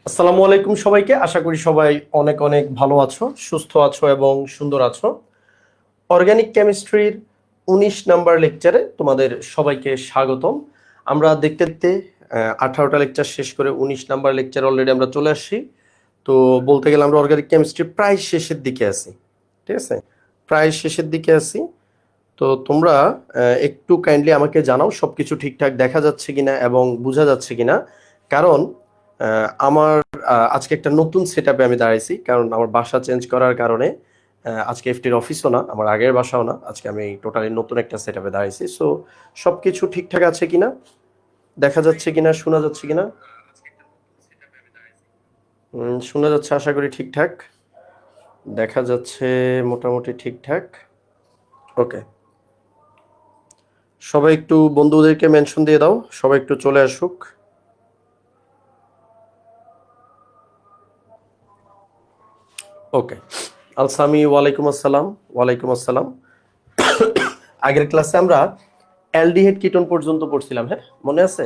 আসসালামু আলাইকুম সবাইকে। আশা করি সবাই অনেক অনেক ভালো আছো, সুস্থ আছো এবং সুন্দর আছো। অর্গানিক কেমিস্ট্রির ১৯ নাম্বার লেকচারে তোমাদের সবাইকে স্বাগতম। আমরা দেখতে দেখতে 18টা লেকচার শেষ করে ১৯ নাম্বার লেকচার অলরেডি আমরা চলে আসছি। তো বলতে গেলে আমরা অর্গানিক কেমিস্ট্রি প্রায় শেষের দিকে আছি, ঠিক আছে? প্রায় শেষের দিকে আছি। তো তোমরা একটু কাইন্ডলি আমাকে জানাও সবকিছু ঠিকঠাক দেখা যাচ্ছে কিনা এবং বোঝা যাচ্ছে কিনা। কারণ আমার আজকে একটা নতুন সেটআপে আমি দাঁড়াইছি, কারণ আমার বাসা চেঞ্জ করার কারণে আজকে এফটির অফিসও না, আমার আগের বাসাও না, আজকে আমি টোটালি নতুন একটা সেটআপে দাঁড়াইছি। সো সবকিছু ঠিকঠাক আছে কিনা, দেখা যাচ্ছে কিনা, শোনা যাচ্ছে কিনা। শোনা যাচ্ছে আশা করি ঠিকঠাক, দেখা যাচ্ছে মোটামুটি ঠিকঠাক। ওকে, সবাই একটু বন্ধুদেরকে মেনশন দিয়ে দাও, সবাই একটু চলে আসুক। ওকে, আলসামি ওয়ালাইকুম আসসালাম। ওয়ালাইকুম আসসালাম। আগের ক্লাসে আমরা অ্যালডিহাইড কিটোন পর্যন্ত পড়ছিলাম, হ্যাঁ মনে আছে?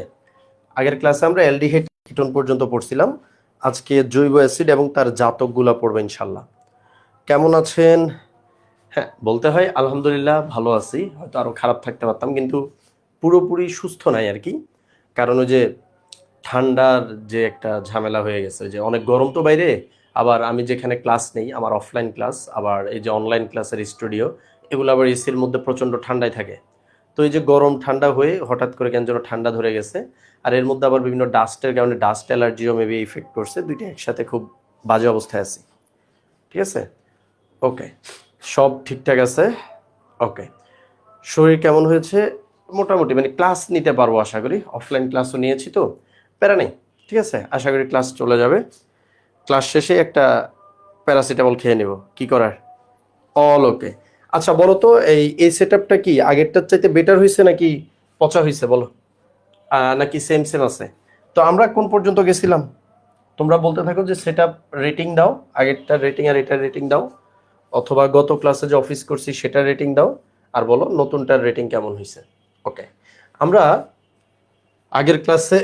আগের ক্লাসে আমরা অ্যালডিহাইড কিটোন পর্যন্ত পড়ছিলাম। আজকে জৈব অ্যাসিড এবং তার জাতকগুলা পড়বো ইনশাল্লাহ। কেমন আছেন? হ্যাঁ, বলতে হয় আলহামদুলিল্লাহ ভালো আছি, হয়তো আরো খারাপ থাকতে পারতাম, কিন্তু পুরোপুরি সুস্থ নাই আর কি। কারণ ওই যে ঠান্ডার যে একটা ঝামেলা হয়ে গেছে, যে অনেক গরম তো বাইরে, আবার আমি যেখানে ক্লাস নেই আমার অফলাইন ক্লাস, আবার এই যে অনলাইন ক্লাসের স্টুডিও, এগুলো আবার এসির মধ্যে প্রচণ্ড ঠান্ডায় থাকে। তো এই যে গরম ঠান্ডা হয়ে হঠাৎ করে কেন যেন ঠান্ডা ধরে গেছে, আর এর মধ্যে আবার বিভিন্ন ডাস্টের কারণে ডাস্ট অ্যালার্জিও মেবি ইফেক্ট করছে, দুইটা একসাথে খুব বাজে অবস্থায় আছি, ঠিক আছে? ওকে, সব ঠিকঠাক আছে। ওকে, শরীর কেমন হয়েছে? মোটামুটি মানে ক্লাস নিতে পারবো আশা করি, অফলাইন ক্লাসও নিয়েছি তো প্যারা নেই, ঠিক আছে? আশা করি ক্লাস চলে যাবে। ক্লাস শেষে একটা প্যারাসিটামল খেয়ে নেব, কি করার। অল ওকে। আচ্ছা বলো তো, এই সেটআপটা কি আগেরটার চাইতে বেটার হয়েছে নাকি পচা হয়েছে বলো? নাকি সেম সেম আছে? তো আমরা কোন পর্যন্ত গেছিলাম? তোমরা বলতে থাকো যে সেটআপ রেটিং দাও, আগেরটার রেটিং আর এটার রেটিং দাও, অথবা গত ক্লাসে যে অফিস করছি সেটার রেটিং দাও, আর বলো নতুনটার রেটিং কেমন হয়েছে। ওকে, আমরা আগের ক্লাসে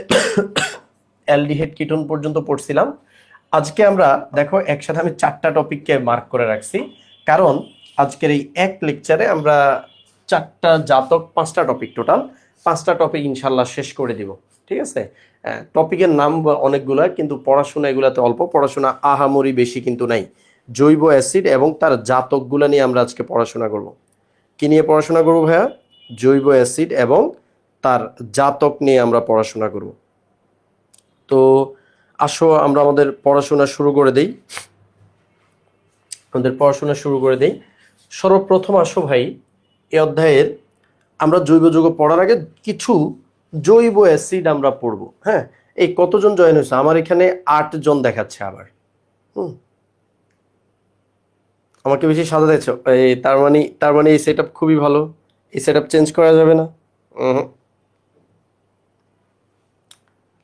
অ্যালডিহাইড কিটোন পর্যন্ত পড়ছিলাম। আজকে আমরা দেখো একসাথে আমি 4টা টপিককে মার্ক করে রাখছি, কারণ আজকের এই এক লেকচারে আমরা 4টা জাতক, 5টা টপিক, টোটাল 5টা টপিক ইনশাল্লাহ শেষ করে দিব, ঠিক আছে? টপিকের নাম অনেকগুলো, কিন্তু পড়াশোনা এগুলাতে অল্প, পড়াশোনা আহামরি বেশি কিন্তু নাই। জৈব অ্যাসিড এবং তার জাতকগুলা নিয়ে আমরা আজকে পড়াশোনা করব। কি নিয়ে পড়াশোনা করব ভাইয়া? জৈব অ্যাসিড এবং তার জাতক নিয়ে আমরা পড়াশোনা করব। তো আসো আমরা আমাদের পড়াশোনা শুরু করে দেই। সর্বপ্রথম আসো ভাই, এই অধ্যায়ের আমরা জৈব যৌগ পড়ার আগে কিছু জৈব অ্যাসিড আমরা পড়বো, হ্যাঁ? এই কতজন জয়েন হয়েছে? আমার এখানে 8 জন দেখাচ্ছে আবার। হুম, আমাকে বেশি সাজা দিচ্ছ। তার মানে এই সেটআপ খুবই ভালো, এই সেটআপ চেঞ্জ করা যাবে না। উহুম।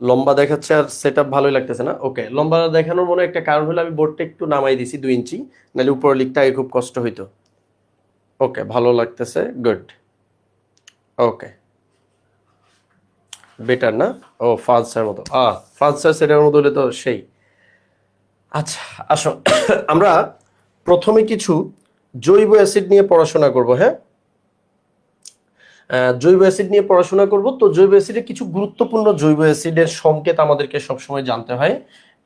লম্বা দেখাচ্ছে আর সেটআপ ভালোই লাগতেছে না। ওকে, লম্বা দেখানোর মনে একটা কারণ হলো আমি বোর্ডটা একটু নামাই দিছি 2 ইঞ্চি, নাহলে উপরে লিখতে আগে খুব কষ্ট হইতো। ওকে, ভালো লাগতেছে, গুড। ওকে, বেটার না? ও ফাজ স্যার মতো, ফাজ স্যার সেটার মতো হলে তো সেই। আচ্ছা, আসো আমরা প্রথমে কিছু জৈব অ্যাসিড নিয়ে পড়াশোনা করব, হ্যাঁ? জৈব অ্যাসিড নিয়ে পড়াশোনা করব। তো জৈব অ্যাসিডের কিছু গুরুত্বপূর্ণ জৈব অ্যাসিডের সংকেত আমাদেরকে সবসময় জানতে হয়।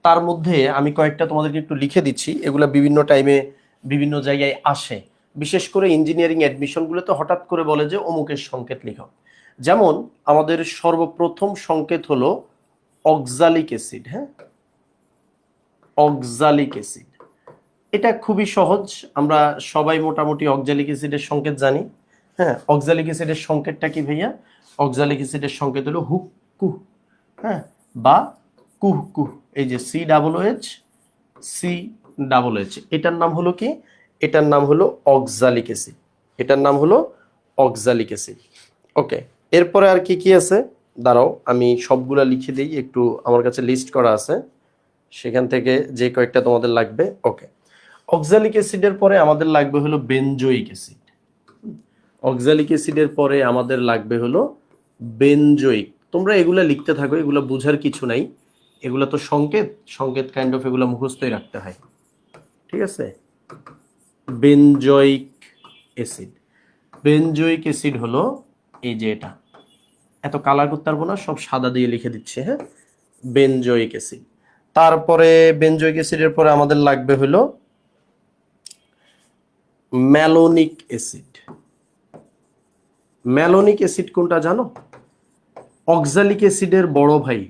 তার মধ্যে আমি কয়েকটা তোমাদেরকে একটু লিখে দিচ্ছি, এগুলা বিভিন্ন টাইমে বিভিন্ন জায়গায় আসে। বিশেষ করে ইঞ্জিনিয়ারিং অ্যাডমিশনগুলোতে হঠাৎ করে বলে যে অমুকের সংকেত লিখো। যেমন আমাদের সর্বপ্রথম সংকেত হলো অক্সালিক অ্যাসিড, হ্যাঁ? অক্সালিক অ্যাসিড, এটা খুবই সহজ, আমরা সবাই মোটামুটি অক্সালিক অ্যাসিডের সংকেত জানি। হ্যাঁ, অক্সালিক অ্যাসিডের সংকেতটা কি ভাইয়া? অক্সালিক অ্যাসিডের সংকেত হলো হুক কুহ, হ্যাঁ, বা কুহ কুহ। এই যে সি ডাবল এইচ, এটার নাম হলো কি? এটার নাম হলো অক্সালিক অ্যাসিড। এটার নাম হলো অক্সালিক অ্যাসিড। ওকে, এরপরে আর কি কি আছে দাঁড়াও আমি সবগুলা লিখে দিই, একটু আমার কাছে লিস্ট করা আছে, সেখান থেকে যে কয়েকটা তোমাদের লাগবে। ওকে, অক্সালিক অ্যাসিডের পরে আমাদের লাগবে হলো বেনজোইক অ্যাসিড। অক্সালিক অ্যাসিডের পরে আমাদের লাগবে হলো বেনজোইক। তোমরা এগুলা লিখতে থাকো, এগুলা বুঝার কিছু নাই, এগুলো তো সংকেত, সংকেত কাইন্ড অফ এগুলো মুখস্থই রাখতে হয়, ঠিক আছে। বেনজোইক অ্যাসিড, বেনজোইক অ্যাসিড হলো এই যে এটা, এত কালার করতে পারবো না, সব সাদা দিয়ে লিখে দিচ্ছি, হ্যাঁ, বেনজোইক অ্যাসিড। তারপরে বেনজোইক অ্যাসিডের পরে আমাদের লাগবে হলো ম্যালোনিক অ্যাসিড। ম্যালোনিক অ্যাসিড কোনটা জানো? অক্সালিক অ্যাসিডের বড় ভাই,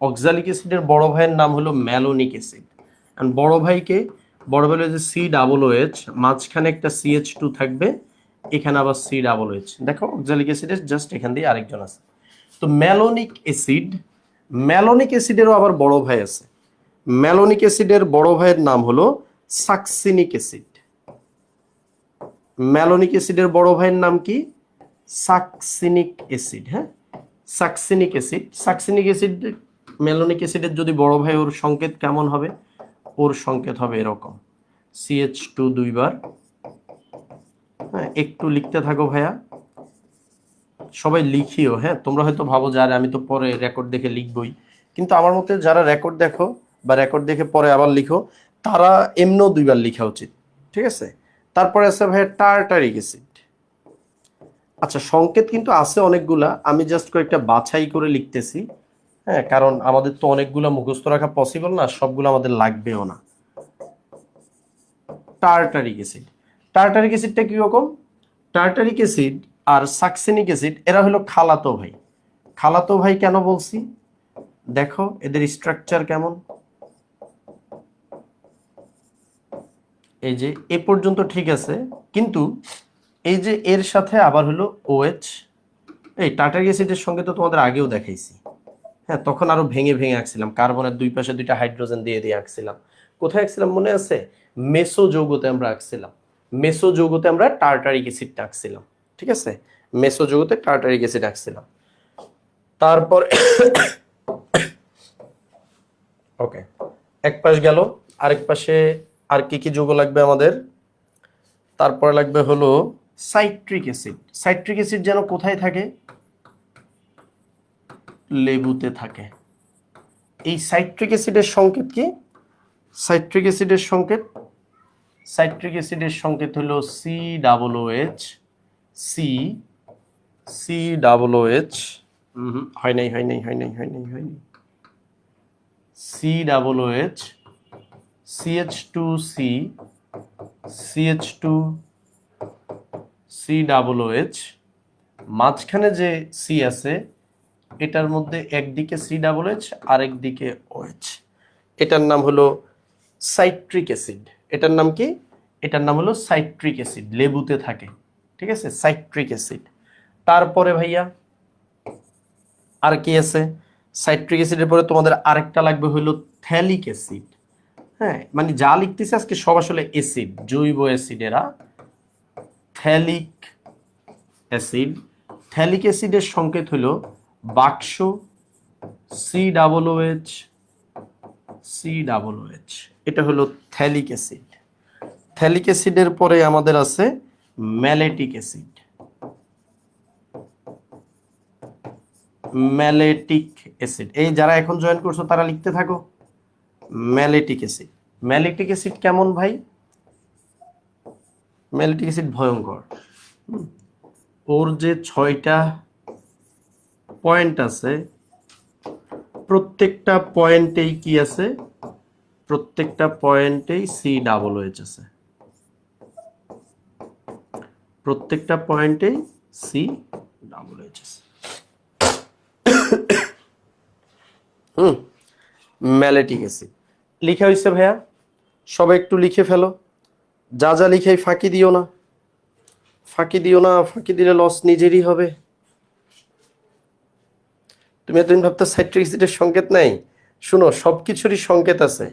অক্সালিক অ্যাসিডের বড় ভাইয়ের নাম হলো ম্যালোনিক অ্যাসিড। এন্ড বড় ভাইকে, বড় ভাই হলো যে COOH, মাঝখানে একটা CH2 থাকবে, এখানে আবার COOH। দেখো অক্সালিক অ্যাসিডের জাস্ট এখান দিয়ে আরেকজন আছে। তো ম্যালোনিক অ্যাসিড, ম্যালোনিক অ্যাসিডেরও আবার বড় ভাই আছে। ম্যালোনিক অ্যাসিডের বড় ভাইয়ের নাম হলো সাকসিনিক অ্যাসিড। ম্যালোনিক অ্যাসিডের বড় ভাইয়ের নাম কি? Succinic acid. হ্যাঁ, succinic acid. Succinic acid, malonic অ্যাসিডের যদি বড় ভাই, ওর সংকেত কেমন হবে? ওর সংকেত হবে এরকম, CH2 দুইবার। হ্যাঁ, একটু লিখতে থাকো ভাইয়া, সবাই লিখিও। হ্যাঁ, তোমরা হয়তো ভাবো যে আরে আমি তো পরে রেকর্ড দেখে লিখবই, কিন্তু আমার মতে যারা রেকর্ড দেখো বা রেকর্ড দেখে পরে আবার লিখো, তারা এমনও দুইবার লেখা উচিত, ঠিক আছে। তারপরে আছে ভাইয়া টার্টারিক অ্যাসিড। আচ্ছা, সংকেত কিন্তু আছে অনেকগুলা, আমি জাস্ট কয়েকটা বাছাই করে লিখতেছি। হ্যাঁ, কারণ আমাদের তো অনেকগুলা মুখস্থ রাখা পসিবল না, সবগুলো আমাদের লাগবেও না। টার্টারিক অ্যাসিড, টার্টারিক অ্যাসিডটা কি রকম? টার্টারিক অ্যাসিড আর সাকসিনিক অ্যাসিড এরা হলো খালাতো ভাই। খালাতো ভাই কেন বলছি? দেখো এদের স্ট্রাকচার কেমন, এই যে এ পর্যন্ত ঠিক আছে, কিন্তু এই যে এর সাথে আবার হলো OH। এই টার্টারিক অ্যাসিডের সঙ্গে তো তোমাদের আগেও দেখাইছি। হ্যাঁ, তখন আরো ভেঙে ভেঙে আঁকছিলাম, কার্বনের দুই পাশে দুইটা হাইড্রোজেন দিয়ে দিয়ে আঁকছিলাম। কোথায় আঁকছিলাম মনে আছে? মেসো যৌগতে আমরা আঁকছিলাম, মেসো যৌগতে আমরা টার্টারিক অ্যাসিডটা আঁকছিলাম, ঠিক আছে। মেসো যৌগতে টার্টারিক অ্যাসিড আঁকছিলাম। তারপর ওকে, এক পাশ গেল, আরেক পাশে আর কি কি যৌগ লাগবে আমাদের? তারপরে লাগবে হলো সাইট্রিক অ্যাসিড। সাইট্রিক অ্যাসিড যেন কোথায় থাকে? লেবুতে থাকে। এই সাইট্রিক অ্যাসিডের সংকেত কি? সাইট্রিক অ্যাসিডের সংকেত, সাইট্রিক অ্যাসিডের সংকেত হলো COOH। COOH, হয় নাই হয় নাই হয় নাই হয় নাই হয় নাই, COOH, CH2C, CH2, COOH, মাঝখানে যে C আছে এটার মধ্যে একদিকে COOH আর একদিকে OH, এটার নাম হলো সাইট্রিক অ্যাসিড। এটার নাম কি? এটার নাম হলো সাইট্রিক অ্যাসিড, লেবুতে থাকে, ঠিক আছে, সাইট্রিক অ্যাসিড। তারপরে ভাইয়া আর কি আছে? সাইট্রিক অ্যাসিডের পরে তোমাদের আরেকটা লাগবে হলো থ্যালিক অ্যাসিড। হ্যাঁ, মানে যা লিখতেছে আজকে সব আসলে অ্যাসিড, জৈব অ্যাসিড এরা। থ্যালিক অ্যাসিড, থ্যালিক অ্যাসিডের সংকেত হলো বাক্স, COOH, COOH, এটা হলো থ্যালিক অ্যাসিড। থ্যালিক অ্যাসিডের পরে আমাদের আছে ম্যালেটিক অ্যাসিড। ম্যালেটিক অ্যাসিড, এই যারা এখন জয়েন করছো তারা লিখতে থাকো, ম্যালেটিক অ্যাসিড। ম্যালেটিক অ্যাসিড কেমন ভাই? ম্যালেটিক অ্যাসিড ভয়ঙ্কর। ওর যে 6টা পয়েন্ট আছে, প্রত্যেকটা পয়েন্টেই কি আছে? প্রত্যেকটা পয়েন্টেই COOH আছে, প্রত্যেকটা পয়েন্টেই COOH আছে। ম্যালেটিক অ্যাসিড লিখা হয়েছে ভাইয়া, সবাই একটু লিখে ফেলো। যা যা লিখাই ফাঁকি দিও না, ফাঁকি দিও না, ফাঁকি দিলে লস নিজেরই হবে। তুমি এতদিন ভাবতে সাইট্রিক অ্যাসিডের সংকেত নাই, শুনো সবকিছুরই সংকেত আছে।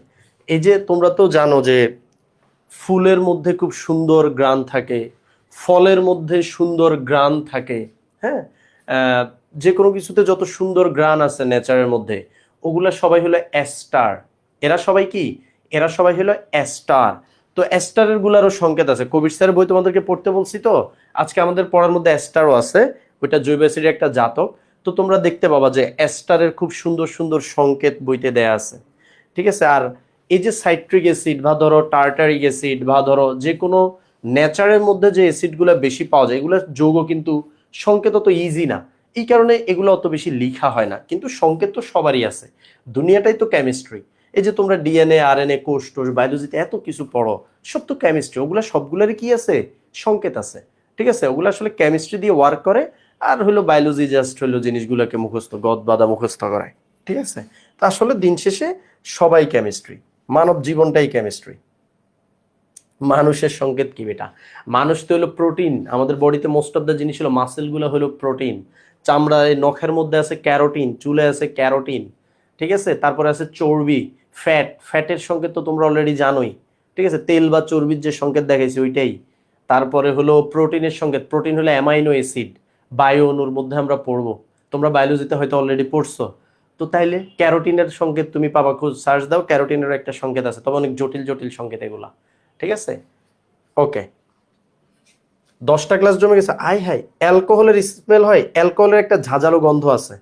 এই যে তোমরা তো জানো যে ফুলের মধ্যে খুব সুন্দর গ্রান থাকে, ফলের মধ্যে সুন্দর গ্রান থাকে। হ্যাঁ, যে কোনো কিছুতে যত সুন্দর গ্রান আছে নেচারের মধ্যে, ওগুলা সবাই হলো অ্যাস্টার। এরা সবাই কি? এরা সবাই হলো অ্যাস্টার। তো অ্যাস্টারের গুলারও সংকেত আছে, কবির স্যারের বই তোমাদেরকে পড়তে বলছি, তো আজকে আমাদের পড়ার মধ্যে অ্যাস্টারও আছে, ওইটা জৈব অ্যাসিডের একটা জাতক। তো তো তোমরা দেখতে পাবা যে এস্টারের খুব সুন্দর সুন্দর সংকেত বইতে দেয়া আছে, ঠিক আছে। আর এই যে সাইট্রিক অ্যাসিড বা ধরো টার্টারিক অ্যাসিড বা ধরো যে কোনো নেচারের মধ্যে যে অ্যাসিডগুলো বেশি পাওয়া যায়, এগুলোর যৌগ কিন্তু সংকেত অত ইজি না, এই কারণে এগুলো অত বেশি লিখা হয় না, কিন্তু সংকেত তো সবারই আছে, দুনিয়াটাই তো কেমিস্ট্রি। এই যে তোমরা ডিএনএ আরএনএ কোষ টোষ বায়োলজিতে এত কিছু পড়ো, সব তো কেমিস্ট্রি, ওগুলো সবগুলোরই কি আছে, সংকেত আছে, ঠিক আছে। ওগুলো আসলে কেমিস্ট্রি দিয়ে ওয়ার্ক করে, আর হলো বায়োলজি জাস্ট হলো জিনিসগুলোকে মুখস্থ গদ বাদা মুখস্থ করায়, ঠিক আছে। তা আসলে দিন শেষে সবাই কেমিস্ট্রি, মানব জীবনটাই কেমিস্ট্রি। মানুষের সংকেত কি বেটা, মানুষ তো হলো প্রোটিন, আমাদের বডিতে মোস্ট অফ দ্য জিনিস হলো মাসেলগুলো হলো প্রোটিন, চামড়ায় নখের মধ্যে আছে ক্যারোটিন, চুলে আছে ক্যারোটিন, ঠিক আছে। তারপরে আছে চর্বি, ফ্যাট, ফ্যাটের সংকেত তো তোমরা অলরেডি জানোই, ঠিক আছে, তেল বা চর্বির যে সংকেত দেখাইছি ওইটাই। তারপরে হলো প্রোটিনের সংকেত, প্রোটিন হলো অ্যামাইনো অ্যাসিড, বায়ু অণুর মধ্যে আমরা পড়বো, তোমরা বায়োলজিতে হয়তো অলরেডি পড়ছো। তো তাইলে ক্যারোটিনের সংকেত তুমি পাবা, খুব সার্চ দাও, ক্যারোটিনের একটা সংকেত আছে, তবে অনেক জটিল জটিল সংকেত এগুলা, ঠিক আছে। ওকে, 10টা ক্লাস জমে গেছে। আই হাই, অ্যালকোহলের স্মেল হয়, অ্যালকোহলের একটা ঝাঁঝালো গন্ধ আছে,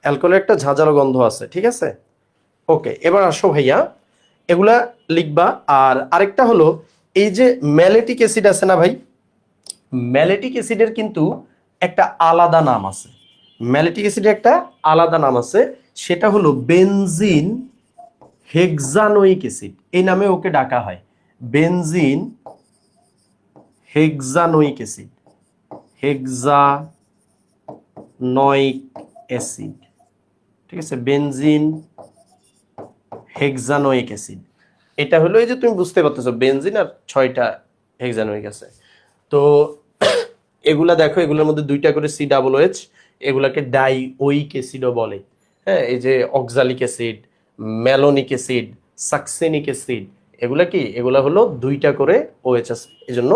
অ্যালকোহলের একটা ঝাঁঝালো গন্ধ আছে, ঠিক আছে। ওকে, এবার আসো ভাইয়া, এগুলা লিখবা। আর আরেকটা হলো এই যে ম্যালেটিক অ্যাসিড আছে না ভাই, ম্যালেটিক অ্যাসিডের কিন্তু একটা আলাদা নাম আছে, ম্যালেটিক অ্যাসিডের একটা আলাদা নাম আছে, সেটা হলো বেনজিন হেক্সানোইক অ্যাসিড, এই নামে ওকে ডাকা হয়, বেনজিন হেক্সানোইক অ্যাসিড, হেক্সানোইক অ্যাসিড, ঠিক আছে, বেনজিন হেক্সানোইক অ্যাসিড। এটা হলো এই যে তুমি বুঝতে পারতেছো বেনজিন আর 6টা হেক্সানোইক আছে। তো এগুলা দেখো, এগুলোর মধ্যে 2টা করে COOH, এগুলাকে ডাইওইক অ্যাসিডও বলে। হ্যাঁ, এই যে oxalic acid, malonic acid, সাকসেনিক acid, এগুলা কি, এগুলা হলো 2টা করে OH আছে, এজন্য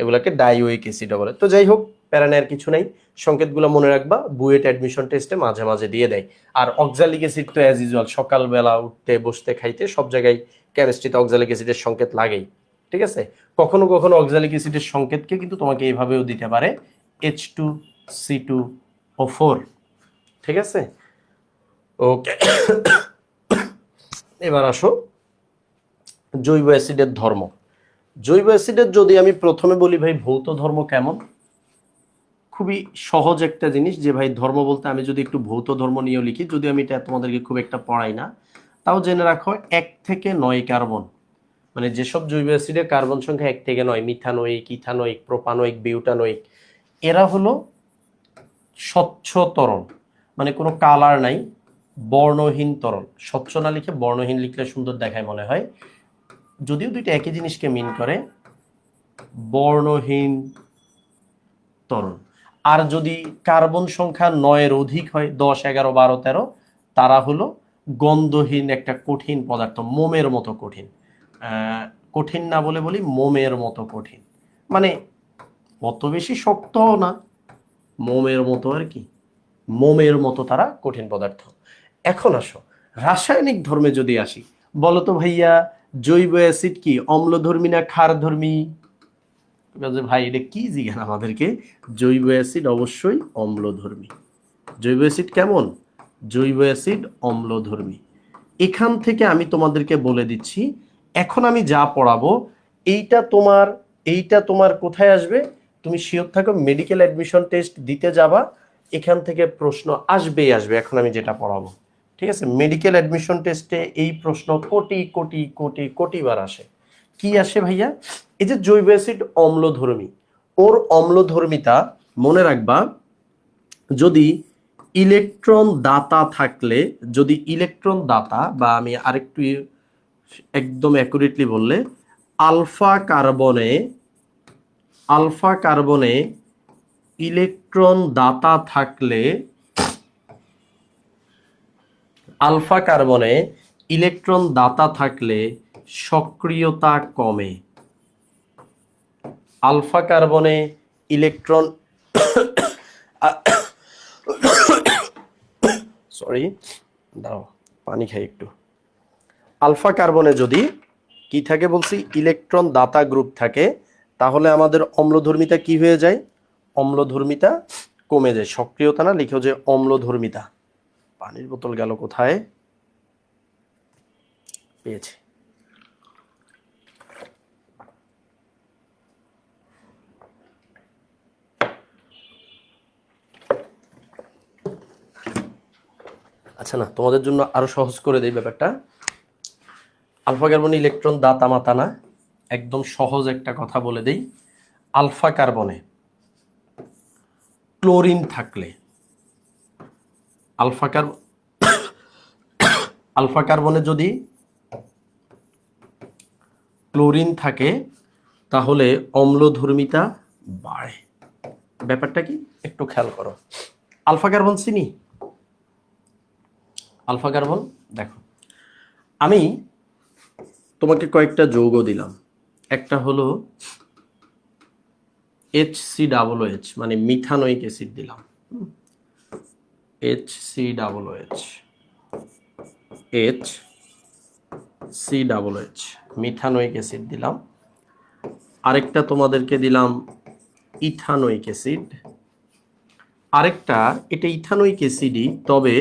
এগুলাকে ডাইওইক অ্যাসিডও বলে। তো যাই হোক, প্যারা নেওয়ার কিছু নাই, সংকেতগুলো মনে রাখবা, বুয়েট অ্যাডমিশন টেস্টে মাঝে মাঝে দিয়ে দেয়। আর অক্সালিক অ্যাসিড তো অ্যাজ ইউজুয়াল সকালবেলা উঠতে বসতে খাইতে সব জায়গায় কেমিস্ট্রিতে অক্সালিক অ্যাসিডের সংকেত লাগেই, ঠিক আছে। কখনো কখনো অক্সালিক অ্যাসিডের সংকেতকে কিন্তু তোমাকে এইভাবেও দিতে পারে, H2C2O4, ঠিক আছে। ওকে, এবার আসো জৈব অ্যাসিডের ধর্ম। জৈব অ্যাসিডের যদি আমি প্রথমে বলি ভাই ভৌত ধর্ম কেমন, খুবই সহজ একটা জিনিস, যে ভাই ধর্ম বলতে আমি যদি একটু ভৌত ধর্ম নিয়েও লিখি, যদি আমি এটা তোমাদেরকে খুব একটা পড়াই না, তাও জেনে রাখো 1 থেকে 9 কার্বন, মানে যেসব জৈব অ্যাসিডের কার্বন সংখ্যা 1 থেকে 9, মিথানোয়িক, ইথানোয়িক, প্রোপানোয়িক, বিউটানোয়িক, এরা হলো স্বচ্ছ তরল, মানে কোনো কালার নাই, বর্ণহীন তরল। স্বচ্ছ না লিখে বর্ণহীন লিখলে সুন্দর দেখায় মনে হয়, যদিও দুইটা একই জিনিসকে মিন করে, বর্ণহীন তরল। আর যদি কার্বন সংখ্যা 9-এর অধিক হয়, 10, 11, 12, 13, তারা হলো গন্ধহীন একটা কঠিন পদার্থ, মোমের মতো কঠিন। কঠিন না বলে বলি মোমের মতো কঠিন, মানে অত বেশি শক্তও না, মোমের মতো আর কি, মোমের মতো তারা কঠিন পদার্থ। এখন আসো রাসায়নিক ধর্মে যদি আসি, বলো তো ভাইয়া জৈব অ্যাসিড কি অম্লধর্মী না ক্ষারধর্মী? ভাই এটা কি জিজ্ঞাসা আমাদেরকে, জৈব অ্যাসিড অবশ্যই অম্লধর্মী। জৈব অ্যাসিড কেমন? জৈব অ্যাসিড অম্লধর্মী। এখান থেকে আমি তোমাদেরকে বলে দিচ্ছি, এখন আমি যা পড়াবো এইটা তোমার কোথায় আসবে, তুমি শিওর থাকো মেডিকেল অ্যাডমিশন টেস্ট দিতে যাবা, এখান থেকে প্রশ্ন আসবেই আসবে, এখন আমি যেটা পড়াবো, ঠিক আছে। মেডিকেল অ্যাডমিশন টেস্টে এই প্রশ্ন কোটি কোটি কোটি কোটি বার আসে। কি আসে ভাইয়া, এই যে জৈব অ্যাসিড অম্লধর্মী, ওর অম্লধর্মিতা মনে রাখবা, যদি ইলেকট্রন দাতা থাকলে, যদি ইলেকট্রন দাতা, বা আমি আরেকটু একদম অ্যাকুরেটলি বললে, আলফা কার্বনে ইলেকট্রন দাতা থাকলে, আলফা কার্বনে ইলেকট্রন দাতা থাকলে সক্রিয়তা কমে। আলফা কার্বনে ইলেকট্রন সরি দাও পানি খাই একটু। আলফা কার্বনে যদি কি থাকে বলছি, ইলেকট্রন দাতা গ্রুপ থাকে, তাহলে আমাদের অম্লধর্মিতা কি হয়ে যায়, অম্লধর্মিতা কমে যায়, সক্রিয়তা না, লিখো যে অম্লধর্মিতা। পানির বোতল গেল কোথায়, পেয়েছি। আচ্ছা না, তোমাদের জন্য আরো সহজ করে দেই ব্যাপারটা। আলফা কার্বনে ইলেকট্রন দাতা মাতা না, একদম সহজ একটা কথা বলে দেই। আলফা কার্বনে ক্লোরিন থাকলে, আলফা কার্বনে যদি ক্লোরিন থাকে তাহলে অম্লধর্মিতা বাড়ে। ব্যাপারটা কি একটু খেয়াল করো। আলফা কার্বন চিনি, আলফা কার্বন দেখো, আমি তোমাকে কয়েকটা যৌগ দিলাম, একটা হলো HCOOH মানে মিথানোইক অ্যাসিড দিলাম, HCOOH, HCOOH মিথানোইক অ্যাসিড দিলাম। আরেকটা তোমাদেরকে দিলাম ইথানোইক অ্যাসিড, আরেকটা এটা ইথানোইক অ্যাসিডই, তবে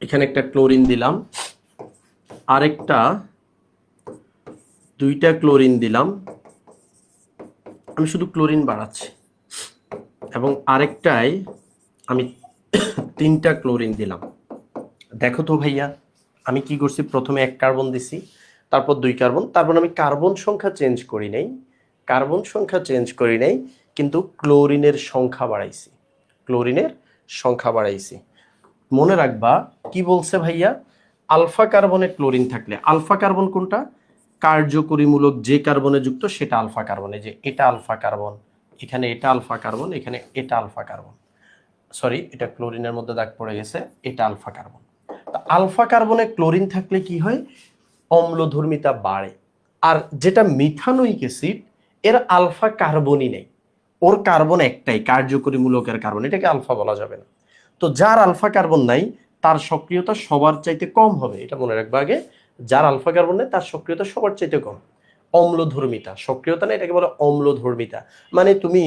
এখানে একটা ক্লোরিন দিলাম, আরেকটা দুইটা ক্লোরিন দিলাম, আমি শুধু ক্লোরিন বাড়াচ্ছি, এবং আরেকটায় আমি তিনটা ক্লোরিন দিলাম। দেখো তো ভাইয়া, আমি কি করছি, প্রথমে এক কার্বন দিছি, তারপর দুই কার্বন, তারপর আমি কার্বন সংখ্যা চেঞ্জ করি নাই, কার্বন সংখ্যা চেঞ্জ করি নাই, কিন্তু ক্লোরিনের সংখ্যা বাড়াইছি, ক্লোরিনের সংখ্যা বাড়াইছি। মনে রাখবা কি বলছে ভাইয়া, আলফা কার্বনে ক্লোরিন থাকলে, আলফা কার্বন কোনটা, কার্যকরীমূলক যে কার্বনে যুক্ত সেটা আলফা কার্বনে, যে এটা আলফা কার্বন, এখানে এটা আলফা কার্বন, এখানে এটা আলফা কার্বন, সরি এটা ক্লোরিনের মধ্যে দাগ পড়ে গেছে, এটা আলফা কার্বন। তো আলফা কার্বনে ক্লোরিন থাকলে কি হয়, অম্লধর্মিতা বাড়ে। আর যেটা মিথানোইক অ্যাসিড, এর আলফা কার্বনই নেই, ওর কার্বন একটাই, কার্যকরীমূলকের কার্বন, এটাকে আলফা বলা যাবে না। তো যার আলফা কার্বন নাই তার সক্রিয়তা সবার চাইতে কম হবে, এটা মনে রাখবা আগে। যার আলফা কার্বন নেই তার সক্রিয়তা সবার চাইতে কম। অম্লধর্মিতা, সক্রিয়তা না, এটাকে বলে অম্লধর্মিতা। মানে তুমি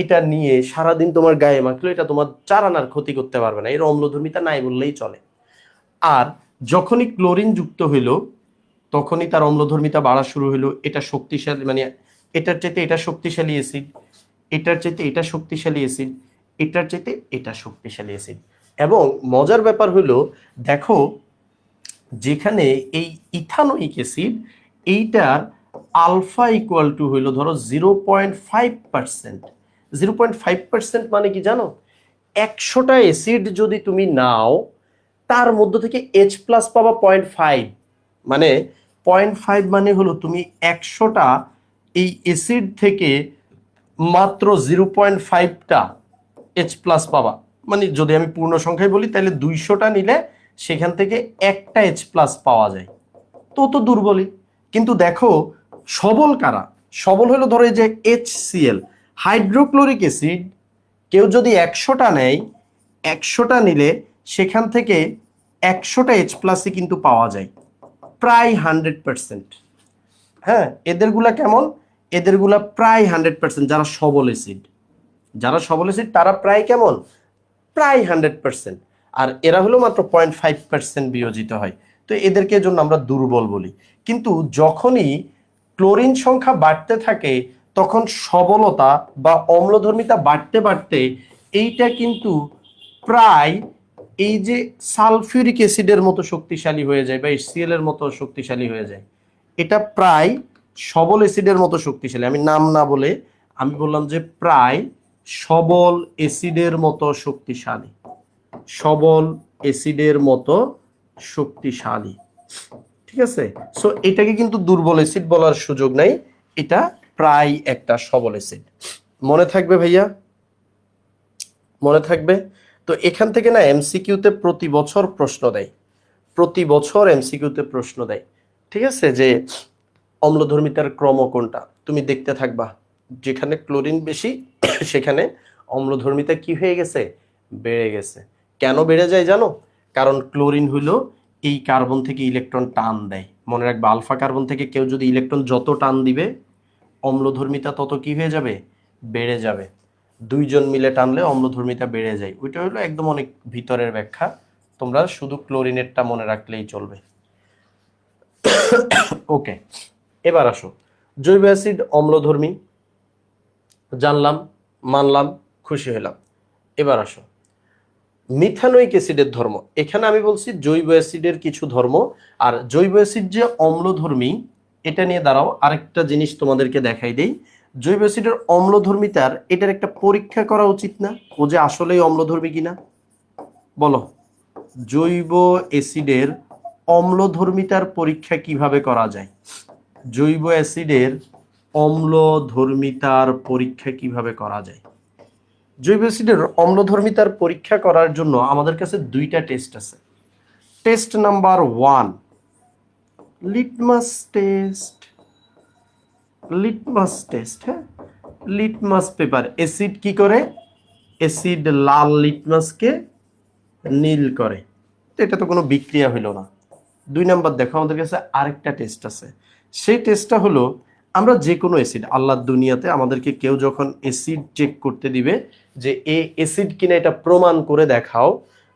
এটা নিয়ে সারাদিন তোমার গায়ে মাখলে এটা তোমার 4 আনার ক্ষতি করতে পারবে না, এর অম্লধর্মিতা নাই বললেই চলে। আর যখনই ক্লোরিন যুক্ত হইল তখনই তার অম্লধর্মিতা বাড়া শুরু হইলো। এটা শক্তিশালী, মানে এটার চাইতে এটা শক্তিশালী অ্যাসিড, এটার চাইতে এটা শক্তিশালী অ্যাসিড, এটার চাইতে এটা শক্তিশালী অ্যাসিড। এবং মজার ব্যাপার হলো, দেখো যেখানে এই ইথানোইক অ্যাসিড, এইটার আলফা ইকুয়াল টু হইলো ধরো 0.5%। 0.5% মানে কি জানো, 100টা অ্যাসিড যদি তুমি নাও তার মধ্য থেকে H প্লাস পাবা 0.5, মানে 0.5 মানে হলো তুমি 100টা এই অ্যাসিড থেকে মাত্র 0.5টা H প্লাস পাবা। মানে যদি আমি পূর্ণ সংখ্যায় বলি তাহলে 200টা নিলে সেখান থেকে একটা H প্লাস পাওয়া যায়, তো দুর্বলই। কিন্তু দেখো সবল কারা, সবল হলো ধরো এই যে HCl হাইড্রোক্লোরিক অ্যাসিড, কেউ যদি 100টা নেয়, 100টা নিলে সেখান থেকে 100টা H প্লাসই কিন্তু পাওয়া যায়, প্রায় 100%। হ্যাঁ, এদেরগুলা কেমন, এদেরগুলা প্রায় 100%। যারা সবল অ্যাসিড, যারা সবল অ্যাসিড তারা প্রায় কেমন, প্রায় 100%। আর এরা হলো মাত্র 0.5% বিয়োজিত হয়, তো এদেরকে জন্য আমরা দুর্বল বলি। কিন্তু যখনই ক্লোরিন সংখ্যা বাড়তে থাকে তখন সবলতা বা অম্লধর্মিতা বাড়তে বাড়তে এইটা কিন্তু প্রায় এই যে সালফিউরিক অ্যাসিডের মতো শক্তিশালী হয়ে যায় বা HCl এর মতো শক্তিশালী হয়ে যায়। এটা প্রায় সবল অ্যাসিডের মতো শক্তিশালী, আমি নাম না বলে আমি বললাম যে প্রায় সবল অ্যাসিডের মতো শক্তিশালী, সবল অ্যাসিডের মতো শক্তিশালী। ঠিক আছে, সো এটাকে কিন্তু দুর্বল অ্যাসিড বলার সুযোগ নাই, এটা প্রায় একটা সবল অ্যাসিড। মনে থাকবে ভাইয়া, মনে থাকবে। তো এখান থেকে না এমসিকিউতে প্রতি বছর প্রশ্ন দেয়, প্রতি বছর এমসিকিউতে প্রশ্ন দেয়। ঠিক আছে, যে অম্লধর্মিতার ক্রম কোনটা, তুমি দেখতে থাকবা। যেখানে ক্লোরিন বেশি সেখানে অম্লধর্মিতা কি হয়ে গেছে, বেড়ে গেছে। কেন বেড়ে যায় জানো, কারণ ক্লোরিন হইলো এই কার্বন থেকে ইলেকট্রন টান দেয়। মনে রাখবা, আলফা কার্বন থেকে কেউ যদি ইলেকট্রন যত টান দিবে অম্লধর্মিতা তত কি হয়ে যাবে, বেড়ে যাবে। দুইজন মিলে টানলে অম্লধর্মিতা বেড়ে যায়। ওইটা হলো একদম অনেক ভিতরের ব্যাখ্যা, তোমরা শুধু ক্লোরিনেটটা মনে রাখলেই চলবে। ওকে, এবার আসো, জৈব অ্যাসিড অম্লধর্মী জানলাম, মানলাম, খুশি হলাম। এবার আসো মিথানোইক অ্যাসিডের ধর্ম। এখানে আমি বলছি জৈব অ্যাসিডের কিছু ধর্ম, আর জৈব অ্যাসিড যে অম্লধর্মী এটা নিয়ে দাঁড়াও আরেকটা জিনিস তোমাদেরকে দেখাই দেই। জৈব অ্যাসিডের অম্লধর্মিতার এটার একটা পরীক্ষা করা উচিত না, ও যে আসলেই অম্লধর্মী কিনা বলো। জৈব অ্যাসিডের অম্লধর্মিতার পরীক্ষা কিভাবে করা যায়? জৈব অ্যাসিডের অম্লধর্মিতার পরীক্ষা কিভাবে করা যায়? জৈব অ্যাসিডের অম্লধর্মিতার পরীক্ষা করার জন্য আমাদের কাছে দুইটা টেস্ট আছে। Test number 1 litmus test. Litmus test, হ্যাঁ, লিটমাস পেপার। অ্যাসিড কি করে? অ্যাসিড লাল লিটমাসকে নীল করে। তো এটা তো কোনো বিক্রিয়া হইল না। 2 নাম্বার দেখো, আমাদের কাছে আরেকটা টেস্ট আছে। সেই টেস্টটা হলো, আমরা যে কোনো অ্যাসিড, আল্লাহর দুনিয়াতে আমাদেরকে কেউ যখন অ্যাসিড চেক করতে দিবে যে এ অ্যাসিড কিনা এটা প্রমাণ করে দেখাও,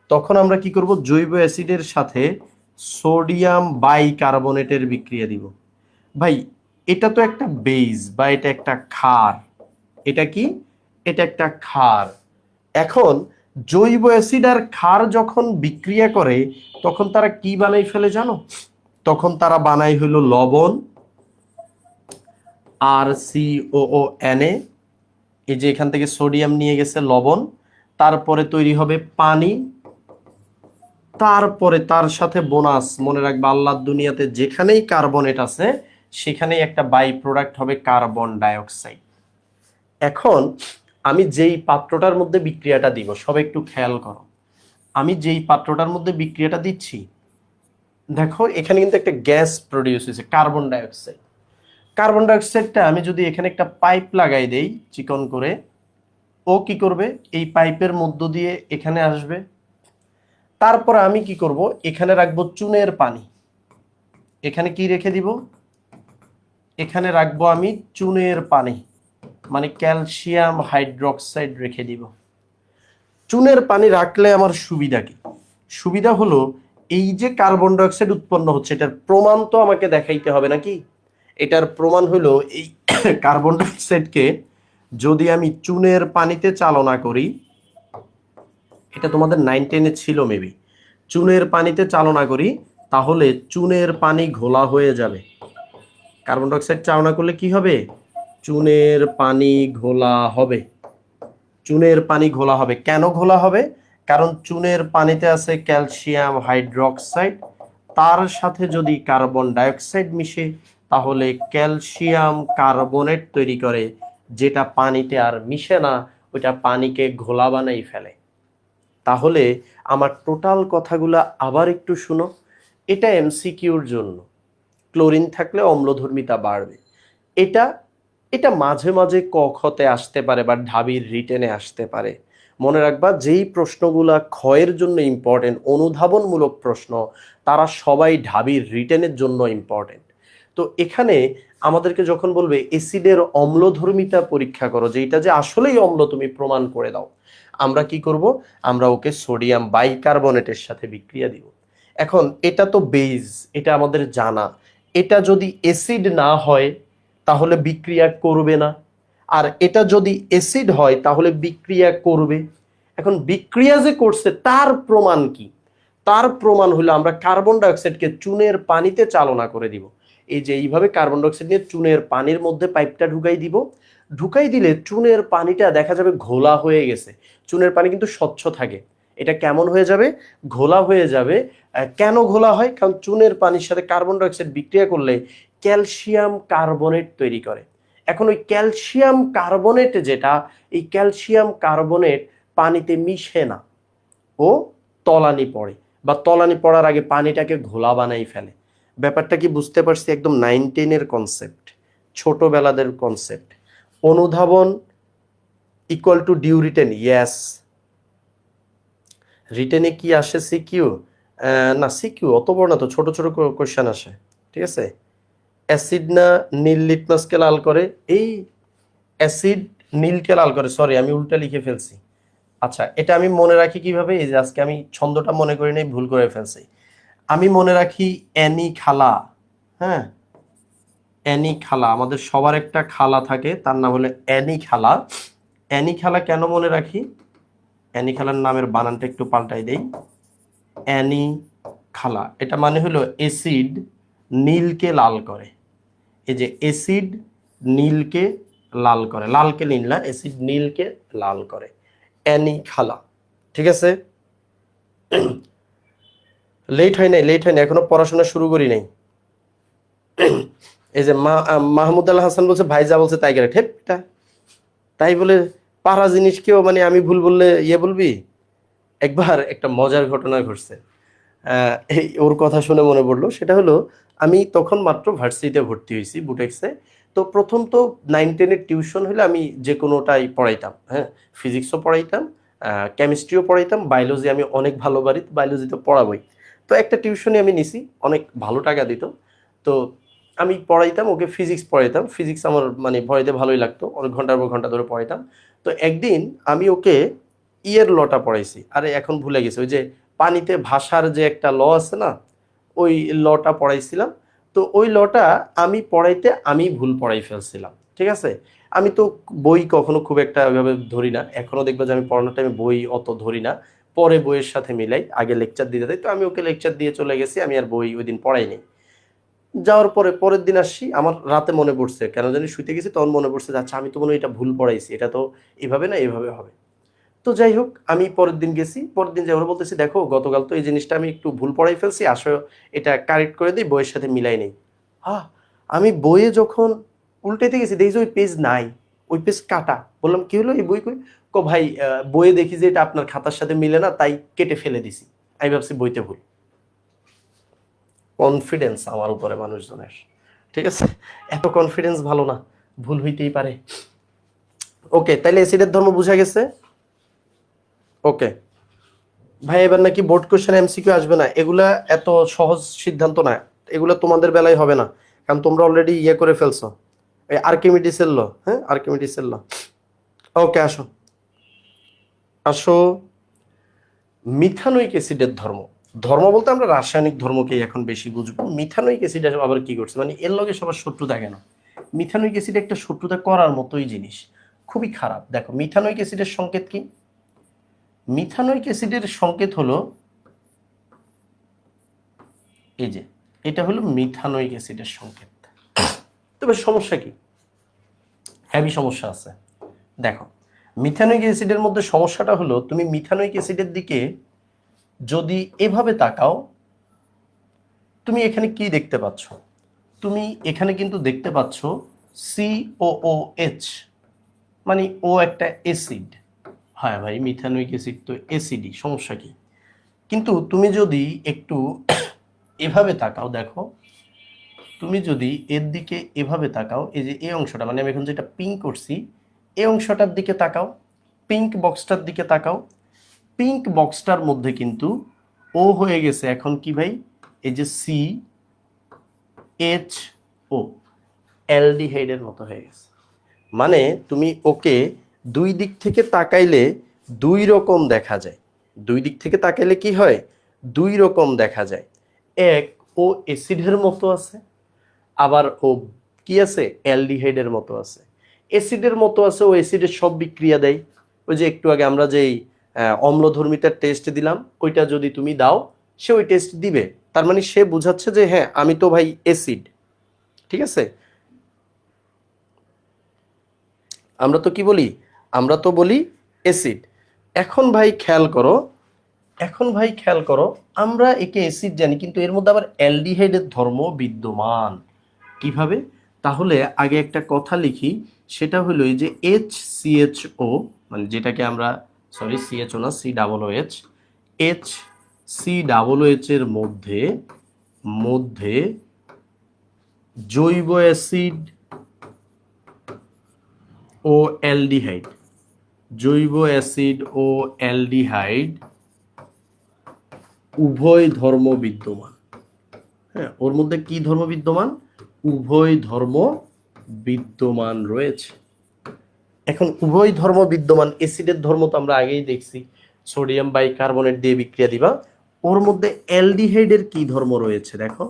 তখন আমরা কি করব? জৈব অ্যাসিডের সাথে সোডিয়াম বাইকার্বনেটের বিক্রিয়া দিব। ভাই এটা তো একটা বেস বা এটা একটা ক্ষার। এটা কি? এটা একটা ক্ষার। এখন জৈব অ্যাসিড আর ক্ষার যখন বিক্রিয়া করে তখন তারা কি বানাই ফেলে জানো? তখন তারা বানাই হলো লবণ, আর COONA। এই যে এখান থেকে সোডিয়াম নিয়ে গেছে লবণ, তারপরে তৈরি হবে পানি, তারপরে তার সাথে বোনাস। মনে রাখবে আল্লাহর দুনিয়াতে যেখানেই কার্বনেট আছে সেখানেই একটা বাই প্রোডাক্ট হবে কার্বন ডাইঅক্সাইড। এখন আমি যেই পাত্রটার মধ্যে বিক্রিয়াটা দিব, সব একটু খেয়াল করো। আমি যেই পাত্রটার মধ্যে বিক্রিয়াটা দিচ্ছি, দেখো এখানে কিন্তু একটা গ্যাস প্রডিউস হয়েছে, কার্বন ডাইঅক্সাইড। কার্বন ডাইঅক্সাইডটা আমি যদি এখানে একটা পাইপ লাগাই দেই চিকন করে, ও কি করবে? এই পাইপের মধ্য দিয়ে এখানে আসবে। তারপর আমি কি করব? এখানে রাখবো চুনের পানি। এখানে কি রেখে দিব? এখানে রাখবো আমি চুনের পানি, মানে ক্যালসিয়াম হাইড্রোক্সাইড রেখে দিব। চুনের পানি রাখলে আমার সুবিধা কি? সুবিধা হলো এই যে কার্বন ডাইঅক্সাইড উৎপন্ন হচ্ছে, এটার প্রমাণ তো আমাকে দেখাইতে হবে নাকি? এটার প্রমাণ হলো এই কার্বন ডাইঅক্সাইডকে যদি আমি চুনের পানিতে চালনা করি, এটা তোমাদের 9-10-এ ছিল মেবি, চুনের পানিতে চালনা করি, তাহলে চুনের পানি ঘোলা হয়ে যাবে। কার্বন ডাইঅক্সাইড চালনা করলে কি হবে? চুনের পানি ঘোলা হবে। চুনের পানি ঘোলা হবে। কেন ঘোলা হবে? কারণ চুনের পানিতে আছে ক্যালসিয়াম হাইড্রোক্সাইড, তার সাথে যদি কার্বন ডাইঅক্সাইড মিশে তাহলে ক্যালসিয়াম কার্বনেট তৈরি করে, যেটা পানিতে আর মিশে না, ওইটা পানিকে ঘোলা বানাই ফেলে। তাহলে আমার টোটাল কথাগুলো আবার একটু শুনো। এটা MCQর জন্য। ক্লোরিন থাকলে অম্লধর্মিতা বাড়বে। এটা এটা মাঝে মাঝে ক খতে আসতে পারে বা ঢাবির রিটেনে আসতে পারে। মনে রাখবা যেই প্রশ্নগুলা ক্ষয়ের জন্য ইম্পর্টেন্ট, অনুধাবনমূলক প্রশ্ন, তারা সবাই ঢাবির রিটেনের জন্য ইম্পর্টেন্ট। তো এখানে আমাদেরকে যখন বলবে অ্যাসিডের অম্লধর্মিতা পরীক্ষা করো, যেটা যে আসলেই অম্ল তুমি প্রমাণ করে দাও, আমরা কি করব? আমরা ওকে সোডিয়াম বাইকার্বনেটের সাথে বিক্রিয়া দিব। এখন এটা তো বেস, এটা আমাদের জানা। এটা যদি অ্যাসিড না হয় তাহলে বিক্রিয়া করবে না, আর এটা যদি অ্যাসিড হয় তাহলে বিক্রিয়া করবে। এখন বিক্রিয়া যে করছে তার প্রমাণ কি? তার প্রমাণ হলো আমরা কার্বন ডাইঅক্সাইডকে চুনের পানিতে চালনা করে দিব। এই যে এইভাবে কার্বন ডাইঅক্সাইড নিয়ে চুনের পানির মধ্যে পাইপটা ঢুকাই দিব। ঢুকাই দিলে চুনের পানিটা দেখা যাবে ঘোলা হয়ে গেছে। চুনের পানি কিন্তু স্বচ্ছ থাকে, এটা কেমন হয়ে যাবে? ঘোলা হয়ে যাবে। কেন ঘোলা হয়? কারণ চুনের পানির সাথে কার্বন ডাইঅক্সাইড বিক্রিয়া করলে ক্যালসিয়াম কার্বনেট তৈরি করে। এখন ওই ক্যালসিয়াম কার্বনেট যেটা, এই ক্যালসিয়াম কার্বনেট পানিতে মিশে না, ও তলানি পড়ে, বা তলানি পড়ার আগে পানিটাকে ঘোলা বানাই ফেলে। ব্যাপারটা কি বুঝতে পারছি? একদম 9-10-এর কনসেপ্ট, ছোটবেলাদের কনসেপ্ট। অনুধাবন ইকুয়াল টু ডিউ রিটেন, ইয়েস। রিটেনে কি আসে? সিকিউ না, সিকিউ অত বড় না তো, ছোট ছোট কোশ্চেন আসে, ঠিক আছে। অ্যাসিড না নীল লিটমাসকে লাল করে? এই অ্যাসিড নীলকে লাল করে, সরি আমি উল্টা লিখে ফেলছি। আচ্ছা, এটা আমি মনে রাখি কিভাবে, এই যে আজকে আমি ছন্দটা মনে করি নাই, ভুল করে ফেলছি। আমি মনে রাখি অ্যানি খালা। হ্যাঁ, অ্যানি খালা, আমাদের সবার একটা খালা থাকে, তার নাম হলো অ্যানি খালা। অ্যানি খালা কেন মনে রাখি? অ্যানি খালার নামের বানানটা একটু পাল্টাই দেই। অ্যানি খালা, এটা মানে হলো অ্যাসিড নীলকে লাল করে। এই যে অ্যাসিড নীলকে লাল করে, লালকে নীল না, অ্যাসিড নীলকে লাল করে, অ্যানি খালা। ঠিক আছে, লেট হয় নাই, লেট হয় না, এখনো পড়াশোনা শুরু করি নাই। এই যে মাহমুদ আল হাসান বলছে ভাই যা বলছে তাই করে ঠেপটা, তাই বলে পারা জিনিস কেউ মানে আমি ভুল বললে ইয়ে বলবি। একবার একটা মজার ঘটনা ঘটছে, এই ওর কথা শুনে মনে পড়লো। সেটা হলো আমি তখন মাত্র ভার্সিটিতে ভর্তি হয়েছি বুটেক্সে। তো প্রথম তো 9-10-এর টিউশন হলে আমি যে কোনোটাই পড়াইতাম। হ্যাঁ, ফিজিক্সও পড়াইতাম, কেমিস্ট্রিও পড়াইতাম, বায়োলজি আমি অনেক ভালো পারি, বায়োলজিতে পড়াবই। তো একটা টিউশনে আমি নিছি, অনেক ভালো টাকা দিত। তো আমি পড়াইতাম ওকে, ফিজিক্স পড়াইতাম। ফিজিক্স আমার মানে পড়াইতে ভালোই লাগতো, অনেক ঘন্টার পর ঘন্টা ধরে পড়াইতাম। তো একদিন আমি ওকে ইয়ের লটা পড়াইছি, আরে এখন ভুলে গেছি, ওই যে পানিতে ভাষার যে একটা ল আছে না, ওই লটা পড়াইছিলাম। তো ওই লটা আমি পড়াইতে আমি ভুল পড়াই ফেলছিলাম। ঠিক আছে, আমি তো বই কখনো খুব একটা ওইভাবে ধরি না, এখনো দেখবো যে আমি পড়ানোর টাইমে বই অত ধরি না, পরে বইয়ের সাথে মিলাই, আগে লেকচার দিতে দেয়। তো আমি ওকে লেকচার দিয়ে চলে গেছি, আমি আর বই ওই দিন পড়াইনি। যাওয়ার পরে পরের দিন আসছি, আমার রাতে মনে পড়ছে, কেন জানি শুইতে গেছি, তখন মনে পড়ছে যে আচ্ছা আমি তো মনে হয় এটা ভুল পড়াইছি, এটা তো এভাবে না এভাবে হবে। তো যাই হোক, আমি পরের দিন গেছি, পরের দিন যাই ওরা বলতেছি দেখো গতকাল তো এই জিনিসটা আমি একটু ভুল পড়াই ফেলছি, আসো এটা কারেক্ট করে দিই, বইয়ের সাথে মিলাই নেই। হ্যাঁ, আমি বইয়ে যখন উল্টাইতে গেছি দেখি যে ওই পেজ নাই, ওই পেজ কাটা। বললাম কি হলো, এই বই কই? কো ভাই বইয়ে দেখি যে এটা আপনার খাতার সাথে মিলে না, তাই কেটে ফেলে দিছি। আমি ভাবছি বইতে ভুল। কনফিডেন্স আমার উপরে মানুষজনের, ঠিক আছে, এত কনফিডেন্স ভালো না, ভুল হইতেই পারে। ওকে, তাইলে অ্যাসিডের ধর্ম বুঝা গেছে। ওকে ভাই, এবার নাকি বোর্ড কোশ্চেন এমসিকিউ আসবে না, এগুলা এত সহজ সিদ্ধান্ত না, এগুলা তোমাদের বেলায় হবে না, কারণ তোমরা অলরেডি ইয়ে করে ফেলছো, এই আর্কিমিডিসের ল। হ্যাঁ, আর্কিমিডিসের ল। ওকে, আসো আসো। মিথানোইক অ্যাসিডের ধর্ম, ধর্ম বলতে আমরা রাসায়নিক ধর্মকেই এখন বেশি বুঝবো। মিথানোইক অ্যাসিড আবার কি করছে, মানে এর লগে সবার শত্রুতা কেন? মিথানোইক অ্যাসিড একটা শত্রুতা করার মতোই জিনিস, খুবই খারাপ। দেখো মিথানোইক অ্যাসিডের সংকেত কি? মিথানোইক অ্যাসিডের সংকেত হলো এই যে, এটা হলো মিথানোইক অ্যাসিডের সংকেত। তবে সমস্যা কি? হেভি সমস্যা আছে। দেখো, মিথানোইক অ্যাসিডের মধ্যে সমস্যাটা হলো, তুমি মিথানোইক অ্যাসিডের দিকে যদি এভাবে তাকাও, তুমি এখানে কি দেখতে পাচ্ছ? তুমি এখানে কিন্তু দেখতে পাচ্ছ COOH, মানে ও একটা অ্যাসিড। হ্যাঁ ভাই, মিথানোইক অ্যাসিড তো অ্যাসিডই, সমস্যা কি? কিন্তু তুমি যদি একটু এভাবে তাকাও, দেখো তুমি যদি এর দিকে এভাবে তাকাও, এই যে এই অংশটা, মানে আমি এখন যেটা পিঙ্ক করছি, এই অংশটার দিকে তাকাও, পিঙ্ক বক্সটার দিকে তাকাও, পিঙ্ক বক্সটার মধ্যে কিন্তু ও হয়ে গেছে এখন কি ভাই, এই যে CHO, অ্যালডিহাইডের মতো হয়ে গেছে। মানে তুমি ওকে দুই দিক থেকে তাকাইলে দুই রকম দেখা যায়। দুই দিক থেকে তাকাইলে কি হয়, দুই রকম দেখা যায়। এক, ও অ্যাসিডের মতো আছে, আবার ও কি আছে, অ্যালডিহাইডের মতো আছে। অ্যাসিডের মতো আছে, ও অ্যাসিডের সব বিক্রিয়া দেয়। ওই যে একটু আগে আমরা যেই অম্লধর্মিতার টেস্ট দিলাম, ওইটা যদি তুমি দাও, সে ওই টেস্ট দিবে। তার মানে সে বুঝাচ্ছে যে হ্যাঁ আমি তো ভাই অ্যাসিড। ঠিক আছে, আমরা তো কি বলি, আমরা তো বলি অ্যাসিড। এখন ভাই খেয়াল করো, এখন ভাই খেয়াল করো, আমরা একে অ্যাসিড জানি, কিন্তু এর মধ্যে আবার অ্যালডিহাইডের ধর্ম বিদ্যমান। কিভাবে? তাহলে আগে একটা কথা লিখি, সেটা হলো এই যে HCHO, মানে যেটাকে আমরা, সরি CHO না, COOH, HCOOH এর মধ্যে মধ্যে জৈব অ্যাসিড ও অ্যালডিহাইড, জৈব অ্যাসিড ও অ্যালডিহাইড উভয় ধর্ম বিদ্যমান। হ্যাঁ, ওর মধ্যে কি ধর্ম বিদ্যমান? উভয় ধর্ম বিদ্যমান রয়েছে। এখন উভয় ধর্ম বিদ্যমান, অ্যাসিডের ধর্ম তো আমরা আগেই দেখছি, সোডিয়াম বাইকার্বনেট দিয়ে বিক্রিয়া দিবা। ওর মধ্যে অ্যালডিহাইডের কি ধর্ম রয়েছে দেখো,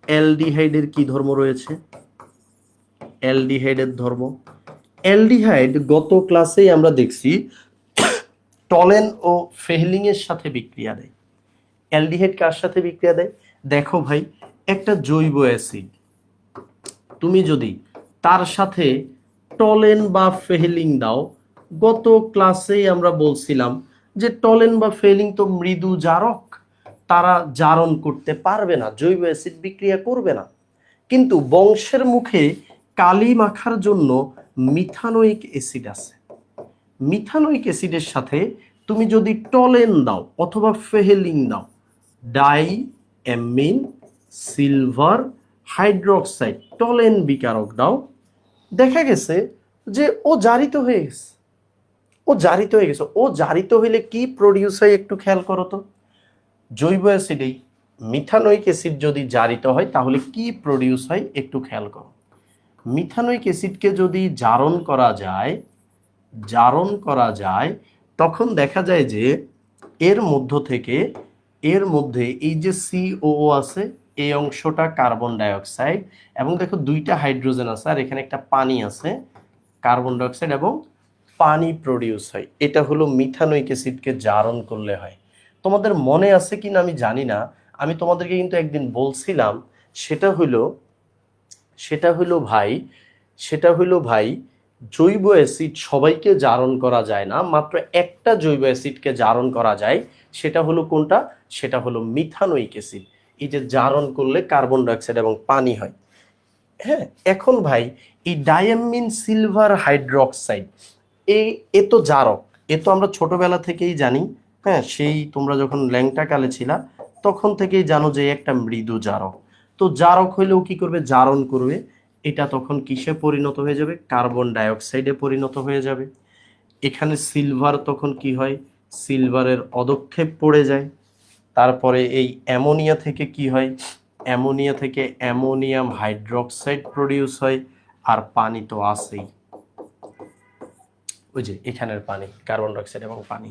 অ্যালডিহাইডের কি ধর্ম রয়েছে, অ্যালডিহাইডের ধর্ম, অ্যালডিহাইড গত ক্লাসেই আমরা দেখছি টলেন ও ফেহলিং এর সাথে বিক্রিয়া দেয়। অ্যালডিহাইড কার সাথে বিক্রিয়া দেয়? দেখো ভাই, একটা জৈব অ্যাসিড তুমি যদি তার সাথে টলেন বা ফেহলিং দাও, গত ক্লাসেই আমরা বলছিলাম যে টলেন বা ফেহলিং তো মৃদু জারক, তারা জারণ করতে পারবে না, জৈব অ্যাসিড বিক্রিয়া করবে না। কিন্তু বংশের মুখে কালি মাখার জন্য মিথানোইক অ্যাসিড আছে। মিথানোইক অ্যাসিডের সাথে তুমি যদি টলেন দাও অথবা ফেহলিং দাও, die amine silver hydroxide Tollen বিকারক দাও, দেখা গেছে যে ও জারিত হয়ে গেছে, ও জারিত হয়ে গেছে। ও জারিত হইলে কি প্রডিউস হয় একটু খেয়াল করো তো, জৈব অ্যাসিডেই মিথানোইক অ্যাসিড যদি জারিত হয় তাহলে কি প্রডিউস হয় একটু খেয়াল করো। মিথানোইক অ্যাসিডকে যদি জারণ করা যায় তখন দেখা যায় যে এর মধ্যে এই যে সিওও আছে, এই অংশটা কার্বন ডাইঅক্সাইড, এবং দেখো দুইটা হাইড্রোজেন আছে আর এখানে একটা পানি আছে, কার্বন ডাইঅক্সাইড এবং পানি প্রডিউস হয়। এটা হলো মিথানোইক অ্যাসিডকে জারণ করলে হয়। তোমাদের মনে আছে কিনা আমি জানি না, আমি তোমাদেরকে কিন্তু একদিন বলছিলাম, সেটা হইলো ভাই জৈব অ্যাসিড সবাইকে জারণ করা যায় না, মাত্র একটা জৈব অ্যাসিডকে জারণ করা যায়। সেটা হলো কোনটা? সেটা হলো মিথানোইক অ্যাসিড। এই যে জারণ করলে কার্বন ডাইঅক্সাইড এবং পানি হয়। হ্যাঁ, এখন ভাই এই ডায়ামিন সিলভার হাইড্রোক্সাইড এ তো জারক, এ তো আমরা ছোটবেলা থেকেই জানি। হ্যাঁ, সেই তোমরা যখন ল্যাংটা কালে ছিলা তখন থেকেই জানো যে একটা মৃদু জারক। তো জারক হইলেও কি করবে? জারণ করবে। এটা তখন কিসে পরিণত হয়ে যাবে? কার্বন ডাইঅক্সাইডে পরিণত হয়ে যাবে। এখানে সিলভার তখন কি হয়? সিলভারের অদক্ষেপ পড়ে যায়। তারপরে এই অ্যামোনিয়া থেকে কি হয়? অ্যামোনিয়া থেকে অ্যামোনিয়াম হাইড্রোক্সাইড প্রডিউস হয়। আর পানি তো আছেই, ওই যে এখানের পানি, কার্বন ডাইঅক্সাইড এবং পানি।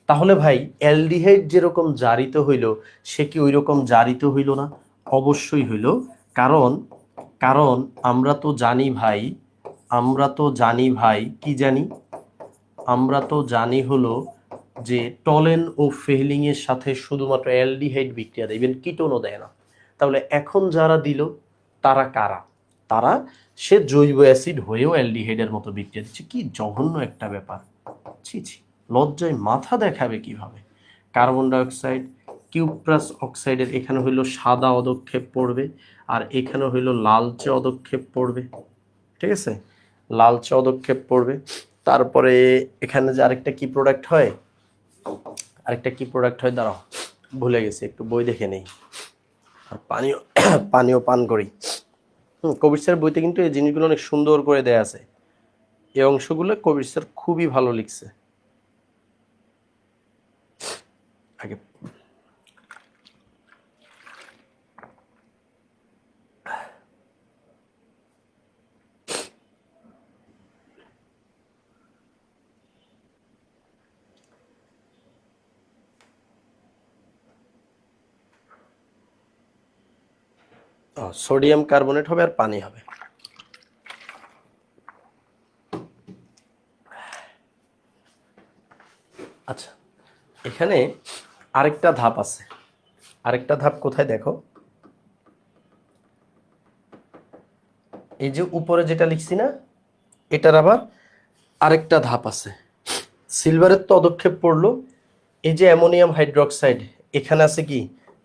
তাহলে ভাই অ্যালডিহাইড যেরকম জারিত হইল, সে কি ওই রকম জারিত হইল না? অবশ্যই হইল। কারণ কারণ আমরা তো জানি ভাই কি জানি? আমরা তো জানি হলো যে টলেন ও ফেহলিং এর সাথে শুধুমাত্র অ্যালডিহাইড বিক্রিয়া দেয়, ইভেন কিটোনও দেয় না। তাহলে এখন যারা দিল তারা কারা? তারা সে জৈব অ্যাসিড হয়েও অ্যালডিহাইডের মতো বিক্রিয়া দিচ্ছে। কি জঘন্য একটা ব্যাপার, ছি ছি, লজ্জায় মাথা দেখাবে কিভাবে। কার্বন ডাইঅক্সাইড কিউপ্রাস অক্সাইডের এখানে হইল সাদা অদক্ষেপ পড়বে, আর এখানে হইল লালচে অদক্ষেপ পড়বে। ঠিক আছে, লালচে অদক্ষেপ পড়বে। তারপরে এখানে যে আরেকটা কি প্রোডাক্ট হয়, দাঁড়াও ভুলে গেছি, একটু বই দেখে নেই আর পানিও পান করি। কবির স্যার বইতে কিন্তু এই জিনিসগুলো অনেক সুন্দর করে দেয়া আছে। এই অংশগুলো কবির স্যার খুবই ভালো লিখছে। আগে সোডিয়াম কার্বনেট হবে আর পানি হবে। আচ্ছা, এখানে আরেকটা ধাপ আছে। আরেকটা ধাপ কোথায় দেখো, এই যে উপরে যেটা লিখছি না, এটার আবার আরেকটা ধাপ আছে। সিলভারের তো অদক্ষেপ পড়লো, এই যে অ্যামোনিয়াম হাইড্রোক্সাইড, এখানে আছে কি?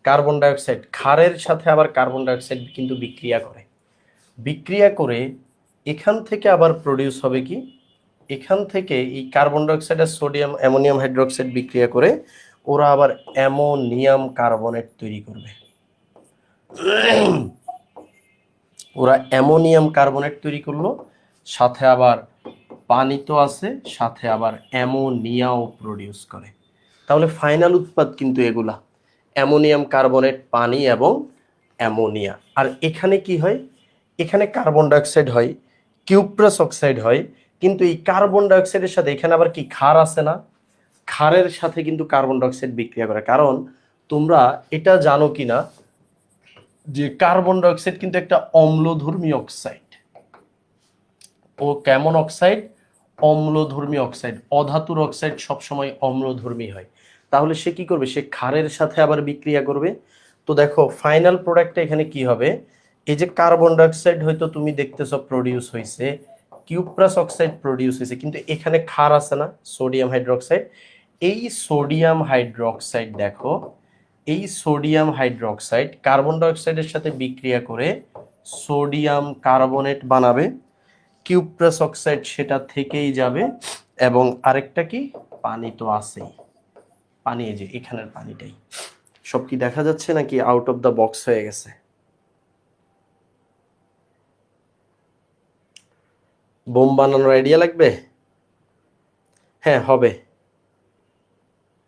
Carbon dioxide. ক্ষারের সাথে আবার কার্বন ডাইঅক্সাইড কিন্তু বিক্রিয়া করে এখান থেকে আবার প্রডিউস হবে কি? এখান থেকে এই কার্বন ডাইঅক্সাইড আর সোডিয়াম অ্যামোনিয়াম হাইড্রোক্সাইড বিক্রিয়া করে ওরা আবার অ্যামোনিয়াম কার্বনেট তৈরি করবে। ওরা অ্যামোনিয়াম কার্বনেট তৈরি করলো, সাথে আবার পানি তো আছে, সাথে আবার অ্যামোনিয়াও প্রডিউস করে। তাহলে ফাইনাল উৎপাদ কিন্তু এগুলা অ্যামোনিয়াম কার্বনেট, পানি এবং অ্যামোনিয়া। আর এখানে কি হয়? এখানে কার্বন ডাইঅক্সাইড হয়, কিউপ্রাস অক্সাইড হয়, কিন্তু এই কার্বন ডাইঅক্সাইডের সাথে এখানে আবার কি ক্ষার আছে না, ক্ষারের সাথে কিন্তু কার্বন ডাইঅক্সাইড বিক্রিয়া করে। কারণ তোমরা এটা জানো কিনা যে কার্বন ডাইঅক্সাইড কিন্তু একটা অম্লধর্মী অক্সাইড। ও কেমন অক্সাইড? অম্লধর্মী অক্সাইড। অধাতুর অক্সাইড সবসময় অম্লধর্মী হয়। তাহলে সে কি করবে? সে ক্ষারের সাথে আবার বিক্রিয়া করবে। তো দেখো ফাইনাল প্রোডাক্টটা এখানে কি হবে? এই যে কার্বন ডাইঅক্সাইড হয়তো তুমি দেখতেছো প্রডিউস হয়েছে, কিউপ্রাস অক্সাইড প্রডিউস হয়েছে, কিন্তু এখানে ক্ষার আছে না, সোডিয়াম হাইড্রোক্সাইড। এই সোডিয়াম হাইড্রোক্সাইড দেখো, এই সোডিয়াম হাইড্রোক্সাইড কার্বন ডাইঅক্সাইডের সাথে বিক্রিয়া করে সোডিয়াম কার্বনেট বানাবে। কিউপ্রাস অক্সাইড সেটা থেকেই যাবে, এবং আরেকটা কি, পানি তো আছেই। পানি, এই যে এখানের পানিটাই। সব কি দেখা যাচ্ছে নাকি আউট অফ দ্য বক্স হয়ে গেছে? বোম বানানোর আইডিয়া লাগবে? হ্যাঁ হবে।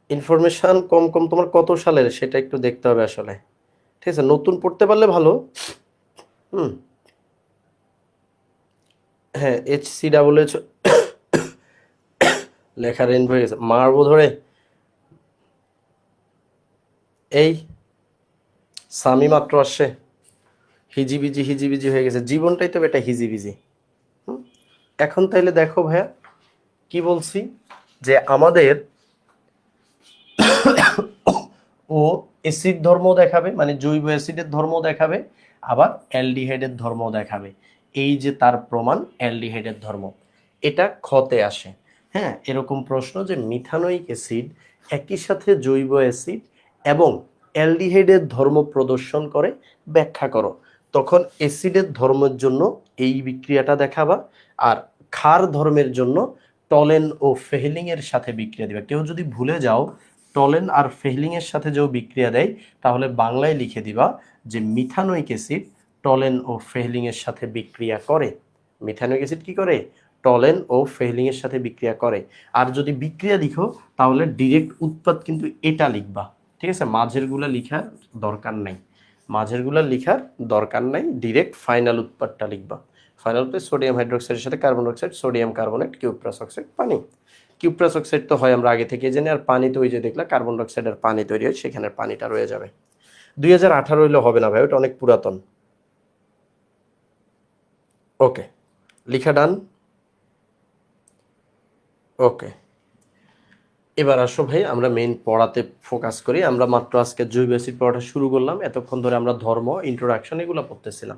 ইনফরমেশন কম কম তোমার কত সালের সেটা একটু দেখতে হবে আসলে। ঠিক আছে, নতুন পড়তে পারলে ভালো। হ্যাঁ, HCEEH লেখা রেঞ্জ হয়ে গেছে, মারবো ধরে। এই সামি মাত্র আসছে, হিজিবিজি হিজিবিজি হয়ে গেছে, জীবনটাই তো এটা হিজিবিজি। এখন তাইলে দেখো ভাইয়া কি বলছি, যে আমাদের ও অ্যাসিড ধর্ম দেখাবে, মানে জৈব অ্যাসিডের ধর্ম দেখাবে, আবার অ্যালডিহাইডের ধর্ম দেখাবে। এই যে তার প্রমাণ অ্যালডিহাইডের ধর্ম, এটা ক্ষতে আসে। হ্যাঁ, এরকম প্রশ্ন যে মিথানোয়িক অ্যাসিড একই সাথে জৈব অ্যাসিড এবং অ্যালডিহাইডের ধর্ম প্রদর্শন করে, ব্যাখ্যা করো। তখন অ্যাসিডের ধর্মের জন্য এই বিক্রিয়াটা দেখাবা, আর ক্ষার ধর্মের জন্য টলেন ও ফেহলিং এর সাথে বিক্রিয়া দিবা। কেউ যদি ভুলে যাও টলেন আর ফেহলিং এর সাথে যে বিক্রিয়া দেয়, তাহলে বাংলায় লিখে দিবা যে মিথানোয়িক অ্যাসিড টলেন ও ফেহলিং এর সাথে বিক্রিয়া করে। মিথানোয়িক অ্যাসিড কি করে? টলেন ও ফেহলিং এর সাথে বিক্রিয়া করে। আর যদি বিক্রিয়া লিখো তাহলে ডিরেক্ট উৎপাদ কিন্তু এটা লিখবা। ঠিক আছে, মাঝেরগুলা লিখার দরকার নাই, মাঝেরগুলা লিখার দরকার নাই, ডিরেক্ট ফাইনাল উৎপাদটা লিখবা। ফাইনাল উৎপাদ সোডিয়াম হাইড্রোক্সাইডের সাথে carbon dioxide, sodium carbonate, cuprous oxide, পানি। কিউপ্রাস অক্সাইড তো হয় আমরা আগে থেকে জানি, আর পানি তো ওই যে দেখলা কার্বন ডাইঅক্সাইড আর পানি তৈরি হয়, সেখানে পানিটা রয়ে যাবে। 2018 হইলে হবে না ভাই, ওটা অনেক পুরাতন। ওকে, লিখা ডান। ওকে, এবার আসো ভাই আমরা মেইন পড়াতে ফোকাস করি। আমরা মাত্র আজকে জৈব অ্যাসিড পড়াটা শুরু করলাম, এতক্ষণ ধরে আমরা ধর্ম, ইন্ট্রোডাকশন এগুলো পড়তেছিলাম।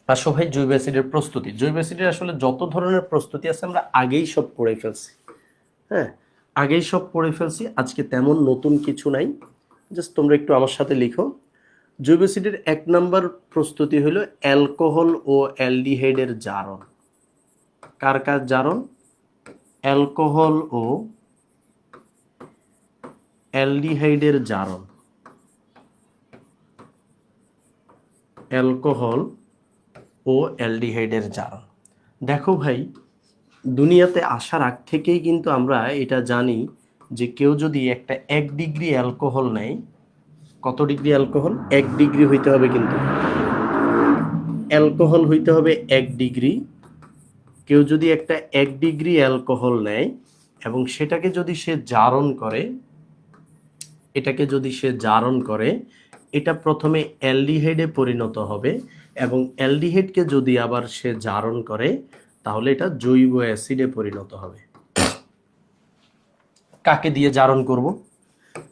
আসো ভাই জৈব অ্যাসিডের প্রস্তুতি। জৈব অ্যাসিডের আসলে যত ধরনের প্রস্তুতি আছে আমরা আগেই সব পড়ে ফেলছি। হ্যাঁ, আগেই সব পড়ে ফেলছি, আজকে তেমন নতুন কিছু নাই। জাস্ট তোমরা একটু আমার সাথে লিখো। জৈব অ্যাসিডের 1 নাম্বার প্রস্তুতি হলো অ্যালকোহল ও অ্যালডিহাইডের জারণ। কার কার জারণ? অ্যালকোহল ও অ্যালডিহাইডের জারণ। অ্যালকোহল ও অ্যালডিহাইডের জারণ। দেখো ভাই, দুনিয়াতে আসার আগ থেকেই কিন্তু আমরা এটা জানি যে কেউ যদি একটা 1 ডিগ্রি অ্যালকোহল নেয়, কত ডিগ্রি অ্যালকোহল? 1 ডিগ্রি হইতে হবে, কিন্তু অ্যালকোহল হইতে হবে 1 ডিগ্রি। কেউ যদি একটা 1 ডিগ্রি অ্যালকোহল নেয় এবং সেটাকে যদি সে জারণ করে, এটাকে যদি সে জারণ করে, এটা প্রথমে অ্যালডিহাইডে পরিণত হবে, এবং অ্যালডিহাইডকে যদি আবার সে জারণ করে তাহলে এটা জৈব অ্যাসিডে পরিণত হবে। কাকে দিয়ে জারণ করব?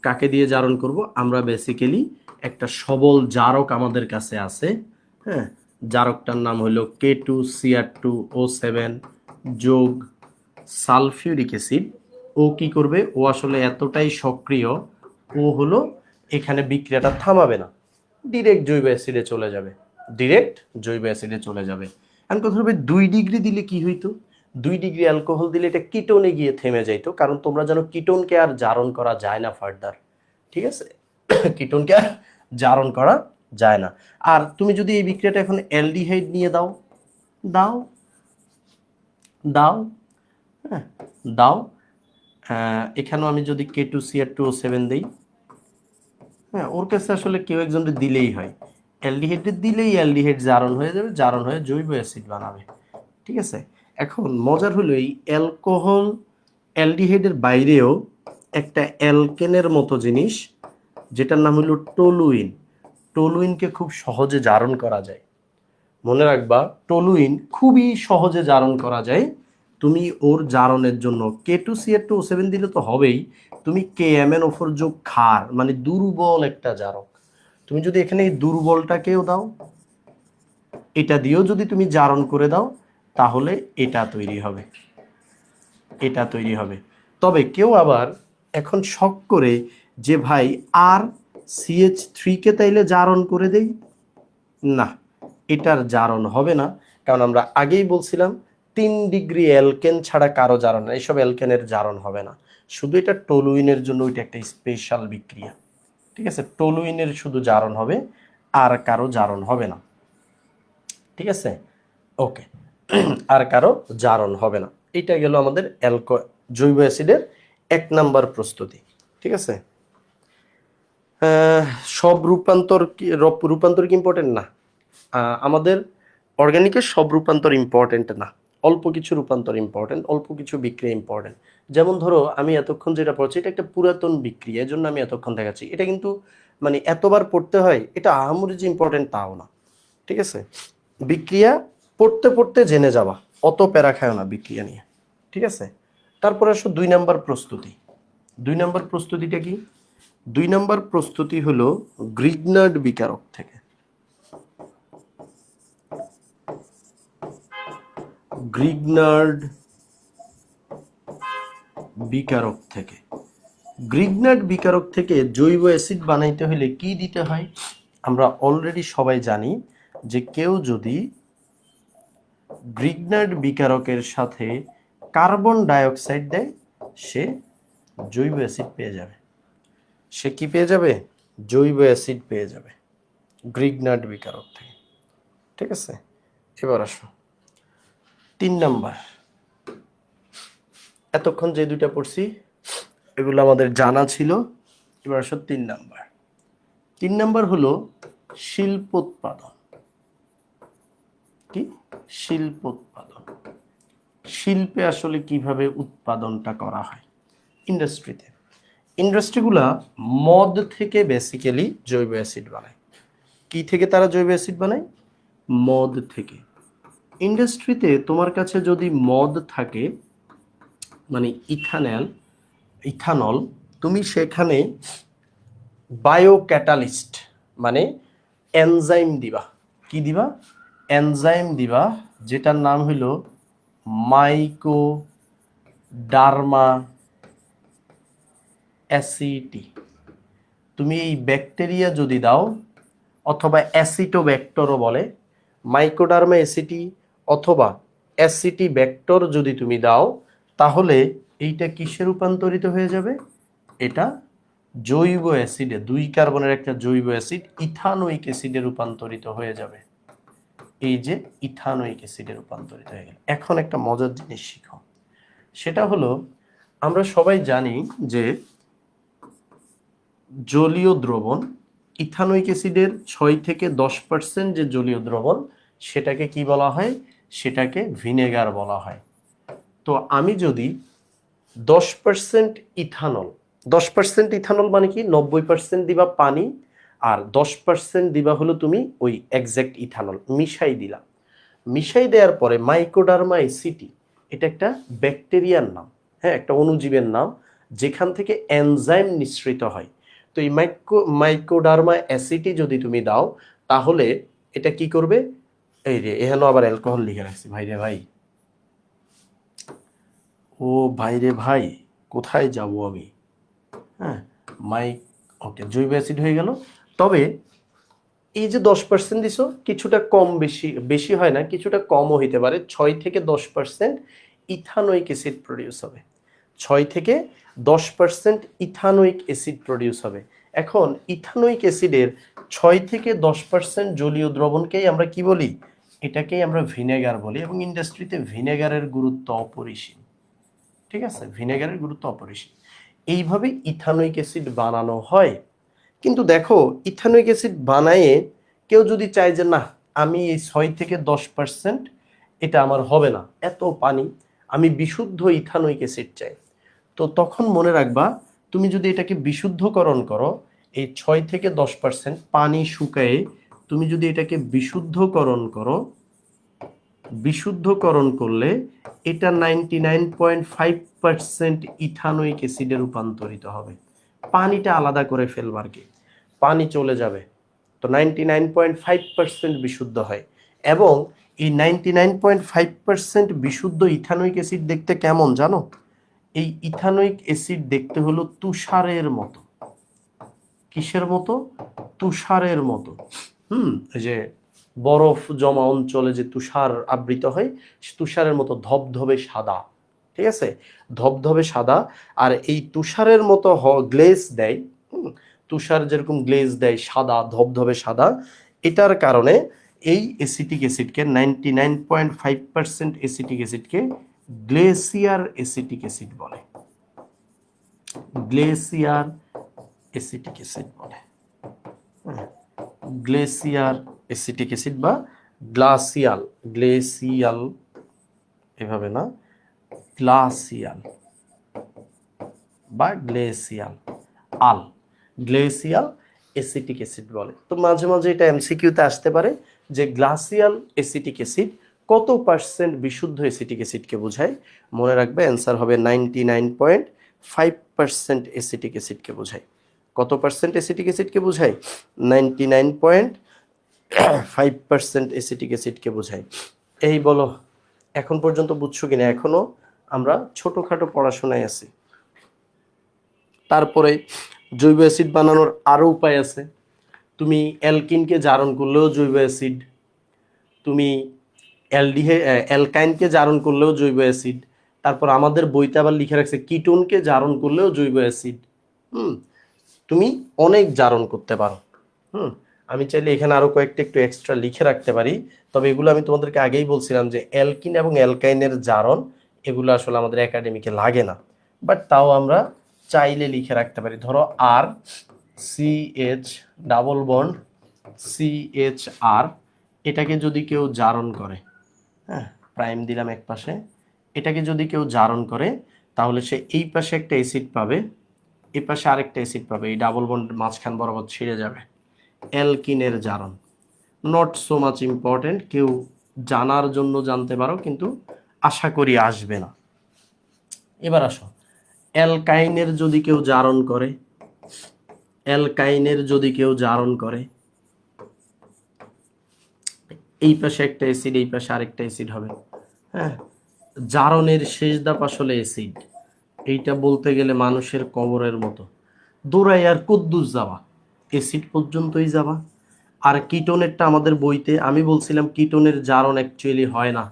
কাকে দিয়ে জারণ করব? আমরা বেসিক্যালি একটা সবল জারক আমাদের কাছে আছে। হ্যাঁ, জারকটার নাম হলো K2Cr2O7 যোগ সালফিউরিক অ্যাসিড। ও কি করবে? ও আসলে এতটাই সক্রিয়, ও হলো এখানে বিক্রিয়াটা থামাবে না, ডিরেক্ট জৈব অ্যাসিডে চলে যাবে, ডিরেক্ট জৈব অ্যাসিডে চলে যাবে। এখন কথা হবে 2 ডিগ্রি দিলে কি হইতো? 2 ডিগ্রি অ্যালকোহল দিলে এটা কিটোনে গিয়ে থেমে যাইতো, কারণ তোমরা জানো কিটোনকে আর জারণ করা যায় না ফার্দার। ঠিক আছে, কিটোনকে আর জারণ করা যায় না। আর তুমি যদি এই বিক্রিয়াটা এখন অ্যালডিহাইড নিয়ে দাও, দাও দাও, হ্যাঁ দাও, এখানেও আমি যদি K2Cr2O7 দিই, হ্যাঁ ওর কাছে আসলে কেউ একজন দিলেই হয়, অ্যালডিহাইড দিলেই অ্যালডিহাইড জারণ হয়ে যাবে, জারণ হয়ে জৈব অ্যাসিড বানাবে। ঠিক আছে। এখন মজার হলো এই অ্যালকোহল অ্যালডিহাইডের বাইরেও একটা অ্যালকেনের মতো জিনিস যেটার নাম হলো টলুইন। টলুইনকে খুব সহজে জারণ করা যায়। মনে রাখবা টলুইন খুবই সহজে জারণ করা যায়। তুমি ওর জারণের জন্য K2CH2O7 দিলে তো হবেই, তুমি KMnO4 যোগ ক্ষার মানে দুর্বল একটা জারক। তুমি যদি এখানে এই দুর্বলটাকেও দাও, এটা দিয়েও যদি তুমি জারণ করে দাও, তাহলে এটা তৈরি হবে, এটা তৈরি হবে। তবে কেউ আবার এখন শখ করে যে ভাই আর CH3 কে তাইলে জারণ করে দেই, না, এটার জারণ হবে না। কারণ আমরা আগেই বলছিলাম 3 ডিগ্রি অ্যালকেন ছাড়া কারো জারণ না, এইসব অ্যালকেনের জারণ হবে না। শুধু এটা টলুইনের জন্য ওইটা একটা স্পেশাল বিক্রিয়া। ঠিক আছে, টলুইনের শুধু জারণ হবে, আর কারো জারণ হবে না। ঠিক আছে, ওকে, আর কারো জারণ হবে না। এটা গেল আমাদের জৈব অ্যাসিডের 1 নাম্বার প্রস্তুতি। ঠিক আছে, সব রূপান্তর কি ইম্পর্টেন্ট না? আমাদের অর্গানিকের সব রূপান্তর ইম্পর্টেন্ট না, অল্প কিছু রূপান্তর ইম্পর্টেন্ট, অল্প কিছু বিক্রিয়া ইম্পর্টেন্ট। যেমন ধরো আমি এতক্ষণ যেটা পড়ছি এটা একটা পুরাতন বিক্রিয়া, এজন্য আমি এতক্ষণ দেখাচ্ছি। এটা কিন্তু মানে এতবার পড়তে হয়, এটা আহামরি যে ইম্পর্টেন্ট তাও না। ঠিক আছে, বিক্রিয়া পড়তে পড়তে জেনে যাবা, অত প্যারা খায় না বিক্রিয়া নিয়ে। ঠিক আছে, তারপরে আসো 2 নাম্বার প্রস্তুতি। 2 নাম্বার প্রস্তুতিটা কি? 2 নাম্বার প্রস্তুতি হলো গ্রিগনার্ড বিকারক থেকে। গ্রিগনার্ড বিকারক থেকে, গ্রিগনার্ড বিকারক থেকে জৈব অ্যাসিড বানাইতে হলে কি দিতে হয়? আমরা অলরেডি সবাই জানি যে কেউ যদি গ্রিগনার্ড বিকারকের সাথে কার্বন ডাইঅক্সাইড দেয়, সে জৈব অ্যাসিড পেয়ে যাবে। সে কি পেয়ে যাবে? জৈব অ্যাসিড পেয়ে যাবে গ্রিগনার্ড বিকারক থেকে। ঠিক আছে, এবার আসো 3 নাম্বার। এতক্ষণ যে দুইটা পড়ছি এগুলো আমাদের জানা ছিল। এবার আসো 3 নাম্বার। 3 নাম্বার হলো শিল্পোৎপাদন। কি? শিল্পোৎপাদন। শিল্পে আসলে কিভাবে উৎপাদনটা করা হয়? ইন্ডাস্ট্রিতে। ইন্ডাস্ট্রিগুলা মদ থেকে বেসিক্যালি জৈব অ্যাসিড বানায়। কি থেকে তারা জৈব অ্যাসিড বানায়? মদ থেকে। ইন্ডাস্ট্রিতে তোমার কাছে যদি মদ থাকে মানে ইথানল, তুমি সেখানে বায়োক্যাটালিস্ট মানে এনজাইম দিবা। কি দিবা? এনজাইম দিবা, যেটার নাম হইল মাইকোডার্মা অ্যাসিটি। তুমি এই ব্যাকটেরিয়া যদি দাও, অথবা অ্যাসিটোব্যাক্টরও বলে, মাইকোডার্মা অ্যাসিটি অথবা অ্যাসিটি ব্যাক্টর যদি তুমি দাও, তাহলে এইটা কিসে রূপান্তরিত হয়ে যাবে? এটা জৈব অ্যাসিডে, 2 কার্বনের একটা জৈব অ্যাসিড ইথানোয়িক অ্যাসিডে রূপান্তরিত হয়ে যাবে। এই যে ইথানোয়িক অ্যাসিডে রূপান্তরিত হয়ে গেল। এখন একটা মজার জিনিস শিখো, সেটা হলো আমরা সবাই জানি যে জলীয় দ্রবণ, ইথানোয়িক অ্যাসিডের 6 থেকে 10% যে জলীয় দ্রবণ, সেটাকে কি বলা হয়? সেটাকে ভিনেগার বলা হয়। তো আমি যদি 10% ইথানল, 10% ইথানল মানে কি? 90% দিবা পানি, আর 10% দিবা হলো তুমি ওই এক্সাক্ট ইথানল মিশাই দিলা। মিশাই দেওয়ার পরে মাইকোডার্মা অ্যাসিটি, এটা একটা ব্যাকটেরিয়ার নাম, হ্যাঁ, একটা অণুজীবের নাম, যেখান থেকে এনজাইম নিঃসৃত হয়। তো এই মাইকোডার্মা অ্যাসিটি যদি তুমি দাও, তাহলে এটা কি করবে? এই রে, এখানেও আবার অ্যালকোহল লিখে রাখছি, ভাই রে ভাই, ও ভাই রে ভাই, কোথায় যাব আমি? হ্যাঁ, ওকে, জৈব অ্যাসিড হয়ে গেল। তবে এই যে 10% দিছো, কিছুটা কম বেশি, বেশি হয় না, কিছুটা কমও হইতে পারে। 6 থেকে 10% ইথানোয়িক অ্যাসিড প্রডিউস হবে। 6 থেকে 10% ইথানোয়িক অ্যাসিড প্রডিউস হবে। এখন ইথানোয়িক অ্যাসিডের 6 থেকে 10% জলীয় দ্রবণকেই আমরা কি বলি? এটাকেই আমরা ভিনেগার বলি, এবং ইন্ডাস্ট্রিতে ভিনেগারের গুরুত্ব অপরিসীম। ঠিক আছে, ভিনেগারের গুরুত্ব অপরিসীম। এইভাবে ইথানোয়িক অ্যাসিড বানানো হয়। কিন্তু দেখো, ইথানোয়িক অ্যাসিড বানায়ে কেউ যদি চায় যে না, আমি এই 6 থেকে 10% এটা আমার হবে না, এত পানি, আমি বিশুদ্ধ ইথানোয়িক অ্যাসিড চাই। তো তখন মনে রাখবা, তুমি যদি এটাকে বিশুদ্ধকরণ করো, এই 6 থেকে 10% পানি শুকায়ে তুমি যদি এটাকে বিশুদ্ধকরণ করলে এটা 99.5% ইথানোয়িক অ্যাসিডে রূপান্তরিত হবে। পানিটা আলাদা করে ফেলবার কি, পানি চলে যাবে, তো 99.5% বিশুদ্ধ হয়। এবং এই 99.5% বিশুদ্ধ ইথানোয়িক অ্যাসিড দেখতে কেমন জানো? এই ইথানোয়িক অ্যাসিড দেখতে হলো তুষারের মতো। কিসের মতো? তুষারের মতো। এই যে বরফ জমা অঞ্চলে যে তুষার আবৃত হয়, তুষারের মতো ধবধবে সাদা। ঠিক আছে, ধবধবে সাদা। আর এই তুষারের মতো গ্লেজ দেয়, তুষার যেরকম গ্লেজ দেয় সাদা, ধবধবে সাদা, এটার কারণে এই অ্যাসিটিক অ্যাসিডকে 99.5% অ্যাসিটিক অ্যাসিডকে গ্লেসিয়ার অ্যাসিটিক অ্যাসিড বলে। গ্লেসিয়ার অ্যাসিটিক অ্যাসিড বলে। গ্লেসিয়ার অ্যাসিটিক অ্যাসিড বা গ্লেসিয়াল, এভাবে না, গ্লাসিয়াল বা গ্লেসিয়াল অ্যাসিটিক অ্যাসিড বলে। তো মাঝে মাঝে এটা এমসিকিউতে আসতে পারে যে গ্লাসিয়াল অ্যাসিটিক অ্যাসিড কত পার্সেন্ট বিশুদ্ধ অ্যাসিটিক অ্যাসিডকে বোঝায়? মনে রাখবে, অ্যান্সার হবে 99.5% অ্যাসিটিক অ্যাসিডকে বোঝায়। কত পার্সেন্ট অ্যাসিটিক অ্যাসিডকে বোঝায়? 99.5% অ্যাসিটিক অ্যাসিডকে বোঝায়। এই বলো, এখন পর্যন্ত বুঝছো কিনা? এখনো আমরা ছোটখাটো পড়াশোনায় আছি। তারপরে জৈব অ্যাসিড বানানোর আরো উপায় আছে। তুমি অ্যালকিনকে জারণ করলেও জৈব অ্যাসিড, তুমি অ্যালকাইনকে জারণ করলেও জৈব অ্যাসিড। তারপর আমাদের বইতে আবার লিখে রাখছে কিটোনকে জারণ করলেও জৈব অ্যাসিড। তুমি অনেক জারণ করতে পারো। আমি চাইলে এখানে আরো কয়েকটা একটু এক্সট্রা লিখে রাখতে পারি, তবে এগুলো আমি তোমাদেরকে আগেই বলছিলাম যে অ্যালকিন এবং অ্যালকাইনের জারণ এগুলো আসলে আমাদের একাডেমিকে লাগে না, বাট তাও আমরা চাইলে লিখে রাখতে পারি। ধরো আর CH ডাবল বন্ড CHR, এটাকে যদি কেউ জারণ করে, হ্যাঁ, প্রাইম দিলাম এক পাশে, এটাকে যদি কেউ জারণ করে তাহলে সে এই পাশে একটা অ্যাসিড পাবে, এই পাশে আরেকটা অ্যাসিড পাবে, এই ডাবল বন্ড মাঝখান বরাবর ছিঁড়ে যাবে। অ্যালকিনের জারণ নট সো মাচ ইম্পর্টেন্ট, কেউ জানার জন্য জানতে পারো, কিন্তু আশা করি আসবে না। এবার আসো, অ্যালকাইনের যদি কেউ জারণ করে, এই পাশে একটা অ্যাসিড, এই পাশে আরেকটা অ্যাসিড হবে। হ্যাঁ, জারণের শেষ ধাপ আসলে অ্যাসিড। এইটা বলতে গেলে মানুষের কবরের মতো, দৌড়াই আর কুদ্দুস যাওয়া, অ্যাসিড পর্যন্তই যাওয়া। আর কিটোনেরটা আমাদের বইতে আমি বলছিলাম কিটোনের জারণ অ্যাকচুয়ালি হয় না,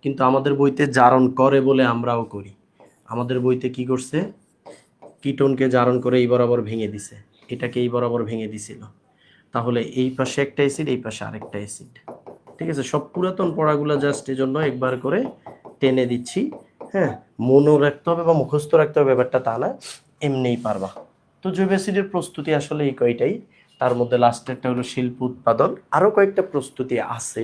কিন্তু আমাদের বইতে জারণ করে বলে আমরাও করি। আমাদের বইতে কি করছে, কিটোনকে জারণ করে এই বরাবর ভেঙে দিছে, এটাকে এই বরাবর ভেঙে দিছিল, তাহলে এই পাশে একটা অ্যাসিড, এই পাশে আরেকটা অ্যাসিড। ঠিক আছে, সব পুরাতন পড়াগুলো জাস্ট এই জন্য একবার করে টেনে দিচ্ছি। হ্যাঁ, মনে রাখতে হবে বা মুখস্থ রাখতে হবে ব্যাপারটা তা না, এমনিই পারবা। তো জৈব অ্যাসিডের প্রস্তুতি আসলে এই কয়টাই, তার মধ্যে লাস্টেরটা হলো শিল্প উৎপাদন। আরও কয়েকটা প্রস্তুতি আছে,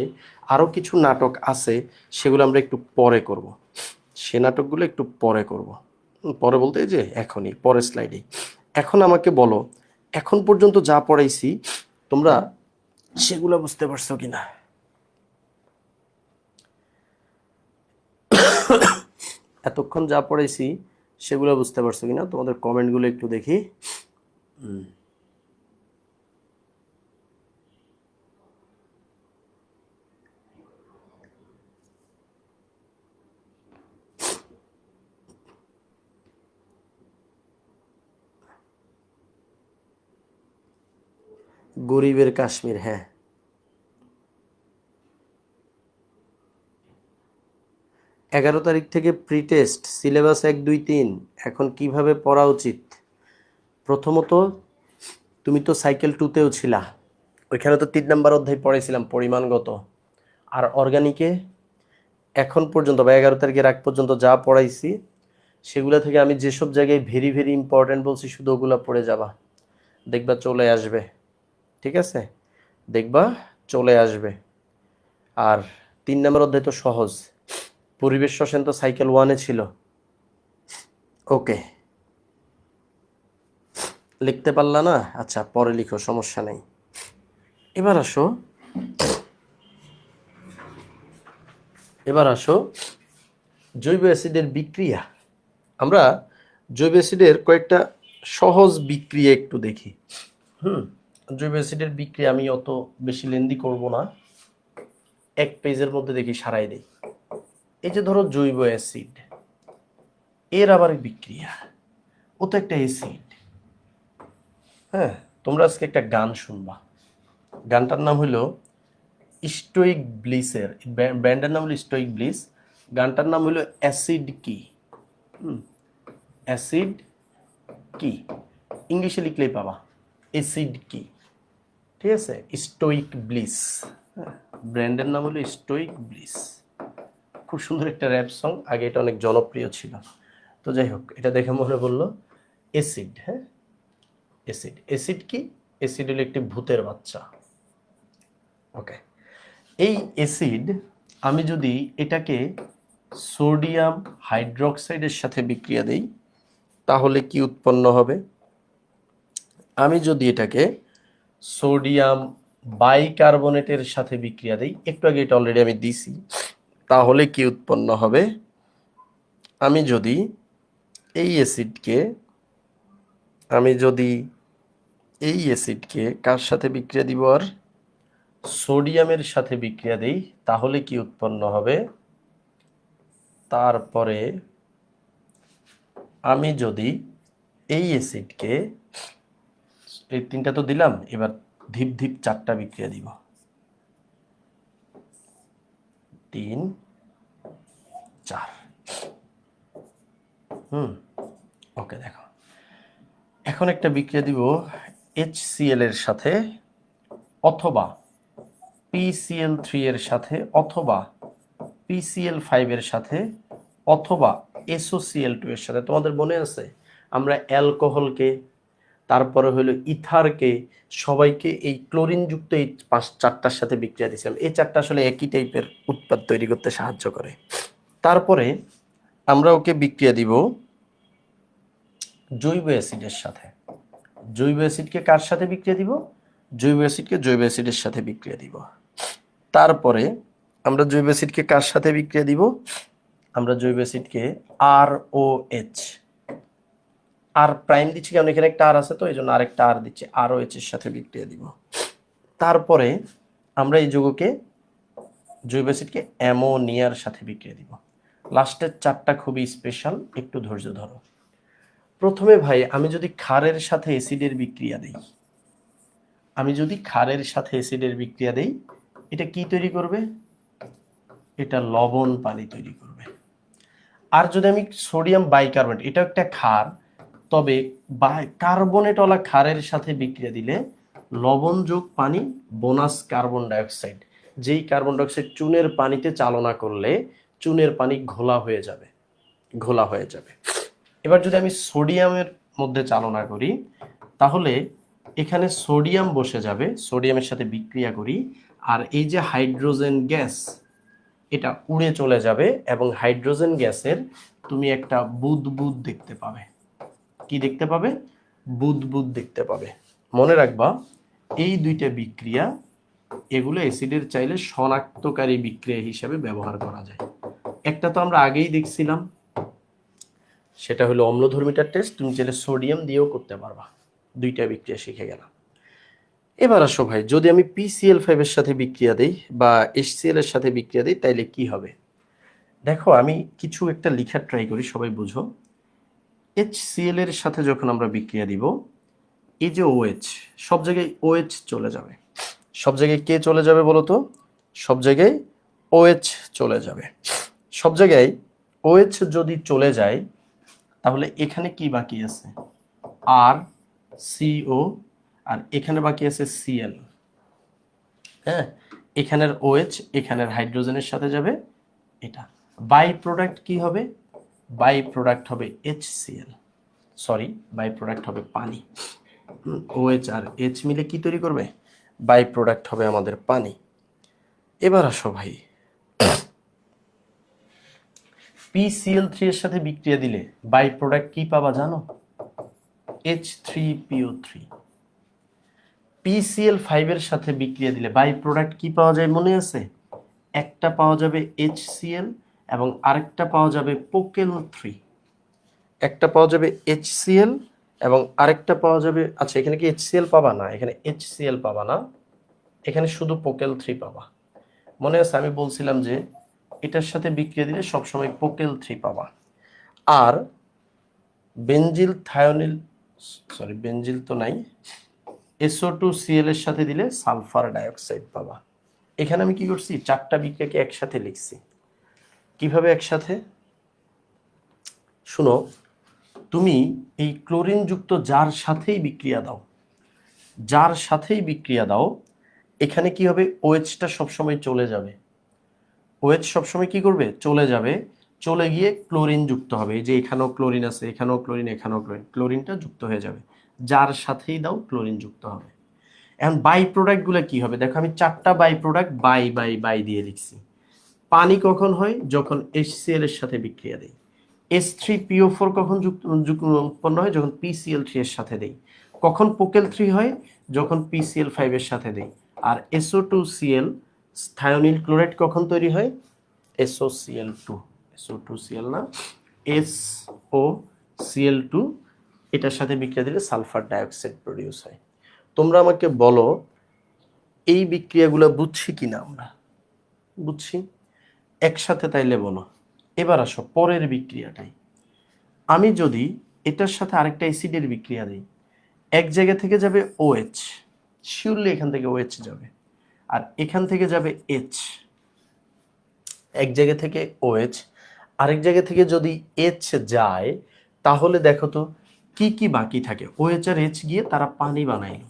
আরও কিছু নাটক আছে, সেগুলো আমরা একটু পরে করব। সে নাটকগুলো একটু পরে করব, পরে বলতে যে এখনই, পরের স্লাইডেই। এখন আমাকে বলো, এখন পর্যন্ত যা পড়াইছি তোমরা সেগুলো বুঝতে পারছো কিনা? এতক্ষণ যা পড়াইছি সেগুলো বুঝতে পারছো কিনা? তোমাদের কমেন্টগুলো একটু দেখি। গরিবের কাশ্মীর, হ্যাঁ। 11 তারিখ থেকে প্রি টেস্ট, সিলেবাস 1, 2, 3। এখন কিভাবে পড়া উচিত? প্রথমত, তুমি তো সাইকেল 2তেও ছিলা, ওইখানে তো 3 নম্বর অধ্যায় পড়াইছিলাম পরিমাণগত। আর অর্গানিকে এখন পর্যন্ত বা 11 তারিখের আগ পর্যন্ত যা পড়াইছি সেগুলো থেকে আমি যেসব জায়গায় ভেরি ভেরি ইম্পর্টেন্ট বলছি শুধু ওগুলো পড়ে যাবা, দেখবা চলে আসবে। ঠিক আছে, দেখবা চলে আসবে। আর 3 নম্বর অধ্যায় তো সহজ, পরিবেশ রসায়ন তো সাইকেল 1-এ ছিল। ওকে, লিখতে পারলা না? আচ্ছা, পরে লিখো, সমস্যা নেই। এবার আসো, জৈব অ্যাসিডের বিক্রিয়া। আমরা জৈব অ্যাসিডের কয়েকটা সহজ বিক্রিয়া একটু দেখি। জৈব অ্যাসিডের বিক্রিয়া আমি অত বেশি লেন্দি করব না, এক পেজের মধ্যে দেখি সারাই দেই। এই যে ধরো জৈব অ্যাসিড, এর আবার বিক্রিয়া, ও তো একটা অ্যাসিড। হ্যাঁ, তোমরা আজকে একটা গান শুনবা, গানটার নাম হলো স্টোইক ব্লিসের, ব্যান্ডের নাম হলো স্টোইক ব্লিস, গানটার নাম হলো অ্যাসিড কি। অ্যাসিড কি ইংলিশে লিখলেই পাবা, অ্যাসিড কি। ঠিক আছে, স্টোইক ব্লিস, ব্র্যান্ডের নাম হলো স্টোইক ব্লিস। খুব সুন্দর একটা র্যাপ সং, আগে এটা অনেক জনপ্রিয় ছিল। তো যাই হোক, এটা দেখে মনে বললো অ্যাসিড। হ্যাঁ, অ্যাসিড, অ্যাসিড কি? অ্যাসিড হলো একটি ভূতের বাচ্চা। ওকে, এই অ্যাসিড আমি যদি এটাকে সোডিয়াম হাইড্রোক্সাইডের সাথে বিক্রিয়া দেই তাহলে কি উৎপন্ন হবে? আমি যদি এটাকে সোডিয়াম বাইকার্বনেটের সাথে বিক্রিয়া দেই, একটু আগে এটা অলরেডি আমি দিছি, তাহলে কি উৎপন্ন হবে? আমি যদি এই অ্যাসিডকে কার সাথে বিক্রিয়া দিব? আর সোডিয়ামের সাথে বিক্রিয়া দেই, তাহলে কি উৎপন্ন হবে? তারপরে আমি যদি এই অ্যাসিডকে, এই 3টা তো দিলাম, এবার ধীপ ধীপ 4টা বিক্রিয়া দিব। 3, 4। ওকে, দেখো এখন একটা বিক্রিয়া দিব HCl এর সাথে, অথবা PCl3 এর সাথে, অথবা PCl5 এর সাথে, অথবা SOCl2 এর সাথে। তোমাদের মনে আছে আমরা অ্যালকোহলকে, তারপরে হলো ইথারকে, সবাইকে এই ক্লোরিনযুক্ত এই 4টার সাথে বিক্রিয়া দিয়েছিলাম। এই 4টা আসলে একই টাইপের উৎপাদ তৈরি করতে সাহায্য করে। তারপরে আমরা ওকে বিক্রিয়া দিব জৈব অ্যাসিডের সাথে। জৈব অ্যাসিডকে কার সাথে বিক্রিয়া দিব? জৈব অ্যাসিডকে জৈব অ্যাসিডের সাথে বিক্রিয়া দিব। তারপরে আমরা জৈব অ্যাসিডকে কার সাথে বিক্রিয়া দিব? আমরা জৈব অ্যাসিডকে ROH, আর প্রাইম দিচ্ছি কারণ এখানে একটা আর আছে, তো এই জন্য আরেকটা আর দিচ্ছি, ROH এর সাথে বিক্রিয়া দিব। তারপরে আমরা এই যৌগকে, জৈব অ্যাসিডকে অ্যামোনিয়ার সাথে বিক্রিয়া দিব। লাস্টের 4টা খুবই স্পেশাল, একটু ধৈর্য ধরো। প্রথমে ভাই, আমি যদি ক্ষারের সাথে অ্যাসিডের বিক্রিয়া দেই, এটা কি তৈরি করবে? এটা লবণ পানি তৈরি করবে। আর যদি আমি সোডিয়াম বাইকার্বনেট, এটা একটা ক্ষার, তবে কার্বনেটওয়ালা ক্ষারের সাথে বিক্রিয়া দিলে লবণ যোগ পানি বোনাস কার্বন ডাইঅক্সাইড, যেই কার্বন ডাইঅক্সাইড চুনের পানিতে চালনা করলে চুনের পানি ঘোলা হয়ে যাবে। এবার যদি আমি সোডিয়ামের মধ্যে চালনা করি, তাহলে এখানে সোডিয়াম বসে যাবে, সোডিয়ামের সাথে বিক্রিয়া করি, আর এই যে হাইড্রোজেন গ্যাস, এটা উড়ে চলে যাবে, এবং হাইড্রোজেন গ্যাসের তুমি একটা বুদবুদ দেখতে পাবে। কি দেখতে পাবে? বুদবুদ দেখতে পাবে। মনে রাখবা, এই 2টা বিক্রিয়া, এগুলো অ্যাসিডের চাইলে শনাক্তকারী বিক্রিয়া হিসেবে ব্যবহার করা যায়। একটা তো আমরা আগেই দেখছিলাম, সেটা হলো অম্লধর্মিতার টেস্ট, তুমি চাইলে সোডিয়াম দিয়েও করতে পারবা। 2টা বিক্রিয়া শিখে গেলাম। এবার আসো ভাই, যদি আমি PCl5 এর সাথে বিক্রিয়া দেই বা HCl এর সাথে বিক্রিয়া দিই, তাইলে কি হবে? দেখো, আমি কিছু একটা লিখার ট্রাই করি, সবাই বুঝো। HCl এর সাথে যখন আমরা বিক্রিয়া দিব, এই যে OH, সব জায়গায় OH চলে যাবে। সব জায়গায় কে চলে যাবে বলো তো? সব জায়গায় OH চলে যাবে। সব জায়গায় OH যদি চলে যায়, তাহলে এখানে কি বাকি আছে? আর CO, আর এখানে বাকি আছে Cl। হ্যাঁ, এখানের OH এখানের হাইড্রোজেনের সাথে যাবে, এটা বাই প্রোডাক্ট কি হবে? বাই প্রোডাক্ট হবে HCl, সরি, বাই প্রোডাক্ট হবে পানি। OH আর H মিলে কি তৈরি করবে? বাই প্রোডাক্ট হবে আমাদের পানি। এবার আসো ভাই, PCl3 এর সাথে বিক্রিয়া দিলে বাই প্রোডাক্ট কি পাবা জানো? H3PO3। PCl5 এর সাথে বিক্রিয়া দিলে বাই প্রোডাক্ট কি পাওয়া যায় মনে আছে? একটা পাওয়া যাবে HCl এবং আরেকটা পাওয়া যাবে POCl3। একটা পাওয়া যাবে HCl এবং আরেকটা পাওয়া যাবে, আচ্ছা এখানে কি HCl পাবা না, এখানে HCl পাবা না, এখানে শুধু POCl3 পাবা। মনে আছে আমি বলছিলাম যে এটার সাথে বিক্রিয়া দিলে সবসময় POCl3 পাবা। আর বেনজিল থায়োনিল, সরি বেনজিল তো নাই, SO2Cl এর সাথে দিলে সালফার ডাইঅক্সাইড পাবা। এখানে আমি কি করছি, চারটা বিক্রিয়াকে একসাথে লিখছি। কিভাবে একসাথে? শুনো, তুমি এই ক্লোরিন যুক্ত যার সাথেই বিক্রিয়া দাও, যার সাথেই বিক্রিয়া দাও, এখানে কি হবে, OH-টা সবসময় চলে যাবে। OH সবসময় কি করবে, চলে যাবে, চলে গিয়ে ক্লোরিন যুক্ত হবে। এই যে এখানেও ক্লোরিন আছে, এখানেও ক্লোরিন, এখানেও ক্লোরিন, ক্লোরিনটা যুক্ত হয়ে যাবে। যার সাথেই দাও ক্লোরিন যুক্ত হবে। এখন বাই প্রোডাক্টগুলো কি হবে দেখো, আমি চারটা by product by by by দিয়ে লিখছি। পানি কখন হয়, যখন HCl এর সাথে বিক্রিয়া দেই। H3PO4 কখন উৎপন্ন হয়, যখন PCl3 এর সাথে দেই। কখন POCl3 হয়, যখন PCl5 এর সাথে দেই। আর SO2Cl থায়োনিল ক্লোরাইড কখন তৈরি হয়, SOCl2, SO2Cl না, SOCl2, এটার সাথে বিক্রিয়া দিলে সালফার ডাইঅক্সাইড প্রডিউস হয়। তোমরা আমাকে বলো এই বিক্রিয়াগুলো বুঝছি কিনা আমরা? বুঝছি, একসাথে তাইলে বলো। এবার আসো পরের বিক্রিয়াটাই। আমি যদি এটার সাথে আরেকটা অ্যাসিডের বিক্রিয়া দিই, এক জায়গা থেকে যাবে OH, শিওরলি এখান থেকে OH যাবে, আর এখান থেকে যাবে H। এক জায়গা থেকে OH, আরেক জায়গা থেকে যদি H যায়, তাহলে দেখো তো কি কি বাকি থাকে। OH আর H গিয়ে তারা পানি বানাইলো,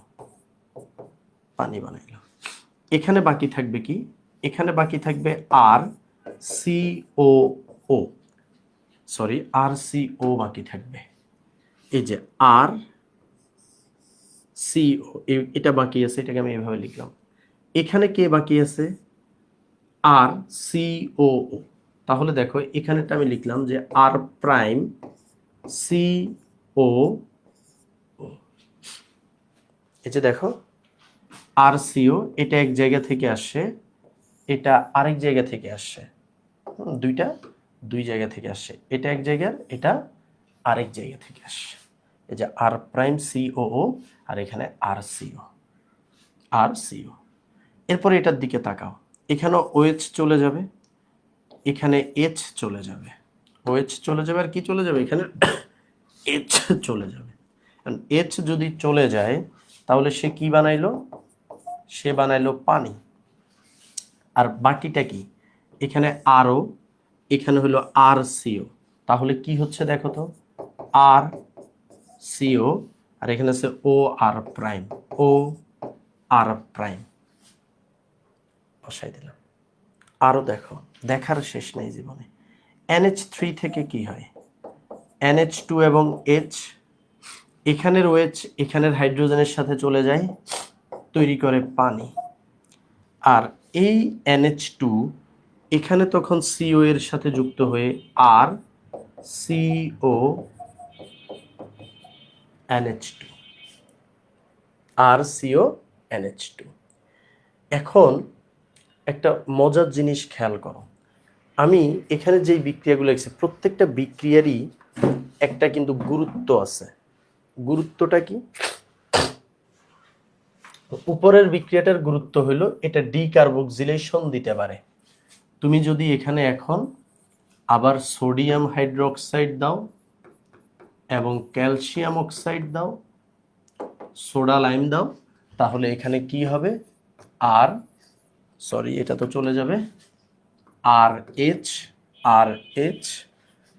পানি বানাইলো। এখানে বাকি থাকবে কি, এখানে বাকি থাকবে RCOO, সরি RCO বাকি থাকবে। এই যে RCO, এটা বাকি আছে, এটাকে আমি এভাবে লিখলাম। এখানে কে বাকি আছে, RCOO। তাহলে দেখো এখানেটা আমি লিখলাম যে R প্রাইম CO, এই যে দেখো RCO, এটা এক জায়গা থেকে আসছে, এটা আরেক জায়গা থেকে আসছে, দুইটা দুই জায়গা থেকে আসছে, এটা এক জায়গার, এটা আরেক জায়গা থেকে আসছে। এই যে R প্রাইম COO আর এখানে RCO। এরপরে এটার দিকে তাকাও, এখানে OH চলে যাবে, এখানে H চলে যাবে, OH চলে যাবে, আর কি চলে যাবে, এখানে H চলে যাবে। H যদি চলে যায় তাহলে সে কি বানাইলো, সে বানাইলো পানি। আর বাকিটা কি, এখানে আরও, এখানে হলো RCO, তাহলে কি হচ্ছে দেখো তো, RCO, আর এখানে আছে OR প্রাইম, OR প্রাইম বসাই দিলাম। আরও দেখো, দেখার শেষ নেই জীবনে। NH3 থেকে কি হয়, NH2 এবং H, এখানের OH এখানের হাইড্রোজেনের সাথে চলে যায়, তৈরি করে পানি। আর এই NH2 এখানে তখন CO এর সাথে যুক্ত হয়ে RCO NH2, RCO NH2। এখন একটা মজার জিনিস খেয়াল করো, আমি এখানে যেই বিক্রিয়াগুলো লিখছি প্রত্যেকটা বিক্রিয়ারই একটা কিন্তু গুরুত্ব আছে। গুরুত্বটা কি, উপরের বিক্রিয়াটার গুরুত্ব হলো এটা ডিকার্বক্সিলেশন দিতে পারে। তুমি যদি এখানে এখন আবার সোডিয়াম হাইড্রোক্সাইড দাও এবং ক্যালসিয়াম অক্সাইড দাও, সোডা লাইম দাও, তাহলে এখানে কি হবে, আর সরি এটা তো চলে যাবে, RH, RH,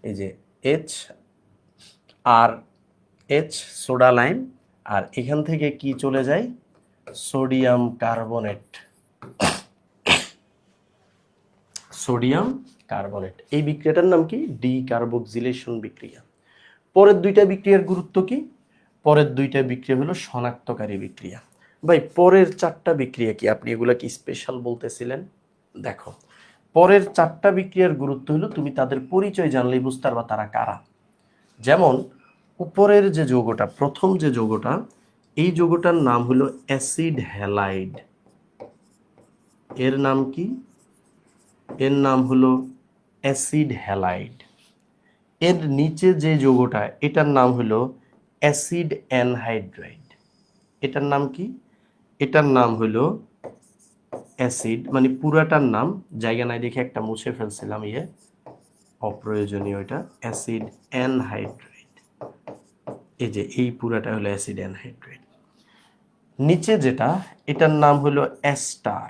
এই যে H, RH সোডা লাইম, আর এখান থেকে কি চলে যায়, সোডিয়াম কার্বনেট, সোডিয়াম কার্বনেট। এই বিক্রিয়াটার নাম কি, ডিকার্বক্সিলেশন বিক্রিয়া। পরের দুইটা বিক্রিয়ার গুরুত্ব কি, পরের দুইটা বিক্রিয়া হলো শনাক্তকারী বিক্রিয়া। ভাই পরের চারটা বিক্রিয়া কি, আপনি এগুলা কি স্পেশাল বলতেছিলেন? দেখো পরের চারটা বিক্রিয়ার গুরুত্ব হলো তুমি তাদের পরিচয় জানলেই বুঝতে পারবা তারা কারা। যেমন উপরের যে যৌগটা, প্রথম যে যৌগটা, এই যৌগটার নাম হলো অ্যাসিড হ্যালাইড। এর নাম কি? এর নাম হলো অ্যাসিড হ্যালাইড। এর নিচে যে যৌগটা, এটার নাম হলো অ্যাসিড অ্যানহাইড্রাইড। এটার নাম কি? এটার নাম হলো অ্যাসিড, মানে পুরাটার নাম, জায়গা নাই দেখে একটা মুছে ফেলছিলাম, অপ্রয়োজনীয়, এটা অ্যাসিড অ্যানহাইড্রাইড। এই যে এই পুরাটা হলো অ্যাসিড অ্যানহাইড্রাইড। নিচে যেটা, এটার নাম হলো অ্যাস্টার।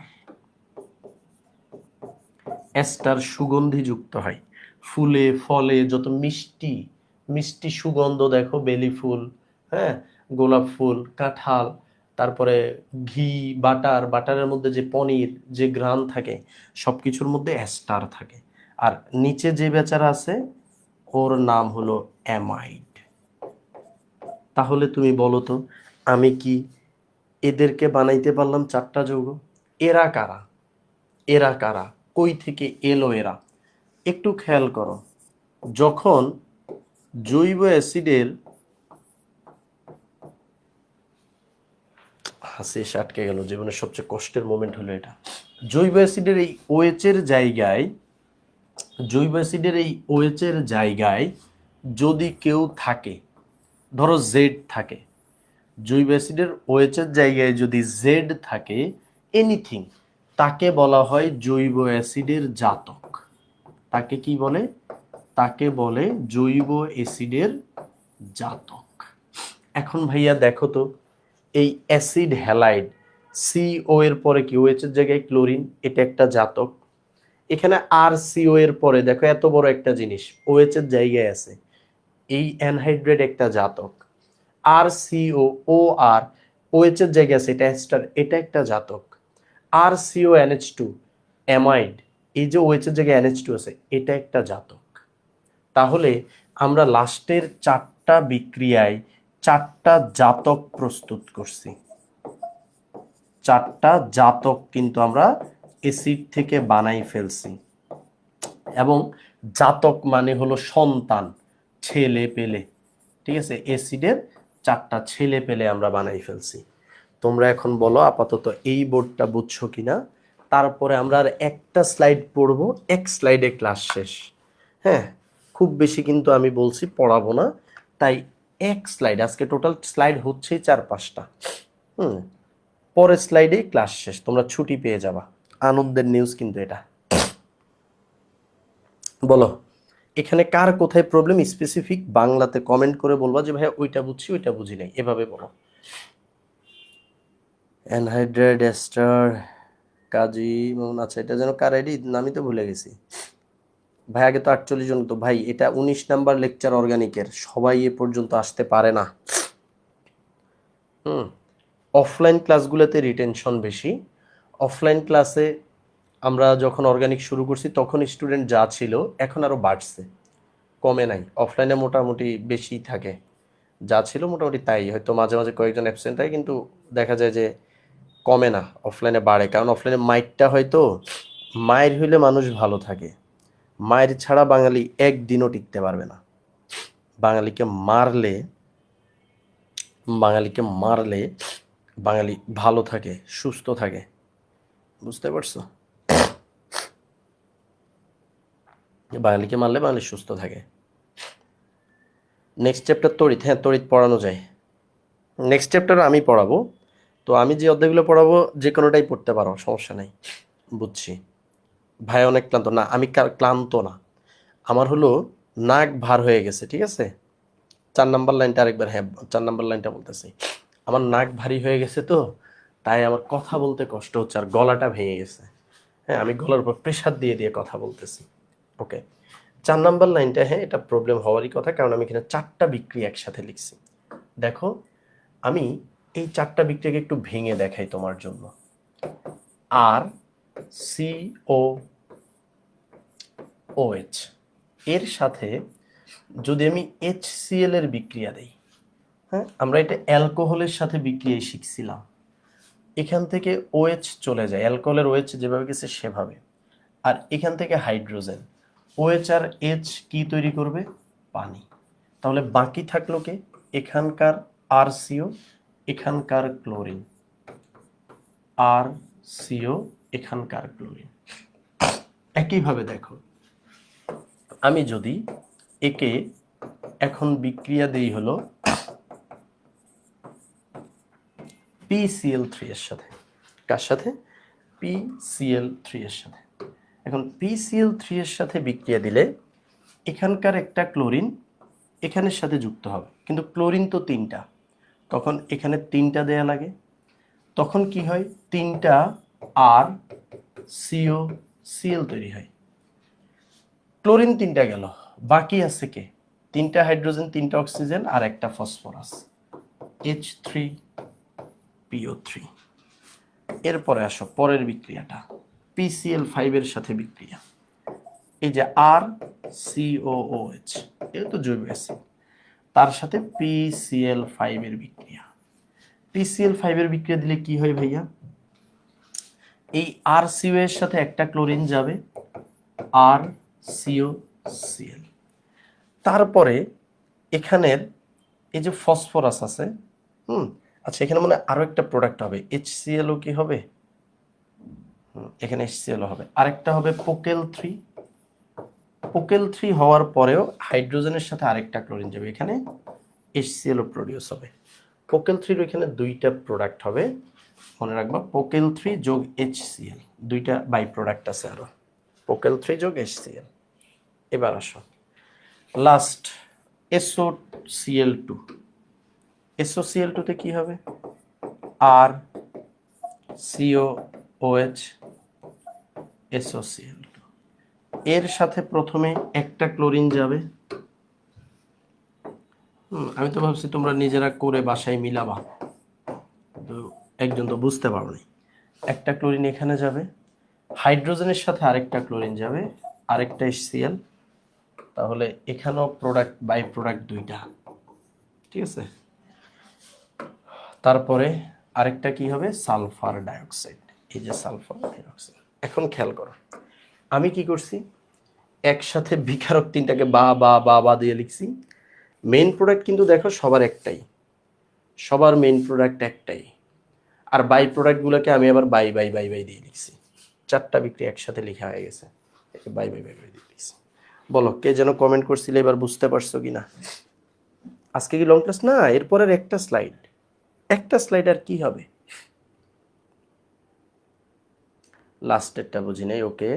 অ্যাস্টার সুগন্ধি যুক্ত হয়, ফুলে ফলে যত মিষ্টি মিষ্টি সুগন্ধ, দেখো বেলি ফুল, হ্যাঁ, গোলাপ ফুল, কাঁঠাল, তারপরে ঘি, বাটার, বাটারের মধ্যে যে পনির, যে ঘ্রাণ থাকে, সবকিছুর মধ্যে অ্যাস্টার থাকে। আর নিচে যে বেচারা আছে, ওর নাম হলো অ্যামাইড। তাহলে তুমি বলো তো, আমি কি এদেরকে বানাইতে পারলাম চারটা যৌগ? এরা কারা? এরা কারা? কই থেকে এলো এরা? একটু খেয়াল করো, যখন জৈব অ্যাসিডের, হাসি এসে আটকে গেল, জীবনের সবচেয়ে কষ্টের মোমেন্ট হলো এটা। জৈব অ্যাসিডের এই OH এর জায়গায়, জৈব অ্যাসিডের এই OH এর জায়গায় যদি কেউ থাকে, ধরো জেড থাকে, জৈব অ্যাসিডের OH এর জায়গায় যদি জেড থাকে, এনিথিং, তাকে বলা হয় জৈব অ্যাসিডের জাতক। তাকে কি বলে? তাকে বলে জৈব অ্যাসিডের জাতক। এখন ভাইয়া দেখো তো, এই অ্যাসিড হ্যালাইড, CO এর পরে কি OH এর জায়গায় ক্লোরিন, এটা একটা জাতক। এখানে আর CO এর পরে দেখো এত বড় একটা জিনিস OH এর জায়গায় আছে, এই অ্যানহাইড্রেট একটা জাতক। আর CO ও আর OH এর জায়গায় আছে, এটা এস্টার, এটা একটা জাতক। আর CO NH2 অ্যামাইড, এই যে OH এর জায়গায় NH2 আছে, এটা একটা জাতক। তাহলে আমরা লাস্টের চারটা বিক্রিয়ায় চারটা জাতক প্রস্তুত করছি। চারটা জাতক কিন্তু আমরা অ্যাসিড থেকে বানাই ফেলছি। এবং জাতক মানে হলো সন্তান, ছেলে পেলে, ঠিক আছে? অ্যাসিডের চারটা ছেলে পেলে আমরা বানাই ফেলছি। তোমরা এখন বলো আপাতত এই বোর্ডটা বুঝছো কিনা। তারপরে আমরা আর একটা স্লাইড পড়বো, এক স্লাইডে ক্লাস শেষ। হ্যাঁ, খুব বেশি কিন্তু আমি বলছি পড়াবো না, তাই এক স্লাইড, আজকে টোটাল স্লাইড হচ্ছেই 4-5টা। পরের স্লাইডেই ক্লাস শেষ, তোমরা ছুটি পেয়ে যাবা। আনন্দের নিউজ কিন্তু এটা। বলো এখানে কার কোথায় প্রবলেম, স্পেসিফিক বাংলাতে কমেন্ট করে বলবা যে ভাইয়া ওইটা বুঝছি ওইটা বুঝি নাই, এভাবে বলো। অ্যানহাইড্রেট এস্টার কাজী মন, আচ্ছা এটা যেন কার আইডি, নামই তো ভুলে গেছি ভাই। আগে তো 48 জন, তো ভাই এটা 19 নাম্বার লেকচার অর্গানিকের, সবাই এ পর্যন্ত আসতে পারে না। অফলাইন ক্লাসগুলোতে রিটেনশন বেশি। অফলাইন ক্লাসে আমরা যখন অর্গানিক শুরু করছি তখন স্টুডেন্ট যা ছিল এখন আরও বাড়ছে, কমে নাই। অফলাইনে মোটামুটি বেশি থাকে, যা ছিল মোটামুটি তাই, হয়তো মাঝে মাঝে কয়েকজন অ্যাবসেন্ট হয়, কিন্তু দেখা যায় যে কমে না, অফলাইনে বাড়ে। কারণ অফলাইনে মাইরটা হয়তো, মায়ের হইলে মানুষ ভালো থাকে, মায়ের ছাড়া বাঙালি একদিনও টিকতে পারবে না। বাঙালিকে মারলে, বাঙালিকে মারলে বাঙালি ভালো থাকে, সুস্থ থাকে, বুঝতে পারছো? বাঙালিকে মারলে বাঙালি সুস্থ থাকে। নেক্সট চ্যাপ্টার তড়িৎ, হ্যাঁ তড়িৎ পড়ানো যায়। নেক্সট চ্যাপ্টার আমি পড়াবো, তো আমি যে অধ্যায়গুলো পড়াবো যে কোনোটাই পড়তে পারো, সমস্যা নাই। বুঝছি ভাই, অনেক ক্লান্ত না, আমি ক্লান্ত না, আমার হলো নাক ভার হয়ে গেছে, ঠিক আছে? 4 নাম্বার লাইনটা আরেকবার, হ্যাঁ 4 নাম্বার লাইনটা বলতেছি। আমার নাক ভারী হয়ে গেছে তো, তাই আমার কথা বলতে কষ্ট হচ্ছে, আর গলাটা ভেঙে গেছে। হ্যাঁ, আমি গলার উপর প্রেশার দিয়ে দিয়ে কথা বলতেছি। ওকে, 4 নাম্বার লাইনটা, হ্যাঁ এটা প্রবলেম হওয়ারই কথা, কারণ আমি এখানে চারটা বিক্রিয়া একসাথে লিখছি। দেখো আমি এই চারটা বিক্রিয়াকে একটু ভেঙে দেখাই তোমার জন্য। আর CO OH এর সাথে যদি আমি HCl এর বিক্রিয়া দেই, হ্যাঁ আমরা এটা অ্যালকোহলের সাথে বিক্রিয়ায় শিখছিলাম, এখান থেকে OH চলে যায়, অ্যালকোহলের OH যেভাবে গেছে সেভাবে। আর এখান থেকে হাইড্রোজেন, OH আর H কি তৈরি করবে? পানি। তাহলে বাকি থাকলো কে? এখানকার RCO, এখানকার ক্লোরিন, RCO, এখানকার ক্লোরিন। একইভাবে দেখো, আমি যদি একে এখন বিক্রিয়া দেই হলো PCl3 এর সাথে। কার সাথে? PCl3 এর সাথে। এখন PCl3 এর সাথে বিক্রিয়া দিলে এখানকার একটা ক্লোরিন এখানের সাথে যুক্ত হবে, কিন্তু ক্লোরিন তো 3টা, তখন এখানে 3টা দেয়া লাগে। তখন কি হয়? 3টা RCOCl তৈরি হয়। ক্লোরিন 3টা গেল, বাকি আছে কে? 3টা হাইড্রোজেন, 3টা অক্সিজেন আর একটা ফসফরাস, H3PO3। এরপরে আসো পরের বিক্রিয়াটা, PCl5 এর সাথে বিক্রিয়া। এই যে RCOOH, এটা তো জৈব অ্যাসিড, তার সাথে PCl5 এর বিক্রিয়া। PCl5 এর বিক্রিয়া দিলে কি হয় ভাইয়া? এই RCO এর সাথে একটা ক্লোরিন যাবে, RCOCl। তারপরে এখানের এই যে ফসফরাস আছে, আচ্ছা এখানে মনে আরো একটা প্রোডাক্ট হবে, HClও কি হবে? এখানে HCl হবে, আরেকটা হবে পোকেল3। পোকেল3 হওয়ার পরেও হাইড্রোজেনের সাথে আরেকটা ক্লোরিন যাবে, এখানে HClও প্রডিউস হবে। পোকেল3 এখানে 2টা প্রোডাক্ট হবে, মনে রাখবা, পোকেল3 যোগ HCl, 2টা বাই প্রোডাক্ট আছে আরো, পোকেল3 যোগ HCl। এবার আসো লাস্ট SOCl2। SOCl2 তে কি হবে? RCOOH, SOCl2। এর সাথে প্রথমে একটা ক্লোরিন যাবে। আমি তো ভাবছি তোমরা নিজেরা করে বাসায় মিলাবা, তো একজন তো বুঝতে পারোনি। একটা ক্লোরিন এখানে যাবে, হাইড্রোজেনের সাথে আরেকটা ক্লোরিন যাবে, আরেকটা HCl, তাহলে এখানেও প্রোডাক্ট বাই প্রোডাক্ট 2টা, ঠিক আছে। তারপরে আরেকটা কি হবে? সালফার ডাইঅক্সাইড, এই যে সালফার ডাইঅক্সাইড। এখন খেয়াল করো, আমি কি করছি? একসাথে বিকারক 3টাকে বা বা বা বা দিয়ে লিখছি। মেইন প্রোডাক্ট কিন্তু দেখো সবার একটাই, সবার মেইন প্রোডাক্ট একটাই, আর বাই প্রোডাক্টগুলোকে আমি আবার বাই বাই বাই বাই দিয়ে লিখছি। 4টা বিক্রিয়া একসাথে লেখা হয়ে গেছে, বাই বাই বাই বাই দিয়ে লিখছি। বলো কে যেন কমেন্ট করছিলে, এবার বুঝতে পারছো কিনা? আজকে কি লং ক্লাস না, এরপরের একটা স্লাইড, একটা স্লাইড আর কি হবে? লাস্টেরটা বুঝি নাই। ওকে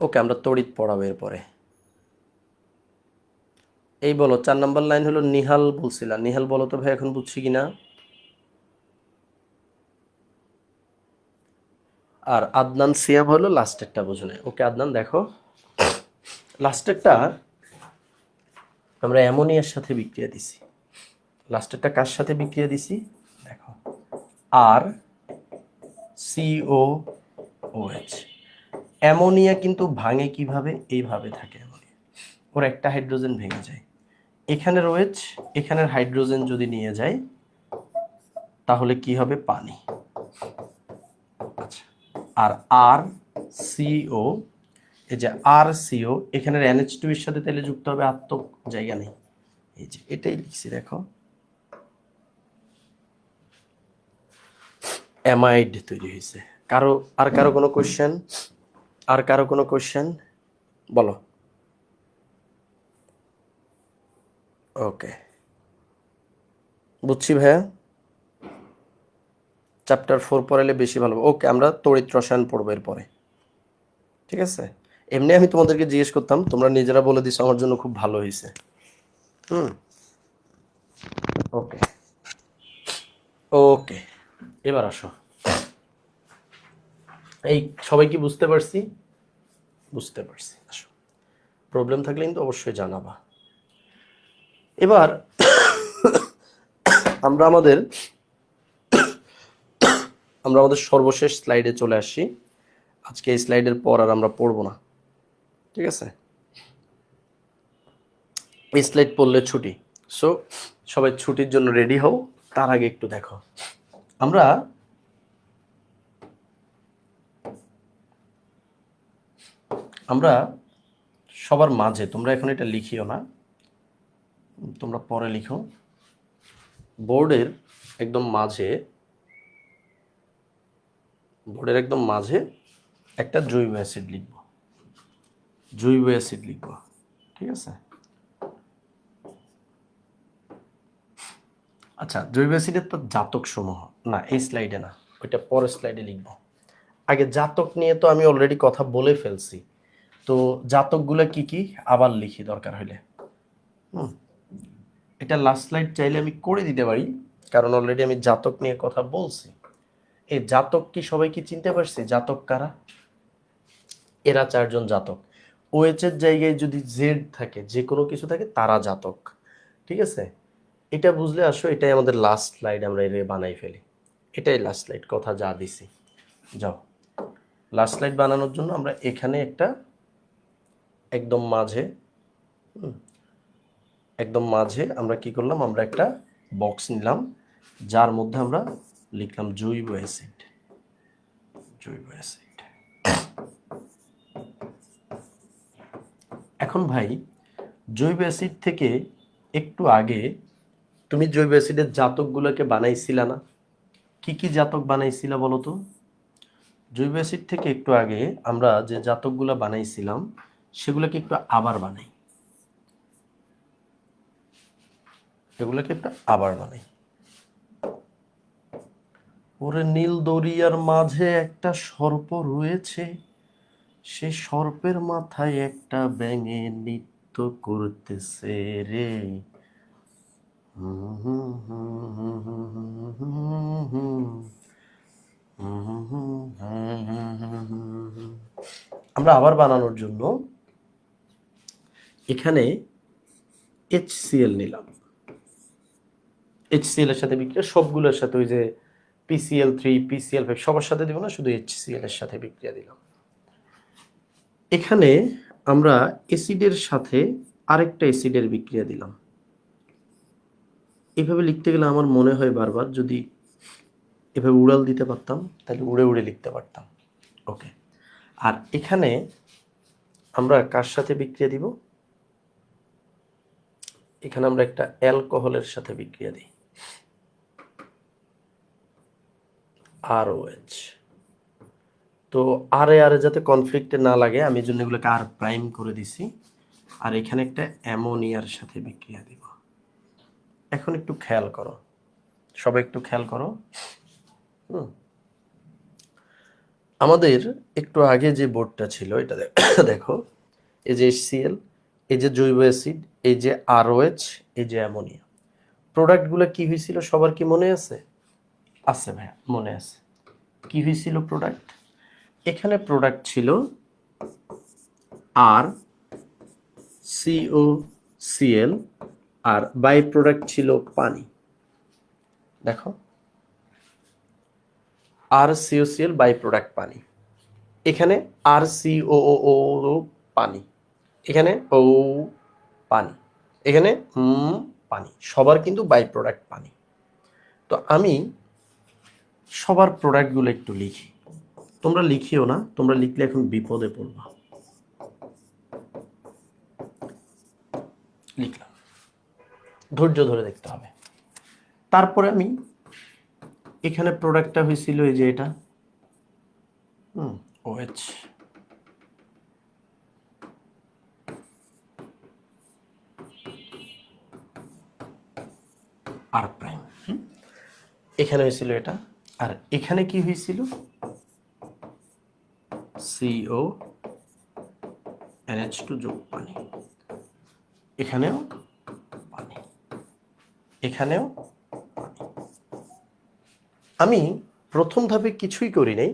ওকে, আমরা তড়িৎ পড়াবো এরপরে। এই বলো 4 নম্বর লাইন হলো নিহাল বলছিলা, নিহাল বলো তো ভাই এখন বুঝছি কিনা। আর আদনান সিয়াম হলো লাস্টেরটা বুঝো না। ওকে আদনান দেখো, লাস্টেরটা আমরা অ্যামোনিয়ার সাথে বিক্রিয়া দিছি। লাস্টেরটা কার সাথে বিক্রিয়া দিছি? দেখো, RCOOH। অ্যামোনিয়া কিন্তু ভাঙে কিভাবে? এইভাবে থাকে অ্যামোনিয়া, ওর একটা হাইড্রোজেন ভেঙে যায়, এখানের OH এখানের হাইড্রোজেন যদি নিয়ে যায় তাহলে কি হবে? পানি। আচ্ছা, আর RCO, এই যে RCO এখানের NH2 এর সাথে তাহলে যুক্ত হবে, আত্মক জায়গা নেই, এই যে এটাই লিখছি দেখো, অ্যামাইড তৈরি হয়েছে। কারো কোনো কোশ্চেন? আর কারো কোনো কোশ্চেন? বলো। ওকে, বুঝছি ভাইয়া, চ্যাপ্টার 4 পড়ালে বেশি ভালো। ওকে, আমরা তড়িৎ রসায়ন পড়বো এরপরে, ঠিক আছে। এমনি আমি তোমাদেরকে জিজ্ঞেস করতাম, তোমরা নিজেরা বলে দিছো, আমার জন্য খুব ভালো হয়েছে। ওকে ওকে, এবার আসো। এই সবাই কি বুঝতে পারছি? বুঝতে পারছি। আসো, প্রবলেম থাকলে কিন্তু অবশ্যই জানাবা। এবার আমরা আমাদের সর্বশেষ স্লাইডে চলে আসছি। আজকে এই স্লাইডের পর আর আমরা পড়বো না, ঠিক আছে। এই স্লাইড পড়লে ছুটি, সো সবাই ছুটির জন্য রেডি হও। তার আগে একটু দেখো, আমরা আমরা সবার মাঝে, তোমরা এখন এটা লিখিও না, তোমরা পরে লিখো, বোর্ডের একদম মাঝে, বোর্ডের একদম মাঝে একটা জৈব অ্যাসিড লিখব, জৈব অ্যাসিড লিখব, ঠিক আছে? আচ্ছা, জৈব অ্যাসিডের তো জাতক সমূহ, না এই স্লাইডে না, ওইটা পরের স্লাইডে লিখব। আগে জাতক নিয়ে তো আমি অলরেডি কথা বলে ফেলছি, তো জাতকগুলো কি কি আবার লিখি দরকার হলে। এটা লাস্ট স্লাইড চাইলে আমি করে দিতে পারি, কারণ অলরেডি আমি জাতক নিয়ে কথা বলছি। এই জাতক কি সবাই কি চিনতে পারছি? জাতক কারা? এরা চারজন জাতক। ওএইচ এর জায়গায় যদি জেড থাকে, যে কোনো কিছু থাকে, তারা জাতক, ঠিক আছে? এটা বুঝলে আসো, এটাই আমাদের লাস্ট স্লাইড, আমরা এর বানাই ফেলি। এটাই লাস্ট স্লাইড, কথা যা দিছি। যাও, লাস্ট স্লাইড বানানোর জন্য আমরা এখানে একটা একদম মাঝে, একদম মাঝে আমরা কি করলাম, আমরা একটা বক্স নিলাম, যার মধ্যে আমরা লিখলাম জৈব অ্যাসিড, জৈব অ্যাসিড। এখন ভাই, জৈব অ্যাসিড থেকে একটু আগে তুমি জৈব অ্যাসিডের জাতকগুলোকে বানাইছিলা না? কি কি জাতক বানাইছিলা বলো তো? জৈব অ্যাসিড থেকে একটু আগে আমরা যে জাতকগুলো বানাইছিলাম সেগুলোকে একটু আবার বানাই, এগুলোকে একটু আবার বানাই। ওরে নীল দরিয়ার মাঝে একটা সর্প রয়েছে, সে সর্পের মাথায় একটা ব্যাঙে নৃত্য করতেছে রে। আমরা আবার বানানোর জন্য এখানে HCl নিলাম। HCl এর সাথে বিক্রিয়া সবগুলোর সাথে, ওই যে PCl3 PCl5 সবার সাথে দিব না, শুধু HCl এর সাথে বিক্রিয়া দিলাম। এখানে আমরা অ্যাসিডের সাথে আরেকটা অ্যাসিডের বিক্রিয়া দিলাম। এভাবে লিখতে গেলে আমার মনে হয় বারবার যদি এভাবে উড়াল দিতে পারতাম তাহলে উড়ে উড়ে লিখতে পারতাম। ওকে, আর এখানে আমরা কার সাথে বিক্রিয়া দিব? এখানে আমরা একটা অ্যালকোহলের সাথে বিক্রিয়া দিই, ROH। তো আরে আরে যাতে কনফ্লিক্টে না লাগে, আমি জন্য এগুলোকে আর প্রাইম করে দিছি। আর এখানে একটা অ্যামোনিয়ার সাথে বিক্রিয়া দিব। এখন একটু খেয়াল করো, সবাই একটু খেয়াল করো। আমাদের একটু আগে যে বোর্ডটা ছিল এটা দেখো, এই যে HCl, এই যে জৈব অ্যাসিড, এই যে ROH, এই যে অ্যামোনিয়া, প্রোডাক্টগুলো কি হয়েছিল সবার কি মনে আছে? আছে ভাইয়া, মনে আছে। কি হয়েছিল প্রোডাক্ট? এখানে প্রোডাক্ট ছিল RCOCl, আর বাই প্রোডাক্ট ছিল পানি। দেখো, RCOCl বাই প্রোডাক্ট পানি, এখানে RCOO পানি, এখানে ও পানি, এখানে পানি, সবার কিন্তু বাই প্রোডাক্ট পানি। তো আমি সবার প্রোডাক্টগুলো একটু লিখি, তোমরা লিখিও না, তোমরা লিখলে এখন বিপদে পড়বা। লিখলাম, ধৈর্য ধরে দেখতে হবে। তারপরে আমি এখানে প্রোডাক্টটা হয়েছিল এই যে এটা OH, আর প্রাইম, এখানে হয়েছিল এটা, আর এখানে কি হয়েছিল? CONH2 যোগ পানি, এখানেও পানি, এখানেও পানি। আমি প্রথম ধাপে কিছুই করি নাই,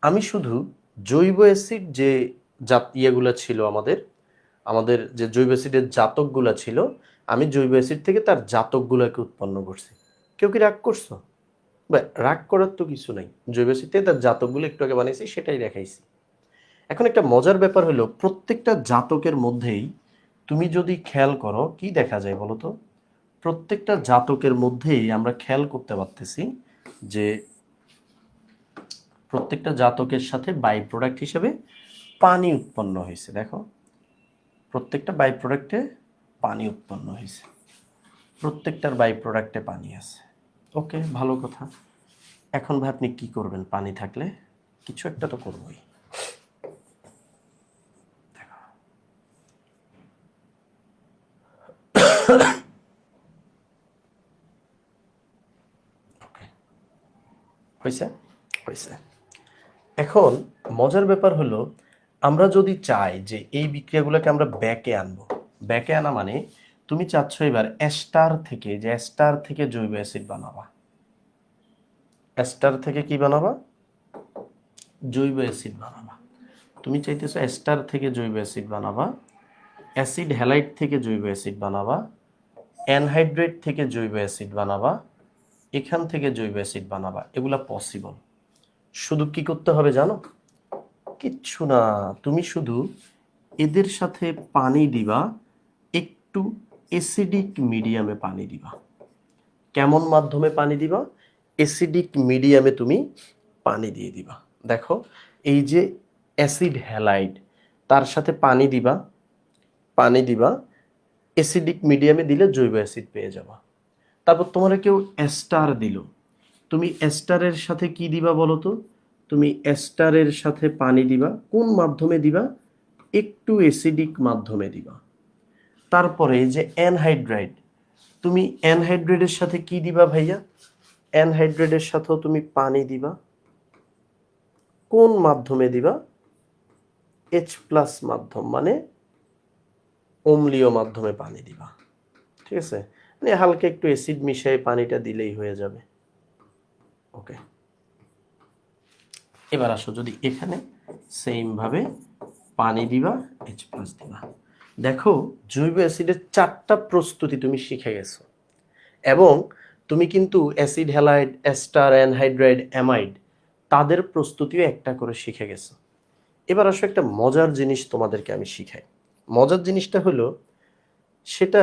আমি শুধু জৈব অ্যাসিড যে ইয়েগুলো ছিল, আমাদের যে জৈব অ্যাসিডের জাতকগুলো ছিল, আমি জৈব অ্যাসিড থেকে তার জাতকগুলোকে উৎপন্ন করছি। কেউ কি রাগ করছো? রাগ করার তো কিছু নাই, জৈব অ্যাসিড থেকে তার জাতকগুলো একটু আগে বানিয়েছি, সেটাই দেখাইছি। এখন একটা মজার ব্যাপার হলো, প্রত্যেকটা জাতকের মধ্যেই তুমি যদি খেয়াল করো কি দেখা যায় বলো তো? প্রত্যেকটা জাতকের মধ্যেই আমরা খেয়াল করতে পারতেছি যে প্রত্যেকটা জাতকের সাথে বাই প্রোডাক্ট হিসেবে পানি উৎপন্ন হয়েছে। দেখো প্রত্যেকটা বাই প্রোডাক্টে পানি উৎপন্ন হয়েছে, প্রত্যেকটার বাই প্রোডাক্টে পানি আছে। ওকে, ভালো কথা। এখন ভাই আপনি কি করবেন? পানি থাকলে কিছু একটা তো করবোই। হয়েছে হয়েছে। এখন মজার ব্যাপার হলো, আমরা যদি চাই যে এই বিক্রিয়াগুলোকে আমরা ব্যাকে আনবো, ব্যাকে আনা মানে তুমি চাচ্ছ এবার এস্টার থেকে, যে এস্টার থেকে জৈব অ্যাসিড বানাবা। এস্টার থেকে কি বানাবা? জৈব অ্যাসিড বানাবা। তুমি চাইতেছো এস্টার থেকে জৈব অ্যাসিড বানাবা, অ্যাসিড হ্যালাইড থেকে জৈব অ্যাসিড বানাবা, অ্যানহাইড্রেট থেকে জৈব অ্যাসিড বানাবা, এখান থেকে জৈব অ্যাসিড বানাবা। এগুলা পসিবল। শুধু কি করতে হবে জানো? কিচ্ছু না, তুমি শুধু এদের সাথে পানি দিবা, একটু অ্যাসিডিক মিডিয়ামে পানি দিবা। কেমন মাধ্যমে পানি দিবা? অ্যাসিডিক মিডিয়ামে তুমি পানি দিয়ে দিবা। দেখো এই যে অ্যাসিড হ্যালাইড, তার সাথে পানি দিবা, পানি দিবা, অ্যাসিডিক মিডিয়ামে দিলে জৈব অ্যাসিড পেয়ে যাবা। তারপর তোমার কেউ এস্টার দিল, তুমি এস্টারের সাথে কি দিবা বলো তো? তুমি এস্টারের সাথে পানি দিবা, কোন মাধ্যমে দিবা? একটু অ্যাসিডিক মাধ্যমে দিবা। তারপরে যে অ্যানহাইড্রাইড, তুমি অ্যানহাইড্রেটের সাথে কি দিবা ভাইয়া? অ্যানহাইড্রেটের সাথেও তুমি পানি দিবা, কোন মাধ্যমে দিবা? H+ মাধ্যম, মানে অম্লীয় মাধ্যমে পানি দিবা। ঠিক আছে, মানে হালকা একটু অ্যাসিড মিশিয়ে পানিটা দিলেই হয়ে যাবে। ওকে, এবার আসো, যদি এখানে সেম ভাবে পানি দিবা, H+ দিবা। দেখো জৈব অ্যাসিডের 4টা প্রস্তুতি তুমি শিখে গেছো, এবং তুমি কিন্তু acid halide, ester, anhydride, amide তাদের প্রস্তুতিও একটা করে শিখে গেছো। এবার আসো একটা মজার জিনিস তোমাদেরকে আমি শিখাই। মজার জিনিসটা হলো, সেটা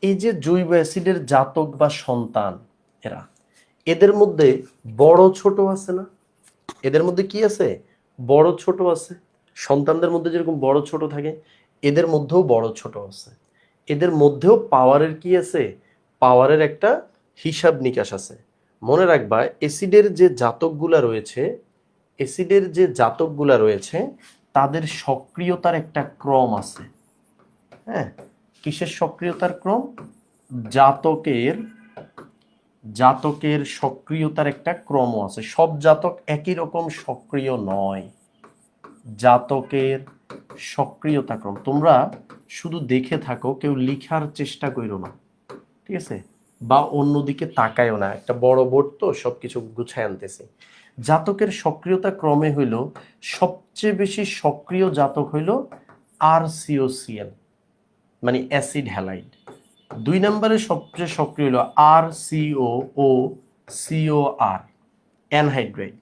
এই যে জৈব অ্যাসিডের জাতক বা সন্তান, এরা, এদের মধ্যে বড় ছোট আছে না? এদের মধ্যে কি আছে? বড় ছোট আছে। সন্তানদের মধ্যে যেরকম বড় ছোট থাকে, এদের মধ্যেও বড় ছোট আছে। এদের মধ্যেও পাওয়ারের কি আছে? পাওয়ারের একটা হিসাব নিকাশ আছে। মনে রাখবা, অ্যাসিডের যে জাতকগুলা রয়েছে, অ্যাসিডের যে জাতকগুলা রয়েছে তাদের সক্রিয়তার একটা ক্রম আছে। হ্যাঁ, কিসের সক্রিয়তার ক্রম? জাতকের, জাতকের সক্রিয়তার একটা ক্রম আছে। সব জাতক একই রকম সক্রিয় নয়। জাতকের সক্রিয়তা ক্রম তোমরা শুধু দেখে থাকো, কেউ লিখার চেষ্টা করো না, ঠিক আছে? বা অন্যদিকে তাকায়ও না, একটা বড় বোর্ড তো সবকিছু গুছায় আনতেছে। জাতকের সক্রিয়তা ক্রমে হইল, সবচেয়ে বেশি সক্রিয় জাতক হইল RCOCl, মানে অ্যাসিড হ্যালাইড। 2 নম্বরে সবচেয়ে সক্রিয় হলো RCOOCOR, অ্যানহাইড্রাইড।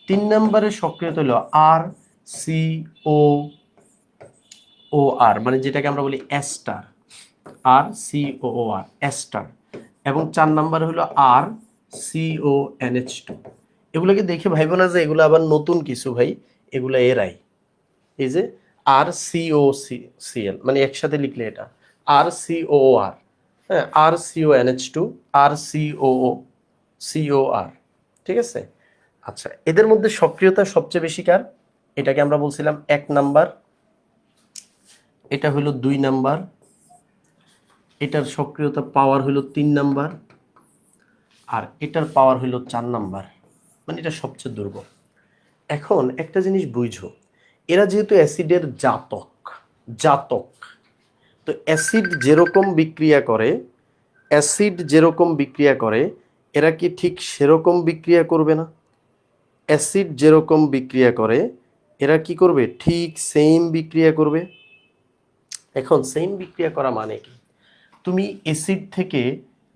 3 নম্বরে সক্রিয়তা হলো RCOOR, মানে যেটাকে আমরা বলি এস্টার, RCOOR, এস্টার। এবং 4 নম্বরে হলো RCONH2। এগুলোকে দেখে ভাইবো না যে এগুলো আবার নতুন কিছু, ভাই এগুলো এরাই। এই যে RCOCl, মানে একসাথে লিখলে এটা RCOOR, হ্যাঁ, RCONH2, RCOCOR, ঠিক আছে? আচ্ছা, এদের মধ্যে সক্রিয়তা সবচেয়ে বেশি কার? এটাকে আমরা বলছিলাম 1 নাম্বার, এটা হলো 2 নাম্বার, এটার সক্রিয়তা পাওয়ার হলো 3 নাম্বার, আর এটার পাওয়ার হলো 4 নাম্বার, মানে এটা সবচেয়ে দুর্বল। এখন একটা জিনিস বুঝো, এরা যেহেতু অ্যাসিডের জাতক, জাতক, তো অ্যাসিড যেরকম বিক্রিয়া করে, অ্যাসিড যেরকম বিক্রিয়া করে, এরা কি ঠিক সেরকম বিক্রিয়া করবে না? অ্যাসিড যেরকম বিক্রিয়া করে, এরা কি করবে? ঠিক সেম বিক্রিয়া করবে। এখন সেম বিক্রিয়া করা মানে কি? তুমি অ্যাসিড থেকে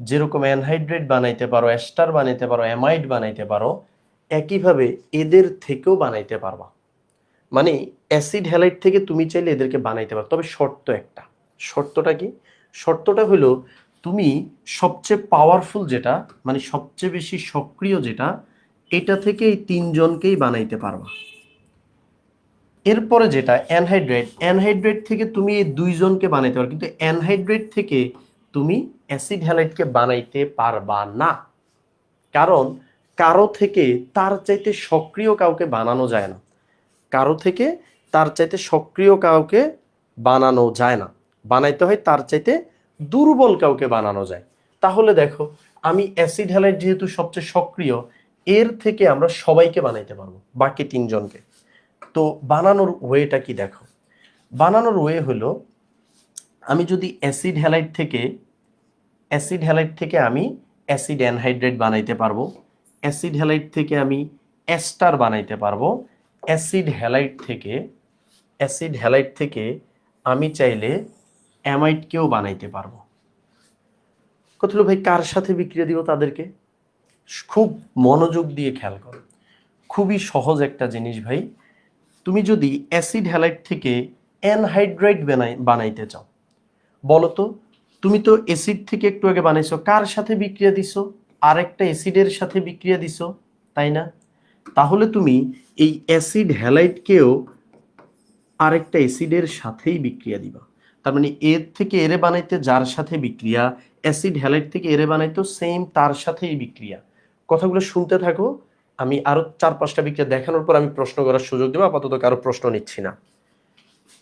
যেরকম অ্যানহাইড্রেট বানাইতে পারো, এস্টার বানাইতে পারো, অ্যামাইড বানাইতে পারো, একইভাবে এদের থেকেও বানাইতে পারবা। মানে অ্যাসিড হ্যালাইড থেকে তুমি চাইলে এদেরকে বানাইতে পারো, তবে শর্ত একটা। শর্তটা কি? শর্তটা হলো, তুমি সবচেয়ে পাওয়ারফুল যেটা, মানে সবচেয়ে বেশি সক্রিয় যেটা, এটা থেকে এই 3 জনকেই বানাইতে পারবা। এরপরে যেটা অ্যানহাইড্রেট, অ্যানহাইড্রেট থেকে তুমি এই দুইজনকে বানাইতে পারো, কিন্তু অ্যানহাইড্রেট থেকে তুমি অ্যাসিড হ্যালাইডকে বানাইতে পারবা না। কারণ কারো থেকে তার চাইতে সক্রিয় কাউকে বানানো যায় না, কারো থেকে তার চাইতে সক্রিয় কাউকে বানানো যায় না, বানাইতে হয় তার চাইতে দুর্বল কাউকে বানানো যায়। তাহলে দেখো আমি অ্যাসিড হ্যালাইড যেহেতু সবচেয়ে সক্রিয়, এর থেকে আমরা সবাইকে বানাইতে পারবো, বাকি তিনজনকে। তো বানানোর ওয়েটা কি দেখো, বানানোর ওয়ে হলো আমি যদি অ্যাসিড হ্যালাইড থেকে আমি অ্যাসিড অ্যানহাইড্রেট বানাইতে পারবো, অ্যাসিড হ্যালাইড থেকে আমি এস্টার বানাইতে পারবো, অ্যাসিড হ্যালাইড থেকে আমি চাইলে অ্যামাইডকেও বানাইতে পারবো। কত হলো ভাই, কার সাথে বিক্রিয়া দিব তাদেরকে? খুব মনোযোগ দিয়ে খেয়াল করো, খুবই সহজ একটা জিনিস ভাই। তুমি যদি অ্যাসিড হ্যালাইড থেকে অ্যানহাইড্রাইড বানাইতে চাও, বলো তো, তুমি তো অ্যাসিড থেকে একটু আগে বানাইছো, কার সাথে বিক্রিয়া দিছো? আরেকটা অ্যাসিডের সাথে বিক্রিয়া দিছো, তাই না? তাহলে তুমি এই অ্যাসিড হ্যালাইডকেও আরেকটা অ্যাসিডের সাথেই বিক্রিয়া দিবা। তার মানে এর থেকে এরে বানাইতে যার সাথে বিক্রিয়া, অ্যাসিড হ্যালাইড থেকে এরে বানাইতো সেম তার সাথেই বিক্রিয়া। কথাগুলো শুনতে থাকো, আমি আরো 4-5টা বিক্রিয়া দেখানোর পর আমি প্রশ্ন করার সুযোগ দেবো, আপাতত কারো প্রশ্ন নিচ্ছি না।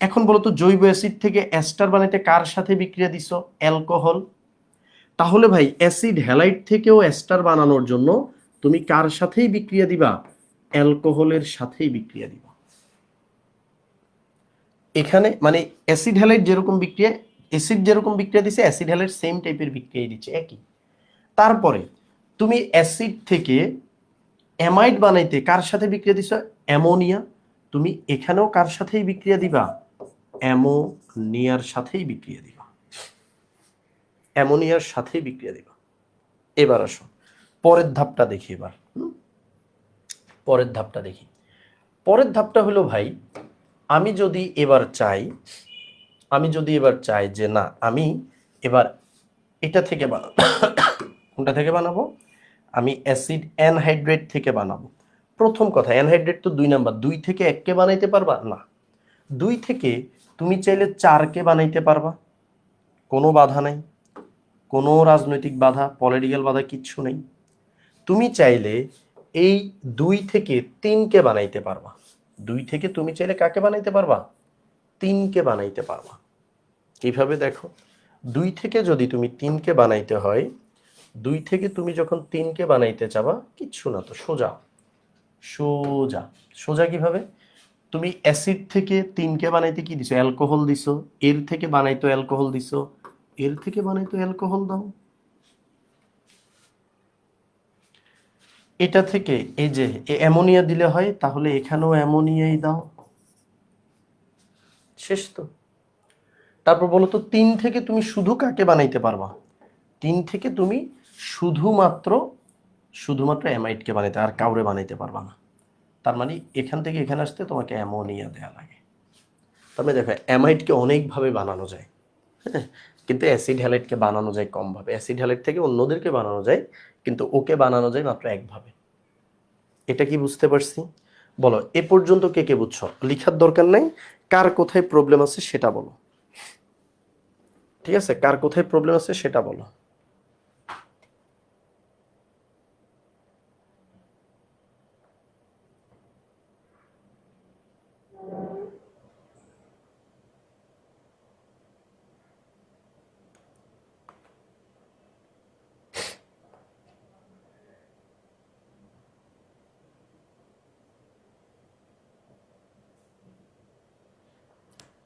এখন বলো তো, জৈব অ্যাসিড থেকে এস্টার বানাইতে কার সাথে বিক্রিয়া দিছো? অ্যালকোহল। তাহলে ভাই অ্যাসিড হ্যালাইড থেকেও এস্টার বানানোর জন্য তুমি কার সাথেই বিক্রিয়া দিবা? অ্যালকোহলের সাথেই বিক্রিয়া দিবা। এখানে মানে অ্যাসিড হ্যালাইড যেরকম বিক্রিয়া, অ্যাসিড যেরকম বিক্রিয়া দিছে, অ্যাসিড হ্যালাইড সেম টাইপের বিক্রিয়া দিচ্ছে, একই। তারপরে তুমি অ্যাসিড থেকে অ্যামাইড বানাইতে কার সাথে বিক্রিয়া দিছো? অ্যামোনিয়া। তুমি এখানেও কার সাথেই বিক্রিয়া দিবা? অ্যামোনিয়ার সাথেই বিক্রিয়া দিবা, অ্যামোনিয়ার সাথেই বিক্রিয়া দিবা। এবার আসো পরের ধাপটা দেখি। এবার পরের ধাপটা দেখি। পরের ধাপটা হলো ভাই, আমি যদি এবার চাই যে না, আমি এবার এটা থেকে বানাবো। কোনটা থেকে বানাবো? আমি অ্যাসিড অ্যানহাইড্রেট থেকে বানাবো। প্রথম কথা, অ্যানহাইড্রেট তো 2 নাম্বার, 2 থেকে 1কে বানাইতে পারবা না। 2 থেকে তুমি চাইলে 4কে বানাইতে পারবা, কোনো বাধা নাই, কোনো রাজনৈতিক বাধা, পলিটিক্যাল বাধা কিচ্ছু নেই। তুমি চাইলে এই 2 থেকে 3কে বানাইতে পারবা। 2 থেকে তুমি চাইলে কাকে বানাইতে পারবা? 3কে বানাইতে পারবা। কিভাবে দেখো, 2 থেকে যদি তুমি 3কে বানাইতে হয়, 2 থেকে তুমি যখন 3কে বানাইতে চাবা, কিচ্ছু না তো, সোজা সোজা সোজা। কিভাবে? তুমি অ্যাসিড থেকে 3কে বানাইতে কি দিছো? অ্যালকোহল দিছো। এর থেকে বানাইতো অ্যালকোহল দিছো, এর থেকে বানাইতো অ্যালকোহল দাও। এটা থেকে এই যে অ্যামোনিয়া দিলে হয়, তাহলে এখানেও অ্যামোনিয়াই দাও, শেষ তো। তারপর বলো তো, 3 থেকে তুমি শুধু কাকে বানাইতে পারবা? 3 থেকে তুমি শুধুমাত্র অ্যামাইডকে বানাইতে, আর কাউরে বানাইতে পারবা না। তার মানে এখান থেকে এখানে আসতে তোমাকে অ্যামোনিয়া দেয়া লাগে। তার মানে দেখো, অ্যামাইডকে অনেকভাবে বানানো যায়, হ্যাঁ, কিন্তু অ্যাসিড হ্যালাইডকে বানানো যায় কম ভাবে। অ্যাসিড হ্যালাইড থেকে অন্যদেরকে বানানো যায়, কিন্তু ওকে বানানো যায় মাত্র একভাবে। এটা কি বুঝতে পারছি? বলো এ পর্যন্ত কে কে বুঝছো? লিখার দরকার নাই, কার কোথায় প্রবলেম আছে সেটা বলো। ঠিক আছে, কার কোথায় প্রবলেম আছে সেটা বলো।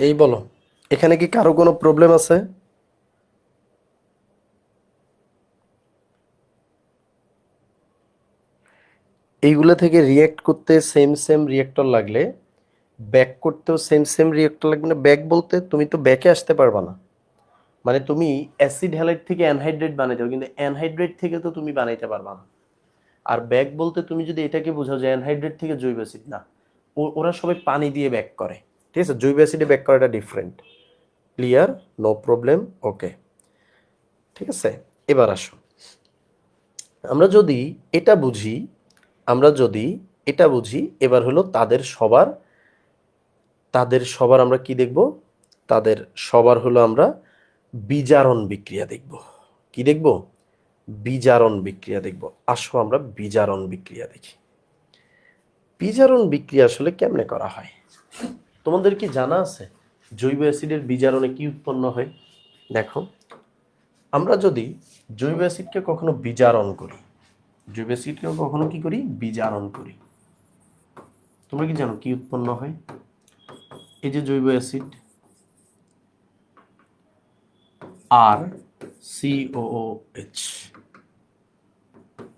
এই বলো, এখানে কি কারো কোনো প্রবলেম আছে? এইগুলো থেকে রিয়্যাক্ট করতে সেম সেম রিয়েক্টর লাগলে, ব্যাক করতেও সেম সেম রিয়েক্টর লাগবে না। ব্যাক বলতে তুমি তো ব্যাকে আসতে পারবা না, মানে তুমি অ্যাসিড হ্যালাইড থেকে অ্যানহাইড্রেট বানাইতে হবে, কিন্তু অ্যানহাইড্রেট থেকে তো তুমি বানাইতে পারবা না। আর ব্যাক বলতে তুমি যদি এটাকে বোঝাও যে অ্যানহাইড্রেট থেকে জৈব অ্যাসিড, না, ওরা সবাই পানি দিয়ে ব্যাক করে। ঠিক আছে, জৈব অ্যাসিডে ব্যাক করাটা ডিফারেন্ট। ক্লিয়ার? নো প্রবলেম, ওকে। ঠিক আছে, এবার আসো, আমরা যদি এটা বুঝি, এবার হলো তাদের সবার তাদের সবার আমরা কি দেখব? তাদের সবার হলো আমরা বিজারণ বিক্রিয়া দেখব। কি দেখব? বিজারণ বিক্রিয়া দেখব। আসো আমরা বিজারণ বিক্রিয়া দেখি। বিজারণ বিক্রিয়া আসলে কেমনে করা হয়? তোমাদের কি জানা আছে জৈব অ্যাসিডের বিজারণে কি উৎপন্ন হয়? দেখো, আমরা যদি জৈব অ্যাসিডকে কখনো বিজারণ করি, জৈব অ্যাসিডকে কখনো কি করি? বিজারণ করি। তোমরা কি জানো কি উৎপন্ন হয়? এই যে জৈব অ্যাসিড আর COOH,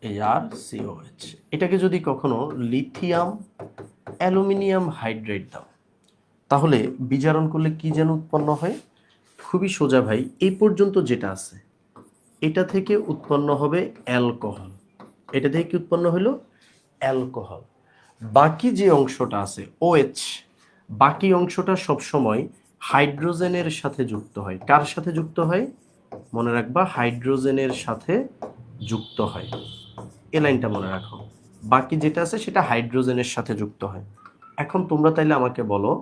এই COH, এটাকে যদি কখনো লিথিয়াম অ্যালুমিনিয়াম হাইড্রেট দাও, তাহলে বিজারণ করলে কি যেন উৎপন্ন হয়? খুবই সোজা ভাই, এই পর্যন্ত যেটা আছে এটা থেকে উৎপন্ন হবে অ্যালকোহল। এটা থেকে কি উৎপন্ন হলো? অ্যালকোহল। বাকি যে অংশটা আছে OH, বাকি অংশটা সবসময় হাইড্রোজেনের সাথে যুক্ত হয়। কার সাথে যুক্ত হয়? মনে রাখবা, হাইড্রোজেনের সাথে যুক্ত হয়। এই লাইনটা মনে রাখো। বাকি যেটা আছে সেটা হাইড্রোজেনের সাথে যুক্ত হয়। এখন তোমরা তাইলে আমাকে বলো,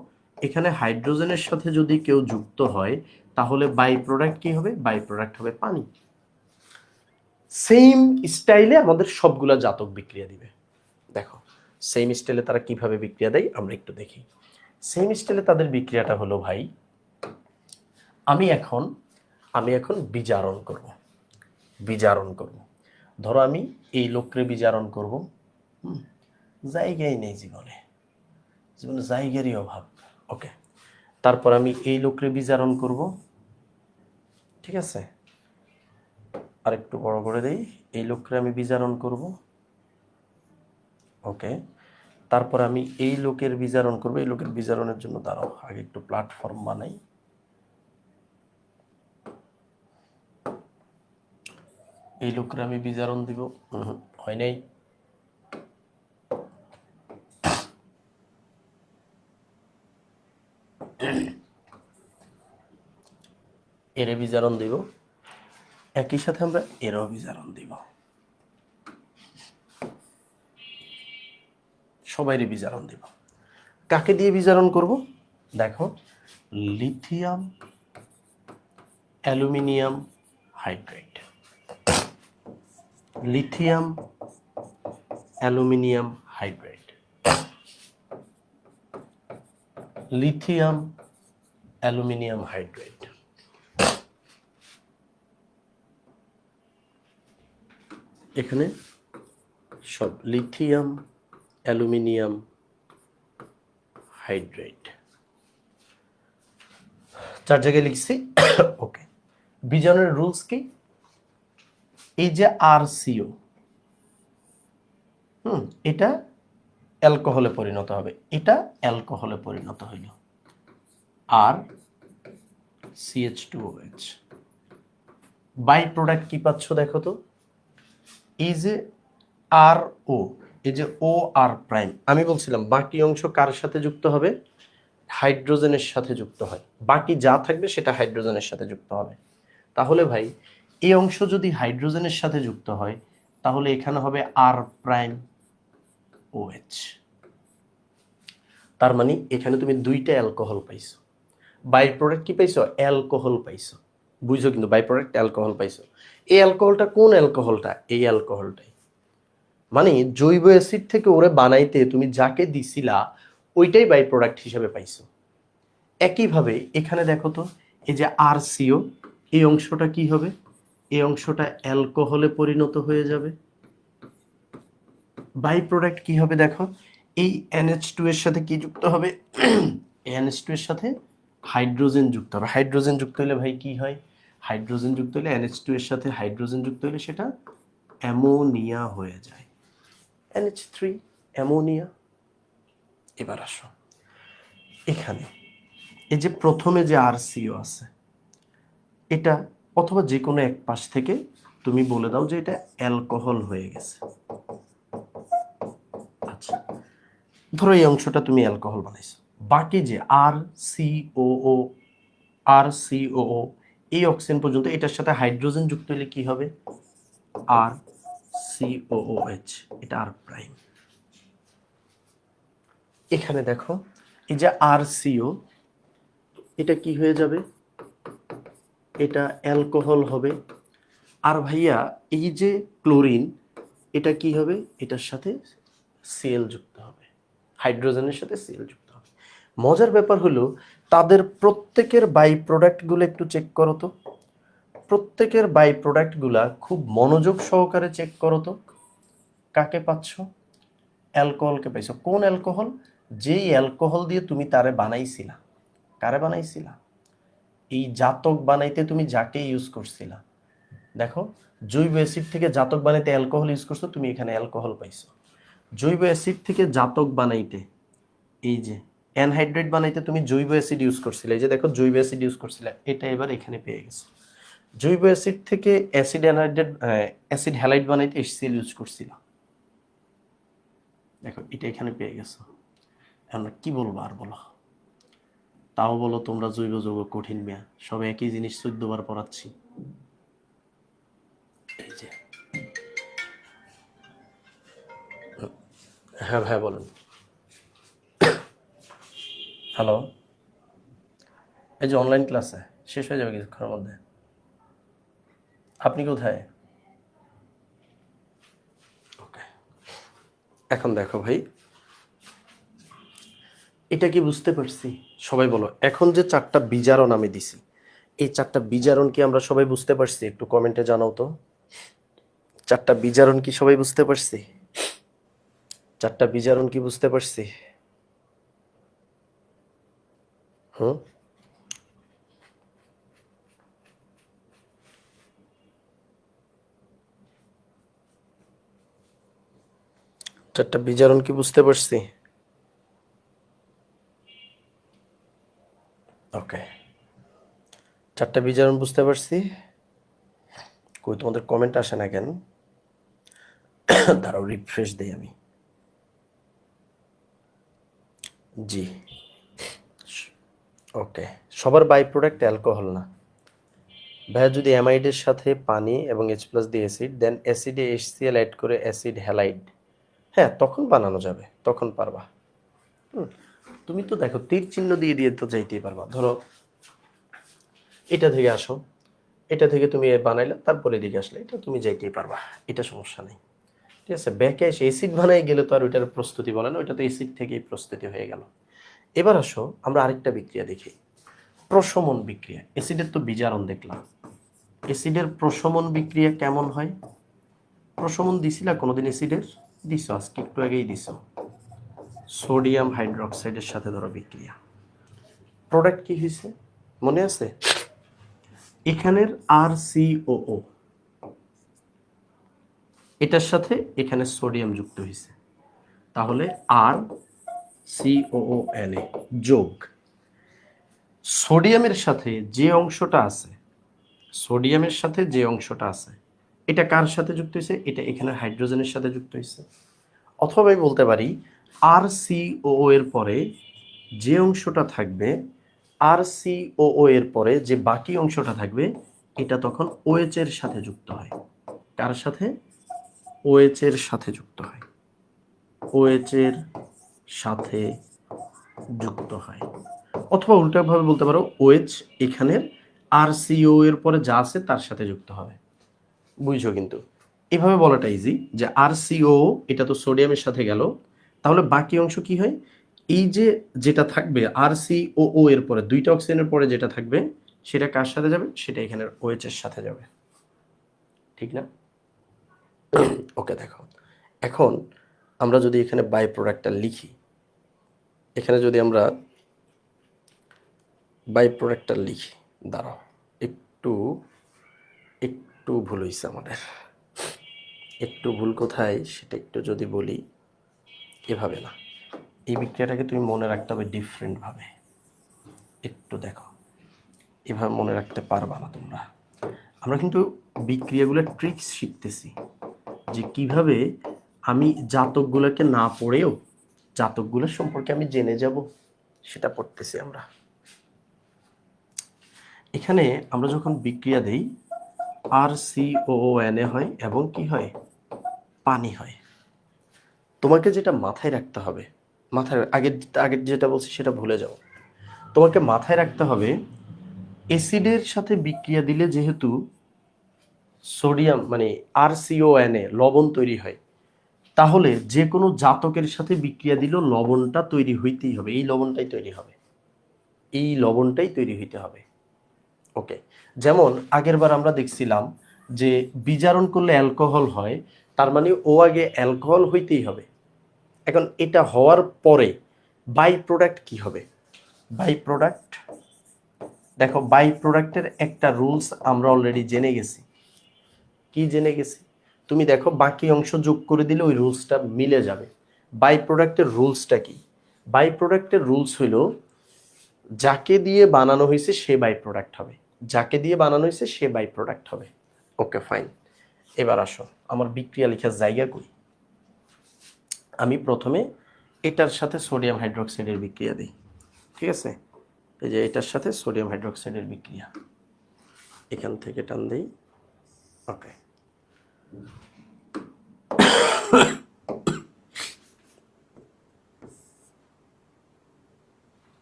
এখানে হাইড্রোজেনের সাথে যদি কেউ যুক্ত হয় তাহলে বাই প্রোডাক্ট কি হবে? বাই প্রোডাক্ট হবে পানি। সেম স্টাইলে আমাদের সবগুলা জাতক বিক্রিয়া দিবে। দেখো সেম স্টাইলে তারা কিভাবে বিক্রিয়া দেয় আমরা একটু দেখি। সেম স্টাইলে তাদের বিক্রিয়াটা হলো ভাই, আমি এখন বিজারণ করব। বিজারণ করব, ধরো আমি এই লোককে বিজারণ করব। জায়গাই নেই জীবনে, জীবনে জায়গারই অভাব। ওকে, তারপর আমি এই লোককে বিজারণ করব। ঠিক আছে, আর একটু বড় করে দেই, এই লোককে আমি বিজারণ করব। ওকে, তারপর আমি এই লোকের বিজারণ করব। এই লোকের বিজারণের জন্য দাঁড়াও, আগে একটু প্ল্যাটফর্ম বানাই। এই লোকের আমি বিজারণ দিব। হয় নাই। এরে বিজারণ দিব, একই সাথে আমরা এরও বিজারণ দিব। সবাইরে বিজারণ দিব। কাকে দিয়ে বিজারণ করব? দেখো, lithium aluminium hydrate, lithium aluminium hydrate, lithium aluminium hydrate. এখানে সব লিথিয়াম অ্যালুমিনিয়াম হাইড্রেট, চার জায়গায় লিখছি। ওকে, বিজারণের রুলস কি? এই যে RCO, এটা অ্যালকোহলে পরিণত হবে, এটা অ্যালকোহলে পরিণত হইল, আর CH2OH। বাই প্রোডাক্ট কি পাচ্ছ দেখো তো, এই যে RO, এই যে OR প্রাইম, আমি বলছিলাম বাকি অংশ কার সাথে যুক্ত হবে? হাইড্রোজেনের সাথে যুক্ত হয়। বাকি যা থাকবে সেটা হাইড্রোজেনের সাথে যুক্ত হবে। তাহলে ভাই এই অংশ যদি হাইড্রোজেনের সাথে যুক্ত হয় তাহলে এখানে হবে R'OH। তার মানে এখানে তুমি দুইটা অ্যালকোহল পাইছো। বাই প্রোডাক্ট কি পাইছো? অ্যালকোহল পাইছো। বুঝছো কিন্তু, বাই প্রোডাক্ট অ্যালকোহল পাইছো। এই অ্যালকোহলটা কোন অ্যালকোহলটা? এই অ্যালকোহলটাই। মানে জৈব অ্যাসিড থেকে ওরে বানাইতে তুমি যাকে দিছিলা ওইটাই বাই প্রোডাক্ট হিসেবে পাইছো। একইভাবে এখানে দেখো তো, এই যে RCO, এই অংশটা কি হবে? এই অংশটা অ্যালকোহলে পরিণত হয়ে যাবে। বাই প্রোডাক্ট কি হবে দেখো, এই NH2 এর সাথে কি যুক্ত হবে? NH2 এর সাথে হাইড্রোজেন যুক্ত হবে। হাইড্রোজেন যুক্ত হলে ভাই কি হয়? হাইড্রোজেন যুক্ত হলে NH2 এর সাথে হাইড্রোজেন যুক্ত হলে সেটা অ্যামোনিয়া হয়ে যায়, NH3 অ্যামোনিয়া। এবার আসো এখানে, এই যে প্রথমে যে RCO আছে, এটা অথবা যে কোনো এক পাশ থেকে তুমি বলে দাও যে এটা অ্যালকোহল হয়ে গেছে। আচ্ছা, ধরো এই অংশটা তুমি অ্যালকোহল বানাইছো। বাকি যে RCOO এই অক্সিজেন পর্যন্ত এটার সাথে হাইড্রোজেন যুক্ত হলে কি হবে? RCOOH, এটা R প্রাইম। এখানে দেখো, এই যে RCO, এটা কি হয়ে যাবে? এটা অ্যালকোহল হবে। আর ভাইয়া এই যে ক্লোরিন, এটা কি হবে? এটার সাথে Cl যুক্ত হবে, হাইড্রোজেনের সাথে Cl যুক্ত হবে। মজার ব্যাপার হলো তাদের প্রত্যেকের বাই প্রোডাক্টগুলো একটু চেক করো তো, প্রত্যেকের বাই প্রোডাক্টগুলা খুব মনোযোগ সহকারে চেক করো তো। কাকে পাচ্ছ? অ্যালকোহলকে পাইছো। কোন অ্যালকোহল? যেই অ্যালকোহল দিয়ে তুমি তারে বানাইছিলা। কারে বানাইছিলা? এই জাতক বানাইতে তুমি যাকে ইউজ করছিলা। দেখো, জৈব অ্যাসিড থেকে জাতক বানাইতে অ্যালকোহল ইউজ করছো, তুমি এখানে অ্যালকোহল পাইছো। জৈব অ্যাসিড থেকে জাতক বানাইতে, এই যে অ্যানহাইড্রেট বানাইতে তুমি জৈব অ্যাসিড ইউজ করছিলে, এই যে দেখো জৈব অ্যাসিড ইউজ করছিলে, এটা এবার এখানে পেয়ে গেছো। জৈব অ্যাসিড থেকে অ্যাসিড অ্যানহাইড্রেট, অ্যাসিড হ্যালাইড বানাইতে HCl ইউজ করছিল, দেখো এটা এখানে পেয়ে গেছো। এখন কি বলবো আর বলো? তাও বলো তোমরা জৈব যৌগ কঠিন মিয়া, সব একই জিনিস 14 বার পড়াচ্ছি। এই যে, হ্যাঁ ভাই বলেন। হ্যালো, এই যে অনলাইন ক্লাসে শেষ হয়ে যাবে কিছুক্ষণের মধ্যে। আপনি কোথায়? ওকে, এখন দেখো ভাই, এটা কি বুঝতে পারছি? সবাই বলো, এখন যে 4টা বিজারণ আমি দিছি, এই 4টা বিজারণ কি আমরা সবাই বুঝতে পারছি? একটু কমেন্টে জানাও তো। 4টা বিজারণ কি সবাই বুঝতে পারছি? 4টা বিজারণ কি বুঝতে পারছি? হুম, 4টা বিজারণ কি বুঝতে পারছি? ওকে, 4টা বিজারণ বুঝতে পারছি। কই তোমাদের কমেন্ট আসে না কেন? দাঁড়াও রিফ্রেশ দেই আমি। জি, ওকে। সবার বাই প্রোডাক্ট অ্যালকোহল না ভাইয়া। যদি অ্যামাইডের সাথে পানি এবং H+ দিয়ে অ্যাসিড, দেন অ্যাসিডে HCl অ্যাড করে অ্যাসিড হ্যালাইড, হ্যাঁ তখন বানানো যাবে, তখন পারবা। তুমি তো দেখো তীর চিহ্ন দিয়ে দিয়ে তো যাইতেই পারবা। ধরো এটা থেকে আসো, এটা থেকে তুমি বানাইলে, তারপরে এদিকে আসলে, এটা তুমি যাইতেই পারবা, এটা সমস্যা নেই। ঠিক আছে, ব্যাকে এসে অ্যাসিড বানাই গেলে তো আর ওইটার প্রস্তুতি বলে না, ওইটা তো অ্যাসিড থেকেই প্রস্তুতি হয়ে গেল। এবার আসো আমরা আরেকটা বিক্রিয়া দেখি, প্রশমন বিক্রিয়া। অ্যাসিডের তো বিজারণ দেখলাম, অ্যাসিডের প্রশমন বিক্রিয়া কেমন হয়? প্রশমন দিছিলা কোনোদিন অ্যাসিডের? দিছো, আজকে একটু আগেই দিছো। সোডিয়াম হাইড্রোক্সাইডের সাথে ধরো বিক্রিয়া, প্রোডাক্ট কি হয়েছে মনে আছে? এখানের RCOO, এটার সাথে এখানে সোডিয়াম যুক্ত হয়েছে, তাহলে RCOONA যোগ সোডিয়ামের সাথে যে অংশটা আছে, সোডিয়ামের সাথে যে অংশটা আছে, এটা কার সাথে যুক্ত হয়েছে? এটা এখানে হাইড্রোজেনের সাথে যুক্ত হয়েছে। অথবা আমি বলতে পারি RCOO এর পরে যে অংশটা থাকবে, RCOO এর পরে যে বাকি অংশটা থাকবে, এটা তখন OH এর সাথে যুক্ত হয়। কার সাথে? OH এর সাথে যুক্ত হয়, OH এর সাথে যুক্ত হয়। অথবা উল্টাভাবে বলতে পারো OH এখানের RCO এর পরে যা আছে তার সাথে যুক্ত হবে। বুঝছো? কিন্তু এভাবে বলাটা ইজি যে RCO, এটা তো সোডিয়ামের সাথে গেল, তাহলে বাকি অংশ কি হয়? এই যে যেটা থাকবে RCOO এর পরে, 2টা অক্সিজেনের পরে যেটা থাকবে, সেটা কার সাথে যাবে? সেটা এখানে OH এর সাথে যাবে, ঠিক না? ওকে, দেখো এখন আমরা যদি এখানে বাই প্রোডাক্টটা লিখি, এখানে যদি আমরা বাই প্রোডাক্টটা লিখি, দাঁড়াও একটু একটু ভুল হয়েছে আমাদের। একটু ভুল কোথায় সেটা একটু যদি বলি, এভাবে না, এই বিক্রিয়াটাকে তুমি মনে রাখতে হবে ডিফারেন্টভাবে। একটু দেখো, এভাবে মনে রাখতে পারবা না তোমরা। আমরা কিন্তু বিক্রিয়াগুলোর ট্রিক্স শিখতেছি, যে কিভাবে আমি জাতকগুলোকে না পড়েও জাতকগুলোর সম্পর্কে আমি জেনে যাব, সেটা পড়তেছি আমরা। এখানে আমরা যখন বিক্রিয়া দেই, RCOONA হয় এবং কি হয়? পানি হয়। তোমাকে যেটা মাথায় রাখতে হবে, মাথায় আগের আগের যেটা বলছি সেটা ভুলে যাও। তোমাকে মাথায় রাখতে হবে অ্যাসিডের সাথে বিক্রিয়া দিলে যেহেতু সোডিয়াম মানে RCONA লবণ তৈরি হয়, তাহলে যে কোনো জাতকের সাথে বিক্রিয়া দিলেও লবণটা তৈরি হইতেই হবে, এই লবণটাই তৈরি হবে, এই লবণটাই তৈরি হইতে হবে। ওকে, যেমন আগেরবার আমরা দেখছিলাম যে বিজারণ করলে অ্যালকোহল হয়, তার মানে ও আগে অ্যালকোহল হইতেই হবে। এখন এটা হওয়ার পরে বাই প্রোডাক্ট কি হবে? বাই প্রোডাক্ট, দেখো বাই প্রোডাক্টের একটা রুলস আমরা অলরেডি জেনে গেছি। কি জেনে গেছি? তুমি দেখো বাকি অংশ যোগ করে দিলে ওই রুলসটা মিলে যাবে। বাই প্রোডাক্টের রুলসটা কি? বাই প্রোডাক্টের রুলস হইল যাকে দিয়ে বানানো হয়েছে সে বাই প্রোডাক্ট হবে, যাকে দিয়ে বানানো হয়েছে সে বাই প্রোডাক্ট হবে। ওকে ফাইন, এবার আসো আমার বিক্রিয়া লেখার জায়গা কই। আমি প্রথমে এটার সাথে সোডিয়াম হাইড্রোক্সাইডের বিক্রিয়া দিই, ঠিক আছে? এই যে এটার সাথে সোডিয়াম হাইড্রোক্সাইডের বিক্রিয়া, এখান থেকে টান দিই। ওকে,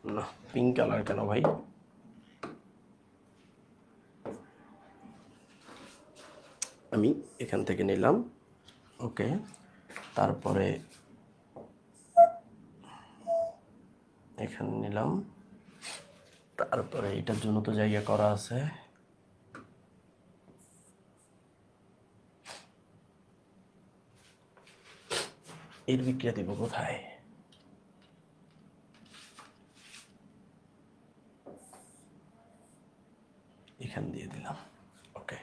না পিঙ্ক কালার কেন ভাই? আমি এখান থেকে নিলাম। ওকে, তারপরে এখানে নিলাম, তারপরে এটার জন্য তো জায়গা করা আছে। এর বিক্রিয়া দিব কোথায়? এখান দিয়ে দিলাম। ওকে,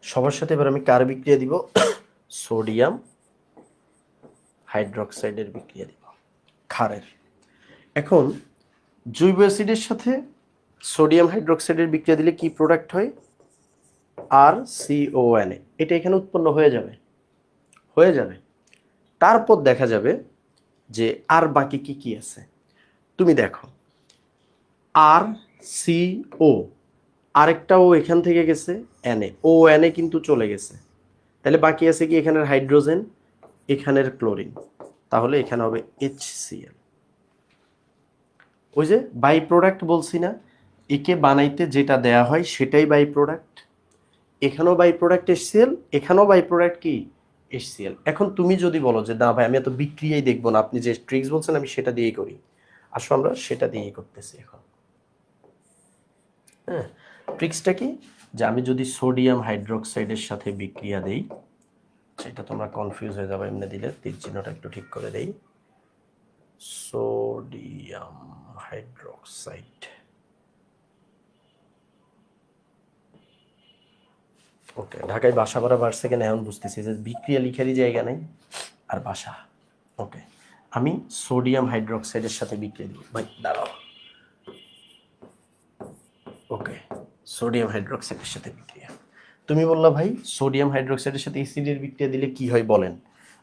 সবার সাথে এবার আমি কার বিক্রিয়া দিব? সোডিয়াম হাইড্রোক্সাইডের বিক্রিয়া দিব, ক্ষারের। এখন জৈব অ্যাসিডের সাথে সোডিয়াম হাইড্রোক্সাইডের বিক্রিয়া দিলে কি প্রোডাক্ট হয়? RCONA। এটা এখানে উৎপন্ন হয়ে যাবে, হয়ে যাবে। তারপর দেখা যাবে যে আর বাকি কি কি আছে। তুমি দেখো RCO, আরেকটা ও এখান থেকে গেছে NA, ONA কিন্তু চলে গেছে, তাহলে বাকি আছে কি? এখানের হাইড্রোজেন, এখানের ক্লোরিন, তাহলে এখানে হবে HCl। ওই যে বাই প্রোডাক্ট বলছি না, একে বানাইতে যেটা দেয়া হয় সেটাই বাই প্রোডাক্ট। এখানেও বাই প্রোডাক্ট HCl, এখানেও বাই প্রোডাক্ট কি? HCl। এখন তুমি যদি বলো যে না ভাই আমি এত বিক্রিয়াই দেখবো না, আপনি যে ট্রিক্স বলছেন আমি সেটা দিয়েই করি, আসো আমরা সেটা দিয়েই করতেছি এখন। হ্যাঁ, ট্রিক্সটা কি? যে আমি যদি সোডিয়াম হাইড্রোক্সাইডের সাথে বিক্রিয়া দেই, সেটা তোমরা কনফিউজ হয়ে যাবে এমনি দিলে, তীর চিহ্নটা একটু ঠিক করে দেই। সোডিয়াম হাইড্রোক্সাইড, ওকে, ঢাকায় বাসা ভাড়া বাড়ছে কেন এখন বুঝতেছি, যে বিক্রিয়া লিখারই জায়গা নেই আর বাসা। ওকে, আমি সোডিয়াম হাইড্রোক্সাইডের সাথে বিক্রিয়া দিব। ভাই দাঁড়াও। ওকে, সোডিয়াম হাইড্রোক্সাইডের সাথে বিক্রিয়া। তুমি বললা ভাই সোডিয়াম হাইড্রোক্সাইডের সাথে অ্যাসিডের বিক্রিয়া দিলে কি হয় বলেন?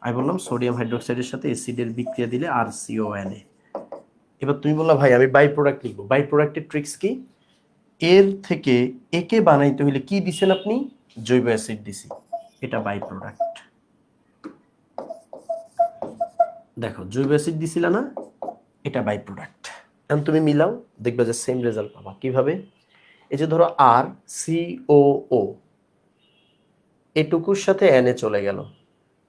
আমি বললাম সোডিয়াম হাইড্রোক্সাইডের সাথে অ্যাসিডের বিক্রিয়া দিলে RCONA। এবার তুমি বললা ভাই আমি বাই প্রোডাক্ট লিখবো। বাই প্রোডাক্টের ট্রিক্স কি? এর থেকে একে বানাইতে হলে কি দিছেন আপনি? জৈব অ্যাসিড দিছি, এটা বাই প্রোডাক্ট। দেখো জৈব অ্যাসিড দিছিল না, এটা বাই প্রোডাক্ট। এখন তুমি মিলাও, দেখবে যে সেম রেজাল্ট পাবা। কিভাবে? এই যে ধরো RCOO, এটুকুর সাথে NA চলে গেল,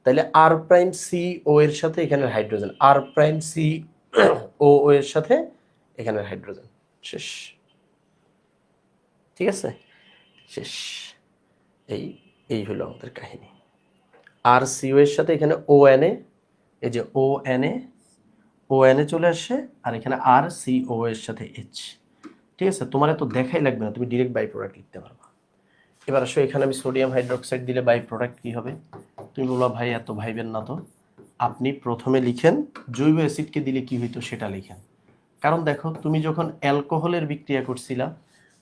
তাহলে R'CO এর সাথে এখানের হাইড্রোজেন, R'CO এর সাথে এখানের হাইড্রোজেন, শেষ। ঠিক আছে, শেষ। এই এই হলো আমাদের কাহিনী। RCO এর সাথে এখানে ONA, এই যে ONA চলে আসে, আর এখানে RCO এর সাথে H। ঠিক আছে, তোমার এত দেখাই লাগবে না, তুমি ডিরেক্ট বাই প্রোডাক্ট লিখতে পারবা। এবার আসো এখানে আমি সোডিয়াম হাইড্রোক্সাইড দিলে বাই প্রোডাক্ট কি হবে? তুমি বলো ভাই এত ভাইবেন না তো, আপনি প্রথমে লিখেন জৈব অ্যাসিডকে দিলে কি হইতো সেটা লিখেন। কারণ দেখো তুমি যখন অ্যালকোহলের বিক্রিয়া করছিলা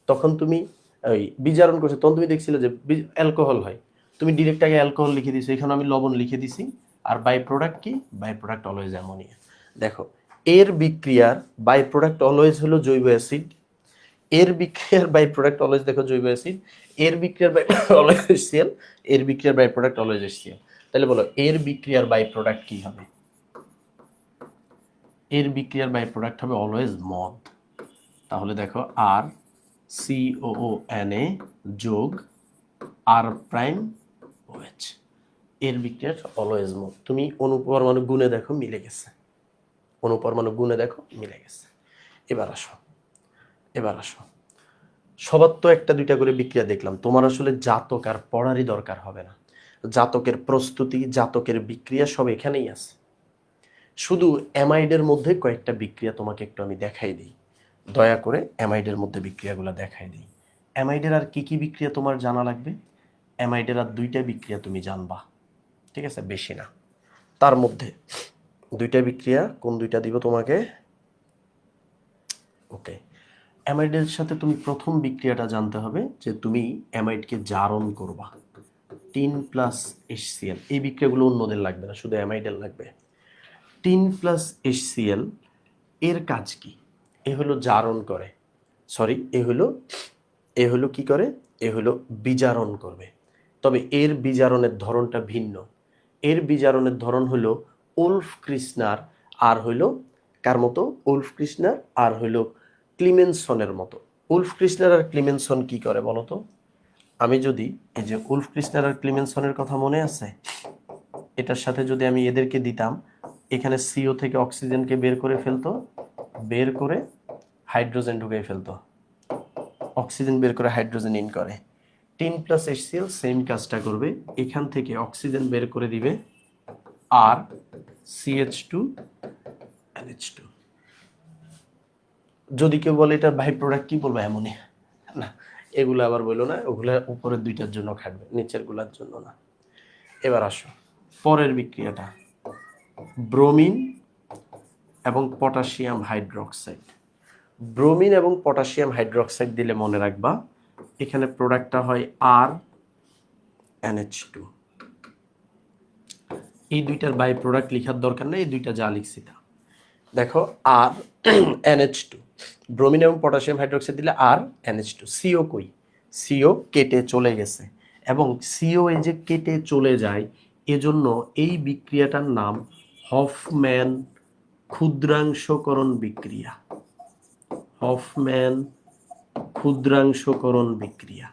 তখন তুমি ওই বিজারণ করছো, তখন তুমি দেখছিলে যে অ্যালকোহল হয়, তুমি ডিরেক্ট আগে অ্যালকোহল লিখে দিছো, এখানে আমি লবণ লিখে দিছি। আর বাই প্রোডাক্ট কি? By product always ammonia. দেখো এর বিক্রিয়ার বাই প্রোডাক্ট অলওয়েজ হলো জৈব অ্যাসিড, এর বিক্রিয়ার বাই প্রোডাক্ট অলওয়েজ দেখো জৈব অ্যাসিড, এর বিক্রিয়ার বাই অলওয়েজ HCl, এর বিক্রিয়ার বাই প্রোডাক্ট অলওয়েজ HCl। তাহলে বলো এর বিক্রিয়ার বাই প্রোডাক্ট কি হবে? এর বিক্রিয়ার বাই প্রোডাক্ট হবে অলওয়েজ মদ। তাহলে দেখো আর COONA যোগ আর প্রাইম OH, এর বিক্রিয়ার অলওয়েজ মদ। তুমি অনুপরমাণু গুণে দেখো মিলে গেছে, অনুপরমাণু গুণে দেখো মিলে গেছে। এবার আসো, এবার আসো, সবার তো একটা দুইটা করে বিক্রিয়া দেখলাম, তোমার আসলে জাতক আর পড়ারই দরকার হবে না। জাতকের প্রস্তুতি, জাতকের বিক্রিয়া সব এখানেই আছে। শুধু অ্যামাইডের মধ্যে কয়েকটা বিক্রিয়া তোমাকে একটু আমি দেখাই দিই, দয়া করে অ্যামাইডের মধ্যে বিক্রিয়াগুলো দেখাই দিই। অ্যামাইডের আর কি কি বিক্রিয়া তোমার জানা লাগবে? অ্যামাইডের আর দুইটা বিক্রিয়া তুমি জানবা, ঠিক আছে, বেশি না। তার মধ্যে দুইটা বিক্রিয়া, কোন দুইটা দিব তোমাকে? ওকে, অ্যামাইডের সাথে তুমি প্রথম বিক্রিয়াটা জানতে হবে যে তুমি অ্যামাইডকে জারণ করবা, টিন প্লাস HCl। এই বিক্রিয়াগুলো অন্যদের লাগবে না, শুধু অ্যামাইডের লাগবে। টিন প্লাস HCl এর কাজ কি? এ হলো জারণ করে, সরি এ হলো কি করে? এ হলো বিজারণ করবে। তবে এর বিজারণের ধরনটা ভিন্ন। এর বিজারণের ধরন হলো উলফ কৃষ্ণার আর হইলো কার মতো? উলফ কৃষ্ণার আর হইলো ক্লিমেনসনের মতো। উলফ কৃষ্ণার আর ক্লিমেনসন কি করে বলো তো? আমি যদি এই যে উলফ কৃষ্ণার আর ক্লিমেনসনের কথা মনে আছে, এটার সাথে যদি আমি এদেরকে দিতাম, এখানে CO থেকে অক্সিজেনকে বের করে ফেলতো, বের করে হাইড্রোজেন ঢুকিয়ে ফেলতো, অক্সিজেন বের করে হাইড্রোজেন ইন করে। টিন প্লাস HCl সেম কাজটা করবে, এখান থেকে অক্সিজেন বের করে দিবে আর CH2 NH2। যদি কেউ বলে এটার বাই প্রোডাক্ট কি বলবো? অ্যামোনিয়া। না, এগুলো আবার বললো না, ওগুলো উপরের দুইটার জন্য খাটবে, নিচের গুলার জন্য না। এবার আসো পরের বিক্রিয়াটা, ব্রোমিন এবং পটাশিয়াম হাইড্রোক্সাইড। ব্রোমিন এবং পটাশিয়াম হাইড্রোক্সাইড দিলে মনে রাখবা এখানে প্রোডাক্টটা হয় RNH2। এই দুইটার বাই প্রোডাক্ট লেখার দরকার নেই, এই দুইটা যা লিখছি তা দেখো। RNH2, ব্রোমিন এবং পটাশিয়াম হাইড্রোক্সাইড দিলে RNH2। CO কই? CO কেটে চলে গেছে, এবং CO এই যে কেটে চলে যায়, এজন্য এই বিক্রিয়াটার নাম হফম্যান ক্ষুদ্রাংশকরণ বিক্রিয়া। হফম্যান ক্ষুদ্রাংশকরণ বিক্রিয়া,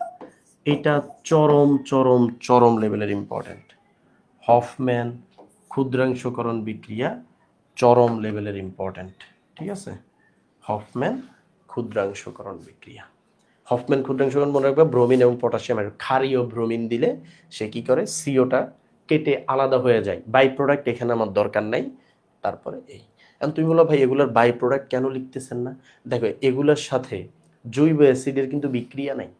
এটা চরম চরম চরম লেভেলের ইম্পর্টেন্ট। হফম্যান ক্ষুদ্রাংশকরণ বিক্রিয়া চরম লেভেলের ইম্পর্টেন্ট, ঠিক আছে? হফম্যান ক্ষুদ্রাংশকরণ বিক্রিয়া, হফম্যান ক্ষুদ্রাংশকরণ মনে রাখবে, ব্রোমিন এবং পটাশিয়ামের ক্ষারীয় ব্রোমিন দিলে সে কি করে? সিওটা কেটে আলাদা হয়ে যায়, বাই প্রোডাক্ট এখানে আমার দরকার নাই। তারপরে এই, এখন তুমি বলো ভাই এগুলোর বাই প্রোডাক্ট কেন লিখতেছেন না? দেখো এগুলোর সাথে জৈব অ্যাসিডের কিন্তু বিক্রিয়া নাই।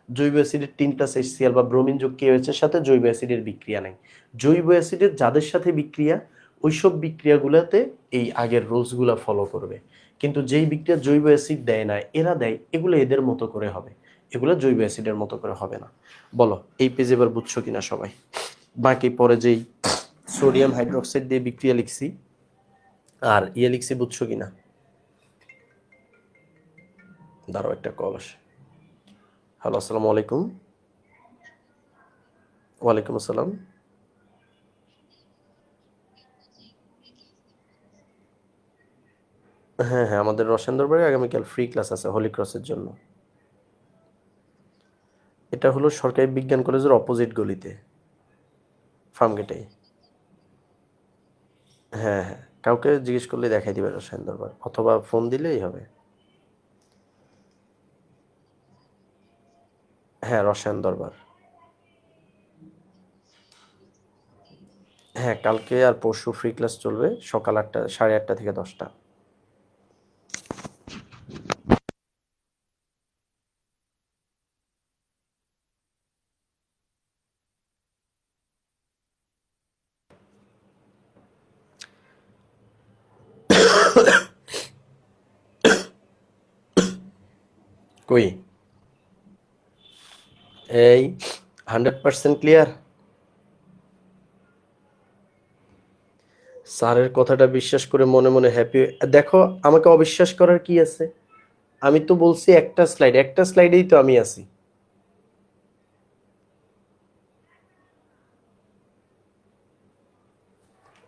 জৈব অ্যাসিডের 3 HCl বা ব্রোমিন যোগ KOH এর সাথে জৈব অ্যাসিডের বিক্রিয়া নাই। জৈব অ্যাসিডের যাদের সাথে বিক্রিয়া, ওইসব বিক্রিয়াগুলোতে এই আগের রুলসগুলো ফলো করবে। কিন্তু যেই বিক্রিয়া জৈব অ্যাসিড দেয় না, এরা দেয়, এগুলো এদের মতো করে হবে, এগুলো জৈব অ্যাসিডের মতো করে হবে না। বলো এই পেজে এবার বুঝছো কিনা সবাই? বাকি পরে যেই সোডিয়াম হাইড্রোক্সাইড দিয়ে বিক্রিয়া লিখছি আর লিখছি, বুঝছো কিনা? দাঁড়াও একটা কল আসে। হ্যালো, আসসালামু আলাইকুম। ওয়ালাইকুম আসসালাম। হ্যাঁ হ্যাঁ, আমাদের রসেন দরবারে আগামীকাল ফ্রি ক্লাস আছে হোলি ক্রসের জন্য। এটা হলো সরকারি বিজ্ঞান কলেজের অপোজিট গলিতে, ফার্মগেটে। হ্যাঁ হ্যাঁ, কাউকে জিজ্ঞেস করলে দেখাই দিবে রসায়ন দরবার, অথবা ফোন দিলেই হবে। হ্যাঁ, রসায়ন দরবার। হ্যাঁ, কালকে আর পরশু ফ্রি ক্লাস চলবে, সকাল 8টা, 8:30 থেকে 10টা। কই এই 100% ক্লিয়ার? স্যারের কথাটা বিশ্বাস করে মনে মনে হ্যাপি। দেখো আমাকে অবিশ্বাস করার কি আছে? আমি তো বলছি একটা স্লাইড, একটা স্লাইডেই তো আমি আছি।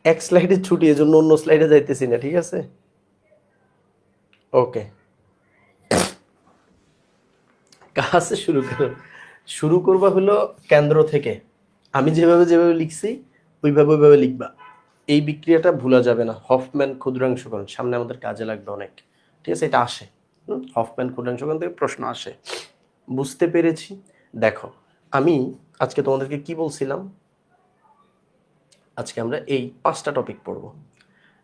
এক স্লাইডে ছুটি, এজন্য অন্য স্লাইডে যাইতেছি না, ঠিক আছে? ওকে, কাছে শুরু করো। শুরু করবা হলো কেন্দ্র থেকে। আমি যেভাবে যেভাবে লিখছি ওইভাবে ওইভাবে লিখবা। এই বিক্রিয়াটা ভুলা যাবে না। হফম্যান ক্ষুদ্রাংশকরণ সামনে আমাদের কাজে লাগবে অনেক। ঠিক আছে, এটা আসে। হফম্যান ক্ষুদ্রাংশকরণ থেকে প্রশ্ন আসে। বুঝতে পেরেছি। দেখো, আমি আজকে তোমাদেরকে কি বলছিলাম? আজকে আমরা এই 5টা টপিক পড়ব।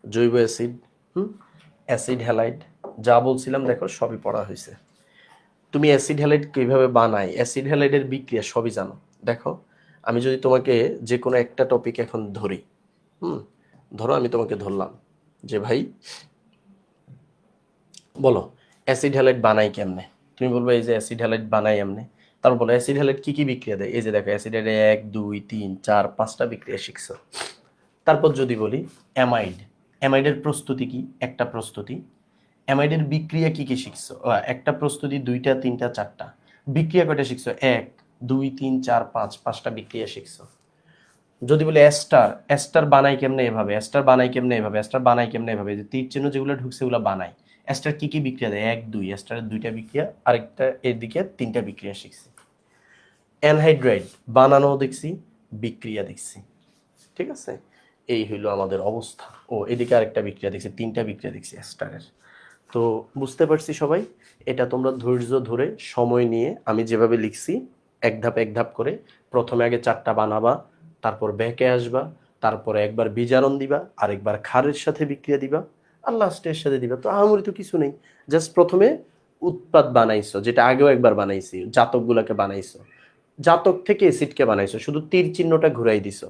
জৈব অ্যাসিড, অ্যাসিড হ্যালাইড, যা বলছিলাম দেখো সবই পড়া হয়েছে। তুমি অ্যাসিড হ্যালাইড কিভাবে বানাই, অ্যাসিড হ্যালাইডের বিক্রিয়া সবই জানো। দেখো, আমি যদি তোমাকে যে কোনো একটা টপিক এখন ধরি, ধরো আমি তোমাকে ধরলাম যে ভাই বলো অ্যাসিড হ্যালাইড বানাই কেমনে। তুমি বলবো এই যে অ্যাসিড হ্যালাইড বানাই এমনে। তারপর বলো অ্যাসিড হ্যালাইড কি কি বিক্রিয়া দেয়। এই যে দেখো অ্যাসিড হ্যালাইড 1 2 3 4 5টা বিক্রিয়া শিখছো। তারপর যদি বলি অ্যামাইড, অ্যামাইডের প্রস্তুতি কি, একটা প্রস্তুতি। অ্যামাইডের বিক্রিয়া কি কি শিখছো, একটা প্রস্তুতি, 2টা 3টা 4টা। বিক্রিয়া কয়টা শিখছো, 1 2 3 4 5, 5টা বিক্রিয়া শিখছো। যদি বলি অ্যাস্টার, অ্যাস্টার বানাই কেমনে এভাবে, অ্যাস্টার বানাই কেমনে এভাবে, অ্যাস্টার বানাই কেমনে এভাবে, যে তীর চিহ্ন যেগুলো ঢুকছে ওগুলো বানাই। অ্যাস্টার কি কি বিক্রিয়া দেয়, 1 2, অ্যাস্টারের 2টা বিক্রিয়া, আরেকটা এদিকে 3টা বিক্রিয়া শিখছি। অ্যানহাইড্রাইড বানানো দেখছি, বিক্রিয়া দেখছি। ঠিক আছে, এই হইলো আমাদের অবস্থা। ও এদিকে আরেকটা বিক্রিয়া দেখছি, 3টা বিক্রিয়া দেখছি অ্যাস্টারের। তো বুঝতে পারছি সবাই। এটা তোমরা ধৈর্য ধরে সময় নিয়ে আমি যেভাবে লিখছি এক ধাপ করে, প্রথমে আগে 4টা বানাবা, তারপর ব্যাকে আসবা, তারপরে একবার বিজারণ দিবা, আরেকবার ক্ষারের সাথে বিক্রিয়া দিবা, আর লাস্টে এর সাথে দিবা। তো আহামরি তো কিছু নেই। জাস্ট প্রথমে উৎপাদ বানাইছো, যেটা আগেও একবার বানাইছি, জাতকগুলোকে বানাইছো, জাতক থেকে অ্যাসিডকে বানাইছো, শুধু তীর চিহ্নটা ঘুরাই দিছো।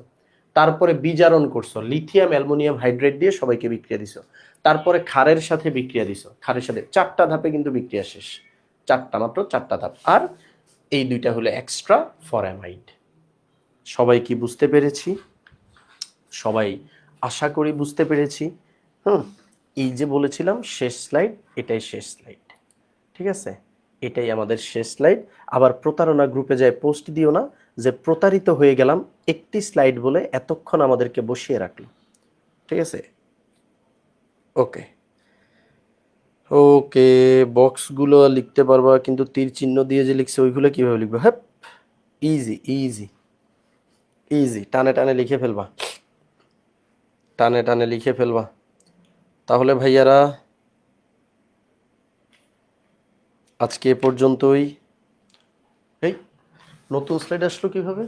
তারপরে বিজারণ করছো, লিথিয়াম অ্যালুমিনিয়াম হাইড্রেট দিয়ে সবাইকে বিক্রিয়া দিছো। তারপরে ক্ষারের সাথে বিক্রিয়া দিছো, ক্ষারের সাথে 4টা ধাপে কিন্তু বিক্রিয়া শেষ। 4টা, মাত্র 4টা ধাপ। আর এই 2টা হলো এক্সট্রা ফর অ্যামাইড। সবাই কি বুঝতে পেরেছি? সবাই আশা করি বুঝতে পেরেছি। এই যে বলেছিলাম শেষ স্লাইড, এটাই শেষ স্লাইড। ঠিক আছে, এটাই আমাদের শেষ স্লাইড। আবার প্রতারণা গ্রুপে যায় পোস্ট দিও না যে প্রতারিত হয়ে গেলাম, একটি স্লাইড বলে এতক্ষণ আমাদেরকে বসিয়ে রাখলো। ঠিক আছে, ওকে। ওকে, বক্সগুলো লিখতে পারবা, কিন্তু তীর চিহ্ন দিয়ে যে লিখছে ওইগুলো কিভাবে লিখবো? হ্যাঁ, ইজি ইজি ইজি, টানে টানে লিখে ফেলবা, টানে টানে লিখে ফেলবা। তাহলে ভাইয়ারা আজকে এ পর্যন্তই। এই নতুন স্লাইড আসলো কিভাবে?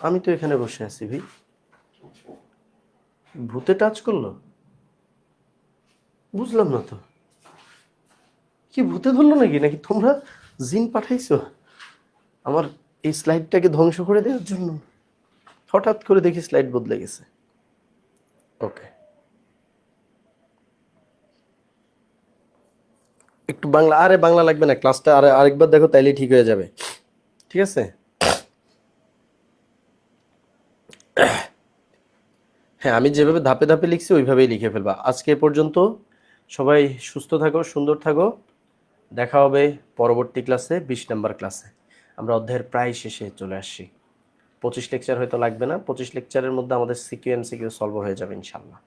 আমি তো এখানে বসে আছি ভাই, ভূতে টাচ করলো? বুঝলাম না তো, কি ভূতে ধরলো নাকি, নাকি তোমরা জিন পাঠাইছো আমার এই স্লাইডটাকে ধ্বংস করে দেওয়ার জন্য? হঠাৎ করে দেখি স্লাইড বদলে গেছে। ওকে, একটু বাংলা, আরে বাংলা লাগবে না, ক্লাসটা আরেকবার দেখো তাইলে ঠিক হয়ে যাবে। ঠিক আছে, হ্যাঁ আমি যেভাবে ধাপে ধাপে লিখছি ওইভাবেই লিখে ফেলবা। আজকে এ পর্যন্ত, সবাই সুস্থ থাকো, সুন্দর থাকো। দেখা হবে পরবর্তী ক্লাসে, 20 নম্বর ক্লাসে। আমরা অধ্যায়ের প্রায় শেষে চলে আসছি। 25 লেকচার হয়তো লাগবে না, 25 লেকচারের মধ্যে আমাদের সিকিউ এমসিকিউ সলভ হয়ে যাবে ইনশাল্লাহ।